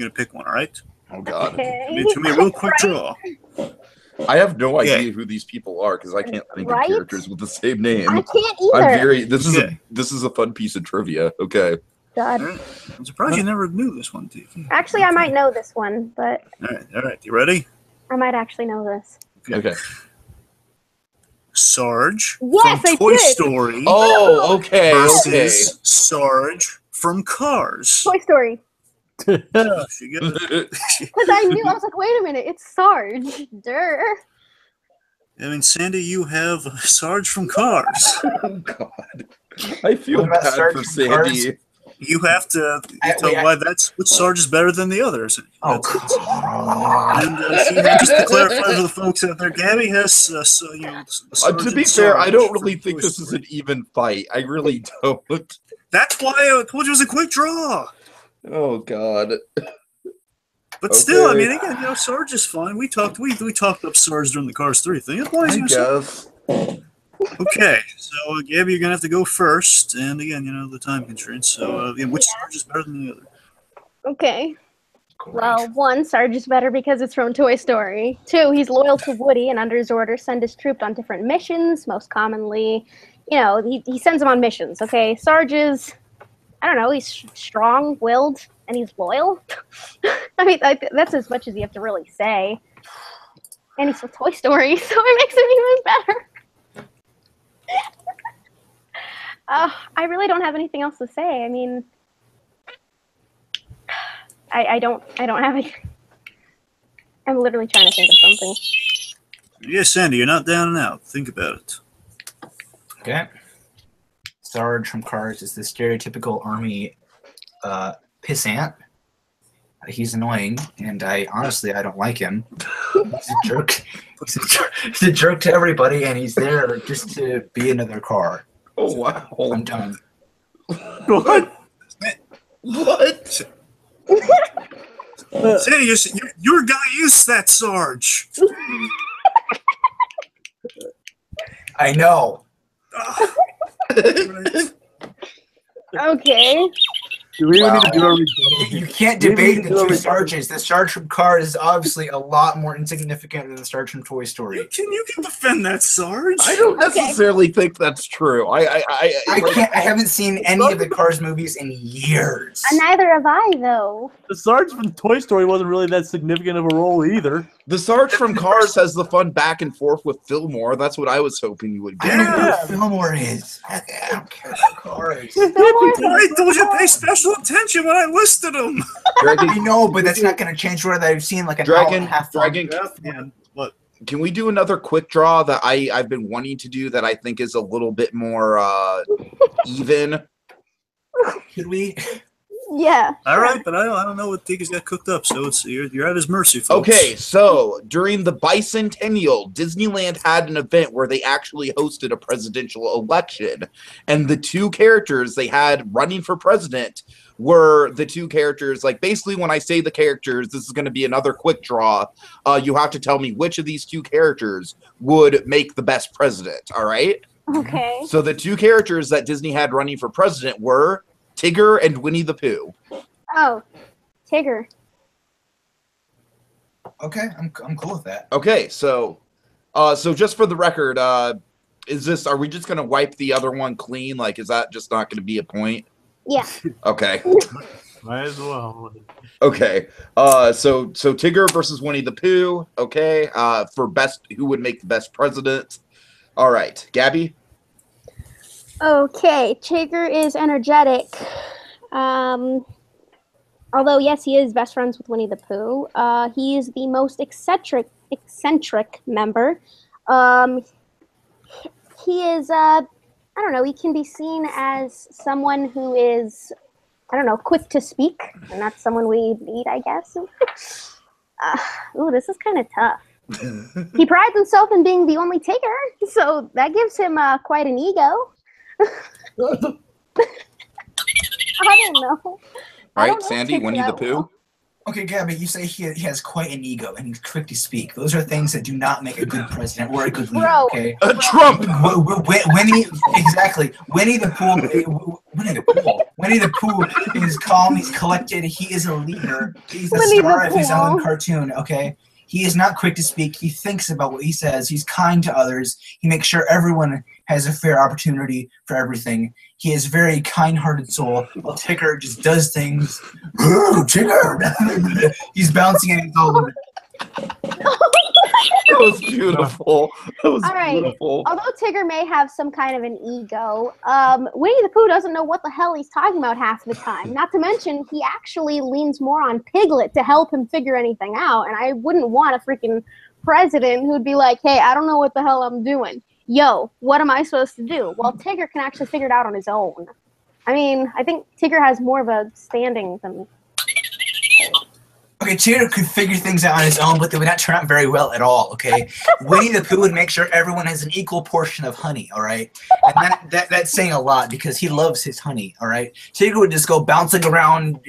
pick one. All right. Oh God. Okay. It's gonna be a real quick draw. I have no idea who these people are because I can't think of characters with the same name. I can't either. This is a fun piece of trivia. Okay. God. All right. I'm surprised you never knew this one, T. Actually, I might know this one, but All right. You ready? I might actually know this. Okay. Sarge Yes, from I Toy did. Story. Oh, okay. Versus Sarge from Cars. Toy Story. She got it. Because I knew, I was like, wait a minute, it's Sarge. Durr. I mean, Sandy, you have Sarge from Cars. Oh God. I feel What about bad Sarge for from Sandy. Cars? You have to tell why which Sarge is better than the others. Oh, And just to clarify for the folks out there, Gabby has To be fair, I don't really think this is an even fight. I really don't. That's why I told you it was a quick draw. Oh God. But still, I mean, again, Sarge is fine. We talked up Sarge during the Cars 3 thing. I guess. Okay, so Gabby, you're gonna have to go first, and again, the time constraints. So, which Sarge is better than the other? Okay. Well, 1, Sarge is better because it's from Toy Story. 2, he's loyal to Woody and under his orders send his troops on different missions. Most commonly, he sends them on missions. Okay, Sarge is, I don't know, he's strong-willed and he's loyal. I mean, that's as much as you have to really say. And he's from Toy Story, so it makes him even better. I really don't have anything else to say. I mean, I don't have anything. I'm literally trying to think of something. Yes, Sandy, you're not down and out. Think about it. Okay. Sarge from Cars is the stereotypical army pissant. He's annoying, and I don't like him. He's a jerk. He's a jerk to everybody, and he's there just to be another car. Oh wow! I'm done. What? What? Sandy, your guy is that Sarge. I know. Okay. Do we even need to do a You rebuttal? can't We debate need the to do a two rebuttal. sergeants. The Sarge from Cars is obviously a lot more insignificant than the Sarge from Toy Story. You can defend that, Sarge. I don't Okay. necessarily think that's true. I haven't seen any of the Cars movies in years. Neither have I, though. The Sarge from Toy Story wasn't really that significant of a role either. The Sarge from Cars has the fun back and forth with Fillmore. That's what I was hoping you would I don't know get. who Yeah. Fillmore is. I don't care about Cars. I told you to pay special attention when I listed them. Dragon, I know, but that's not going to change whether I've seen like an hour and a half. Dragon, What? can we do another quick draw that I've been wanting to do that I think is a little bit more even? Could we? Yeah. All right, but I don't know what Tigger's got cooked up, so you're at his mercy, folks. Okay, so during the bicentennial, Disneyland had an event where they actually hosted a presidential election, and the two characters they had running for president were the two characters. Like, basically, when I say the characters, this is going to be another quick draw. You have to tell me which of these two characters would make the best president. All right. Okay. So the two characters that Disney had running for president were Tigger and Winnie the Pooh. Oh, Tigger. Okay, I'm cool with that. Okay, so just for the record, are we just gonna wipe the other one clean? Like, is that just not gonna be a point? Yeah. Okay. Might as well. Okay. So Tigger versus Winnie the Pooh. Okay. For best, who would make the best president? All right, Gabby. Okay, Tigger is energetic. Although, yes, he is best friends with Winnie the Pooh. He is the most eccentric member. He is, I don't know, he can be seen as someone who is, I don't know, quick to speak. And that's someone we need, I guess. Ooh, this is kind of tough. He prides himself in being the only Tigger, so that gives him quite an ego. I don't know. All I right, don't know Sandy, Tigger Winnie the that Pooh. well. Okay, Gabby, you say he has quite an ego and he's quick to speak. Those are things that do not make a good president or a good leader. Bro. Okay. Trump. Winnie, exactly. Winnie the Pooh is calm. He's collected. He is a leader. He's the Winnie the star of his own Pooh. cartoon. Okay. He is not quick to speak. He thinks about what he says. He's kind to others. He makes sure everyone has a fair opportunity for everything. He is very kind-hearted soul. While Tigger just does things. Tigger. He's bouncing and he's all over. That was beautiful. That was All right. beautiful. Although Tigger may have some kind of an ego, Winnie the Pooh doesn't know what the hell he's talking about half the time. Not to mention, he actually leans more on Piglet to help him figure anything out. And I wouldn't want a freaking president who'd be like, hey, I don't know what the hell I'm doing. Yo, what am I supposed to do? Well, Tigger can actually figure it out on his own. I mean, I think Tigger has more of a standing than... Okay, Tigger could figure things out on his own, but they would not turn out very well at all, okay? Winnie the Pooh would make sure everyone has an equal portion of honey, all right? And that's saying a lot because he loves his honey, all right? Tigger would just go bouncing around,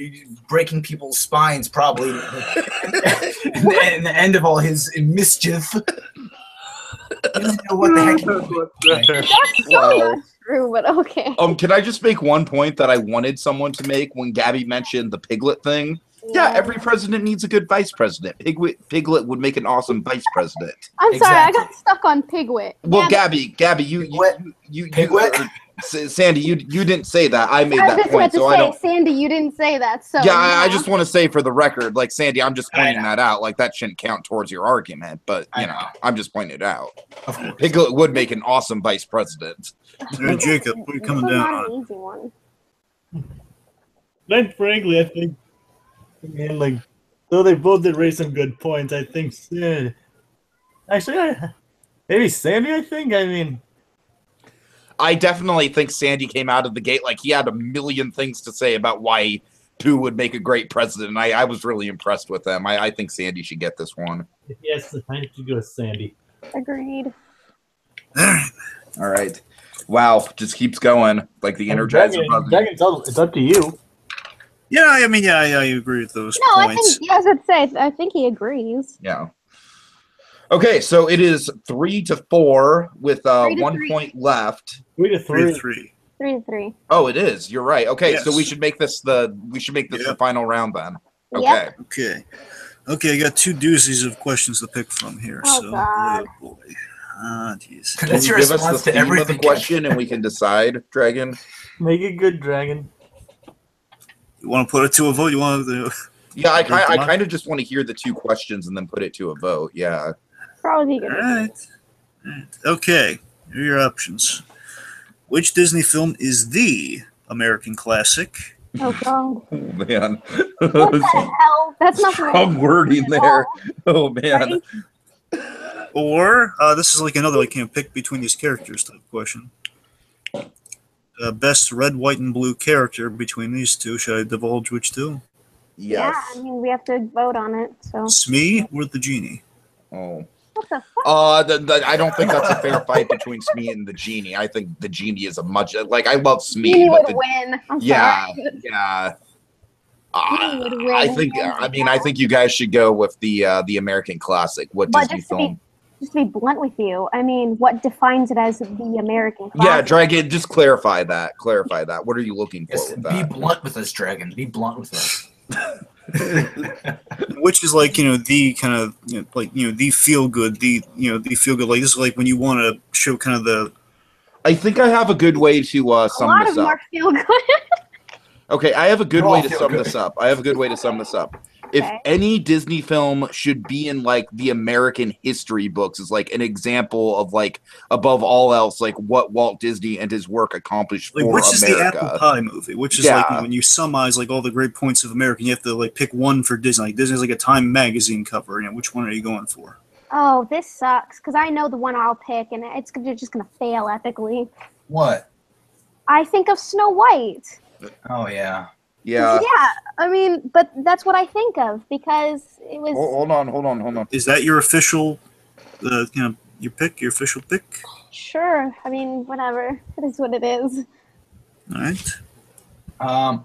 breaking people's spines, probably. And the end of all his mischief. He doesn't know what the heck he That's so not true, but okay. Can I just make one point that I wanted someone to make when Gabby mentioned the Piglet thing? Yeah, every president needs a good vice president. Piglet would make an awesome vice president. I'm sorry, I got stuck on Pigwit. Well, Gabby, Gabby, you Sandy, you didn't say that. I made I was that just point, about to so say, I don't. Sandy, you didn't say that, so... Yeah, I just want to say for the record, like, Sandy, I'm just pointing that out. Like, that shouldn't count towards your argument, but, you know, I'm just pointing it out. Piglet would make an awesome vice president. Hey, Jacob, what are you coming This was down not on? an easy one. Then, frankly, I think, man, like, though they both did raise some good points, I think, actually, maybe Sandy, I think, I mean... I definitely think Sandy came out of the gate like he had a million things to say about why Pooh would make a great president. And I was really impressed with them. I think Sandy should get this one. Yes, I have to go with Sandy. Agreed. All right. Wow, just keeps going like the Energizer Bunny. Dragon, it's up to you. Yeah, I mean, I agree with those No, I points. think, yes, I'd say, I think he agrees. Yeah. Okay, so it is 3-4 with 3-3. 1 point left. 3-3. 3-3. 3-3. Oh, it is. You're right. Okay, Yes. so we should make this the final round then. Okay. Yep. Okay, I got 2 doozies of questions to pick from here. Oh, so, God. boy. Ah, jeez. Can That's you your give us the response to theme of the everything. question and we can decide, Dragon? Make it good, Dragon. You want to put it to a vote? You want to? Yeah, I kind of just want to hear the 2 questions and then put it to a vote. Yeah. Probably All good. right. Okay, here are your options. Which Disney film is the American classic? Oh, God. Oh, man. What the hell? That's not Strong wording there. Oh, man. Right? Or this is like another pick between these characters type question. Best red, white, and blue character between these 2. Should I divulge which 2? Yes. Yeah, I mean, we have to vote on it, so. Smee or the genie? Oh. What the fuck? I don't think that's a fair fight between Smee and the genie. I think the genie is a much I love Smee, Genie but would win. I'm yeah, sorry. yeah. Genie would win. I think you guys should go with the American classic. What But Disney film? Just to be blunt with you, I mean, what defines it as the American classic? Yeah, Dragon, just clarify that. Clarify that. What are you looking for Yes, with be that? blunt with us, Dragon. Be blunt with us. Which is the kind of the feel good, the feel good. Like this is like when you want to show kind of the. I think I have a good way to A sum lot of this them up. are feel good. Okay, I have a good They all way to feel sum good. this up. I have a good way to sum this up. If Okay. any Disney film should be in like the American history books is like an example of like above all else like what Walt Disney and his work accomplished Like, for which is the America. apple pie movie? Which is Yeah. when you summarize like all the great points of America, you have to like pick one for Disney. Like Disney's like a Time magazine cover. Which one are you going for? Oh, this sucks, because I know the one I'll pick, and you're just going to fail epically. What? I think of Snow White. Oh, yeah. Yeah. Yeah, I mean, but that's what I think of, because it was... Hold on. Is that your official, your pick, your official pick? Sure, I mean, whatever. It is what it is. All right, Um,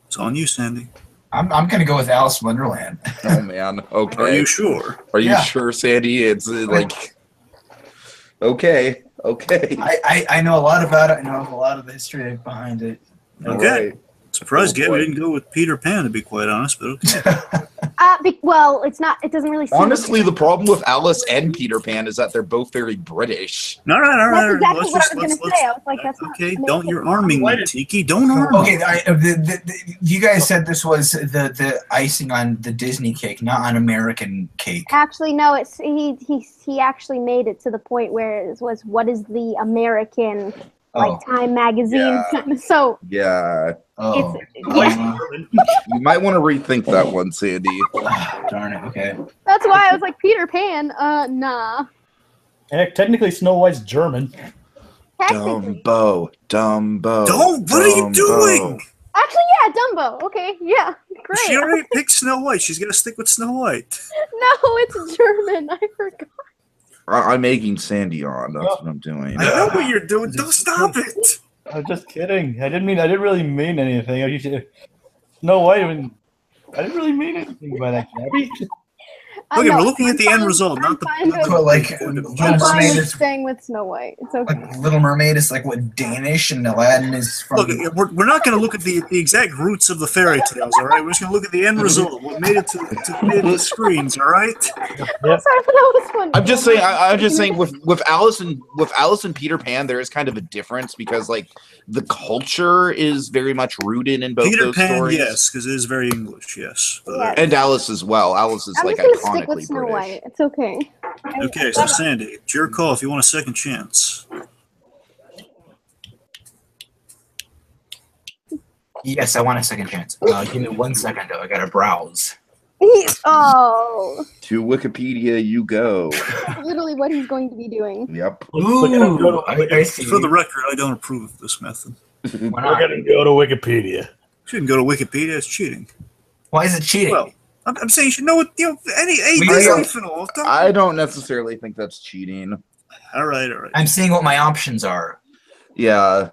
it's on you, Sandy. I'm gonna go with Alice in Wonderland. Oh man. Okay. Are you sure? Are you Yeah. sure, Sandy? It's like okay. I know a lot about it. I know a lot of the history behind it. All Okay. right. Surprised, Oh, Gabby boy. didn't go with Peter Pan, to be quite honest. But okay. Well, it's not... It doesn't really seem... Honestly, the problem with Alice and Peter Pan is that they're both very British. all right. That's exactly what I was going to say. I was like, that's not... Okay, American. don't. You're arming me, Tiki. Don't arm me. Okay, you guys said this was the icing on the Disney cake, not on American cake. Actually, no. It's he actually made it to the point where it was what is the American Time magazine. So Yeah. Oh, You might want to rethink that one, Sandy. darn it. Okay. that's why I was like Peter Pan. Nah. Heck, technically, Snow White's German. Technically. Dumbo. Don't. What are you doing? Actually, yeah, Dumbo. Okay, yeah, great. She already picked Snow White. She's gonna stick with Snow White. No, it's German. I forgot. I'm making Sandy on. That's what I'm doing. I know what you're doing. Don't stop it. I'm just kidding. I didn't really mean anything. Snow White. I didn't really mean anything by that, Gabby. Okay, No, we're looking I'm at the end fine- result, I'm not the. fine not with- the- Like, the- I'm Little fine Mermaid with is staying with Snow White. It's okay. like Little Mermaid is like what Danish and Aladdin is from. Look, we're not going to look at the exact roots of the fairy tales, all right? We're just going to look at the end result, what made it to the screens, all right? I'm sorry, but that was fun. I'm just saying. I'm just saying. With Alice and Peter Pan, there is kind of a difference because like the culture is very much rooted in both Peter those Pan, stories. yes, because it is very English, yes. Yeah. And Alice as well. Alice is I'm like just gonna stick with iconically Snow British. White. It's okay. Okay, so Sandy, it's your call if you want a second chance. Yes, I want a second chance. Give me 1 second though. I gotta browse. Oh, To Wikipedia you go. that's literally what he's going to be doing. Yep. Ooh, I see. For the record, I don't approve of this method. Why We're not? gonna go to Wikipedia. Shouldn't go to Wikipedia, it's cheating. Why is it cheating? Well, I'm saying you should know what, any We Disney don't- film. I don't necessarily think that's cheating. All right. I'm seeing what my options are. Yeah.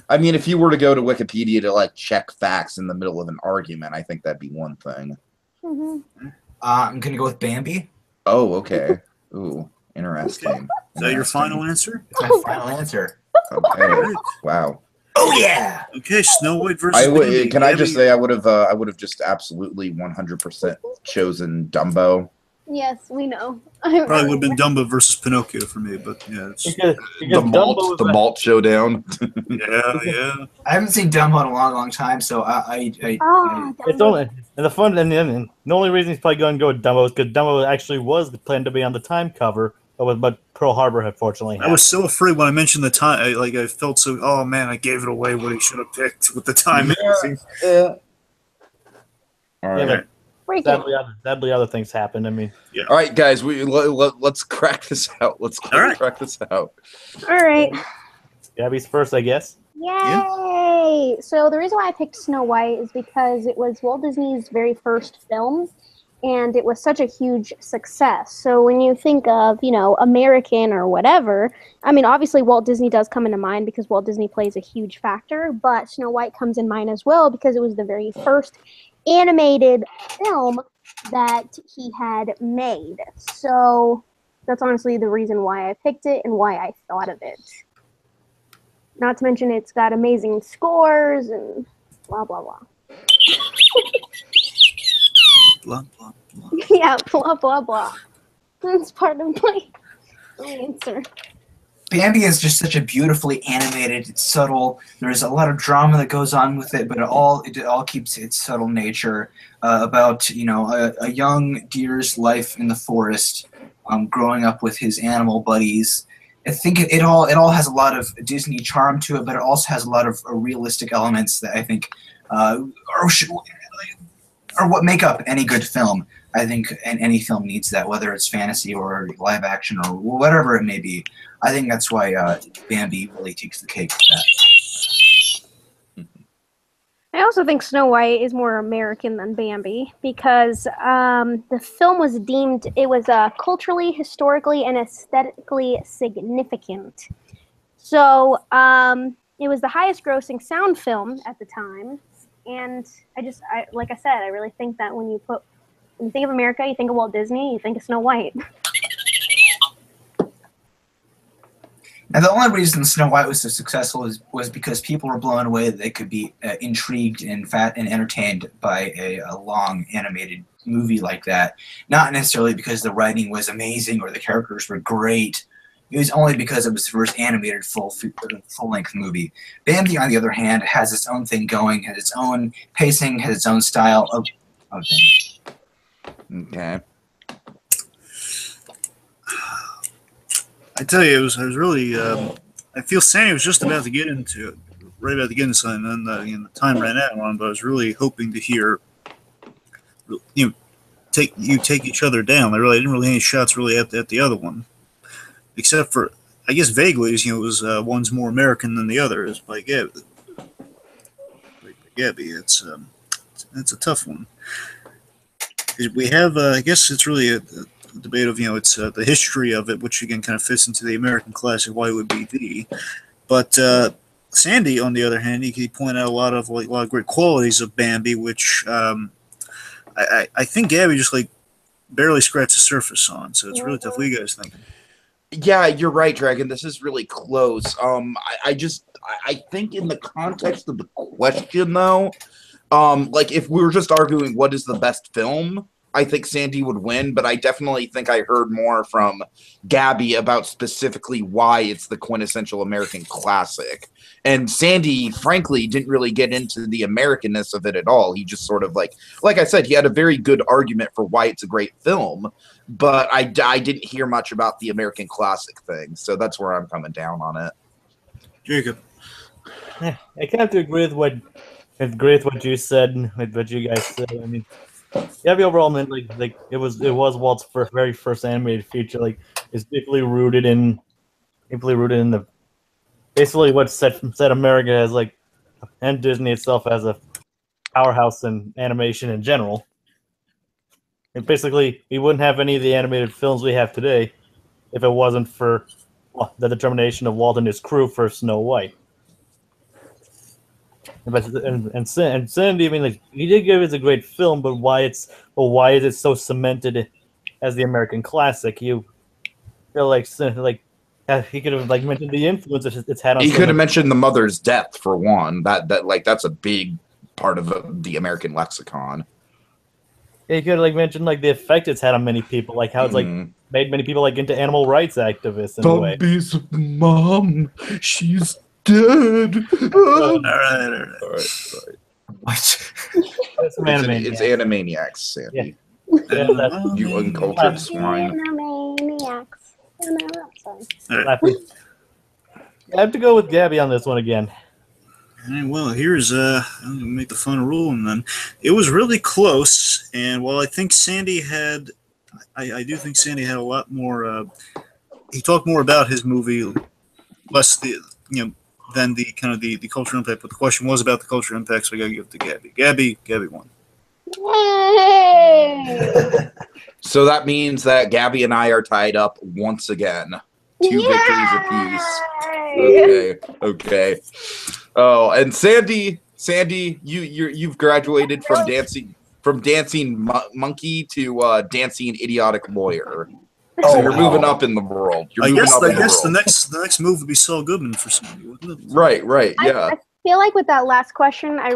I mean, if you were to go to Wikipedia to like check facts in the middle of an argument, I think that'd be one thing. Mm-hmm. I'm gonna go with Bambi. Oh, okay. Ooh, interesting. Is that your final answer? That's my final answer. Okay. Wow. Oh yeah. Okay, Snow White versus Bambi. Can I just Gabby? say I would have just absolutely 100% chosen Dumbo. Yes, we know. Probably would have been Dumbo versus Pinocchio for me, but yeah, it's, because The malt showdown. yeah. I haven't seen Dumbo in a long time, so Oh, it's Dumbo. only and the fun and the only reason he's probably going to go with Dumbo is because Dumbo actually was planned to be on the Time cover, but Pearl Harbor unfortunately I was so afraid when I mentioned the time. I felt so. Oh man, I gave it away what he should have picked with the time. Yeah. All right. Yeah, Freak but it. sadly, other things happened. I mean, All right, guys. Let's crack this out. Let's crack this out. All right. Gabby's first, I guess. Yay! So the reason why I picked Snow White is because it was Walt Disney's very first film, and it was such a huge success. So when you think of, American or whatever, I mean, obviously Walt Disney does come into mind because Walt Disney plays a huge factor, but Snow White comes in mind as well because it was the very first animated film that he had made. So that's honestly the reason why I picked it and why I thought of it. Not to mention it's got amazing scores and blah, blah, blah. Blah, blah, blah. Yeah, blah, blah, blah. That's part of my answer. Bambi is just such a beautifully animated. It's subtle. There's a lot of drama that goes on with it, but it all keeps its subtle nature about a young deer's life in the forest, growing up with his animal buddies. I think it all has a lot of Disney charm to it, but it also has a lot of realistic elements that I think are what make up any good film. I think any film needs that, whether it's fantasy or live action or whatever it may be. I think that's why Bambi really takes the cake with that. I also think Snow White is more American than Bambi because the film was deemed, it was culturally, historically, and aesthetically significant. So it was the highest grossing sound film at the time. And like I said, I really think that when you think of America, you think of Walt Disney, you think of Snow White. And the only reason Snow White was so successful was because people were blown away that they could be intrigued and entertained by a long animated movie like that. Not necessarily because the writing was amazing or the characters were great. It was only because it was the first animated full-length movie. Bambi, on the other hand, has its own thing going, has its own pacing, has its own style of things. Okay. I tell you, I was really. I feel Sandy was just about to get into it, right about to get into something, and then the time ran out on. But I was really hoping to hear, take each other down. I didn't really have any shots really at the other one, except for I guess vaguely, it was one's more American than the other. Is by Gabby. It's a tough one. We have, I guess, it's really a debate of it's the history of it, which again kind of fits into the American classic. Why it would be the, but Sandy, on the other hand, he pointed out a lot of great qualities of Bambi, which I think Gabby just barely scratched the surface on. So it's really tough. What are you guys thinking? Yeah, you're right, Dragon. This is really close. I think in the context of the question, though, if we were just arguing what is the best film, I think Sandy would win, but I definitely think I heard more from Gabby about specifically why it's the quintessential American classic. And Sandy, frankly, didn't really get into the Americanness of it at all. He just sort of like I said, he had a very good argument for why it's a great film, but I didn't hear much about the American classic thing. So that's where I'm coming down on it. Jacob. Yeah, I kind of have to agree with what you said, with what you guys said. I mean, Gabby overall meant it was Walt's very first animated feature. It's deeply rooted in the basically what set America as and Disney itself as a powerhouse in animation in general. And basically, we wouldn't have any of the animated films we have today if it wasn't for the determination of Walt and his crew for Snow White. And Sandy, I mean, he did give us a great film, but why is it so cemented as the American classic? You feel like He could have like mentioned the influence it's had on. He so could have much- mentioned the mother's death for one. That's a big part of the American lexicon. He could have like mentioned like the effect it's had on many people, like how it's like Mhm. made many people like into animal rights activists in a way. Bubby's mom, she's dead. All right. All right. What? That's some It's Animaniacs. Animaniacs, Sandy. Yeah, that's You uncultured swine. Animaniacs. Sorry. Slappy. I have to go with Gabby on this one again. All right, well, here's I'm gonna make the final rule, and then it was really close. And while I think Sandy had, I do think Sandy had a lot more. He talked more about his movie, less than the kind of the cultural impact. But the question was about the cultural impact, so I got to give it to Gabby. Gabby won. Yay! So that means that Gabby and I are tied up once again. 2 victories apiece. Okay. Oh, and Sandy, you've graduated from dancing monkey to dancing idiotic lawyer. So you're moving up in the world. I guess the next move would be Saul Goodman for Sandy, wouldn't it? Right, yeah. I feel like with that last question, I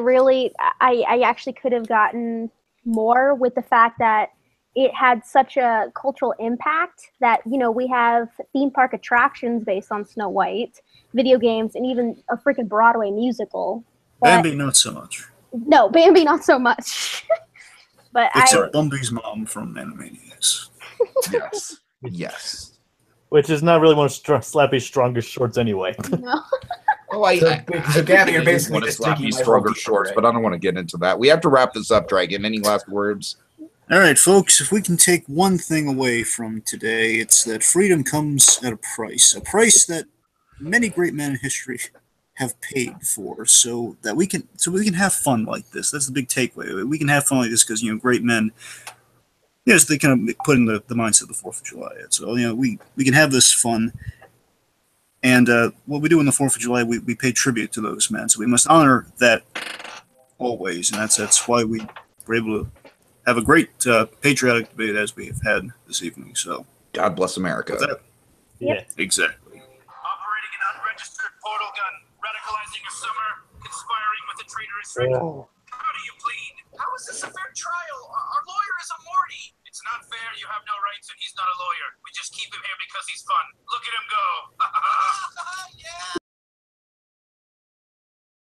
actually could have gotten more with the fact that it had such a cultural impact that, we have theme park attractions based on Snow White, video games, and even a freaking Broadway musical. Bambi, not so much. No, Bambi, not so much. But Except Bumby's mom from Animaniacs. Yes. Which is not really one of Slappy's strongest shorts anyway. No. Oh, So Gabby, you're basically one of just taking Slappy's my stronger whole shorts, right? but I don't want to get into that. We have to wrap this up, Dragon. Any last words? All right, folks, if we can take one thing away from today, it's that freedom comes at a price that many great men in history have paid for, so we can have fun like this. That's the big takeaway. We can have fun like this because great men, yes, they kind of put in the mindset of the 4th of July. So we can have this fun, and what we do on the 4th of July, we pay tribute to those men. So we must honor that always, and that's why we were able to have a great patriotic debate as we have had this evening. So God bless America. Yeah. Exactly. Operating an unregistered portal gun, radicalizing a summer, conspiring with a traitorous Rick. Oh. How do you plead? How is this a fair trial? Our lawyer is a Morty. It's not fair. You have no rights, and he's not a lawyer. We just keep him here because he's fun. Look at him go.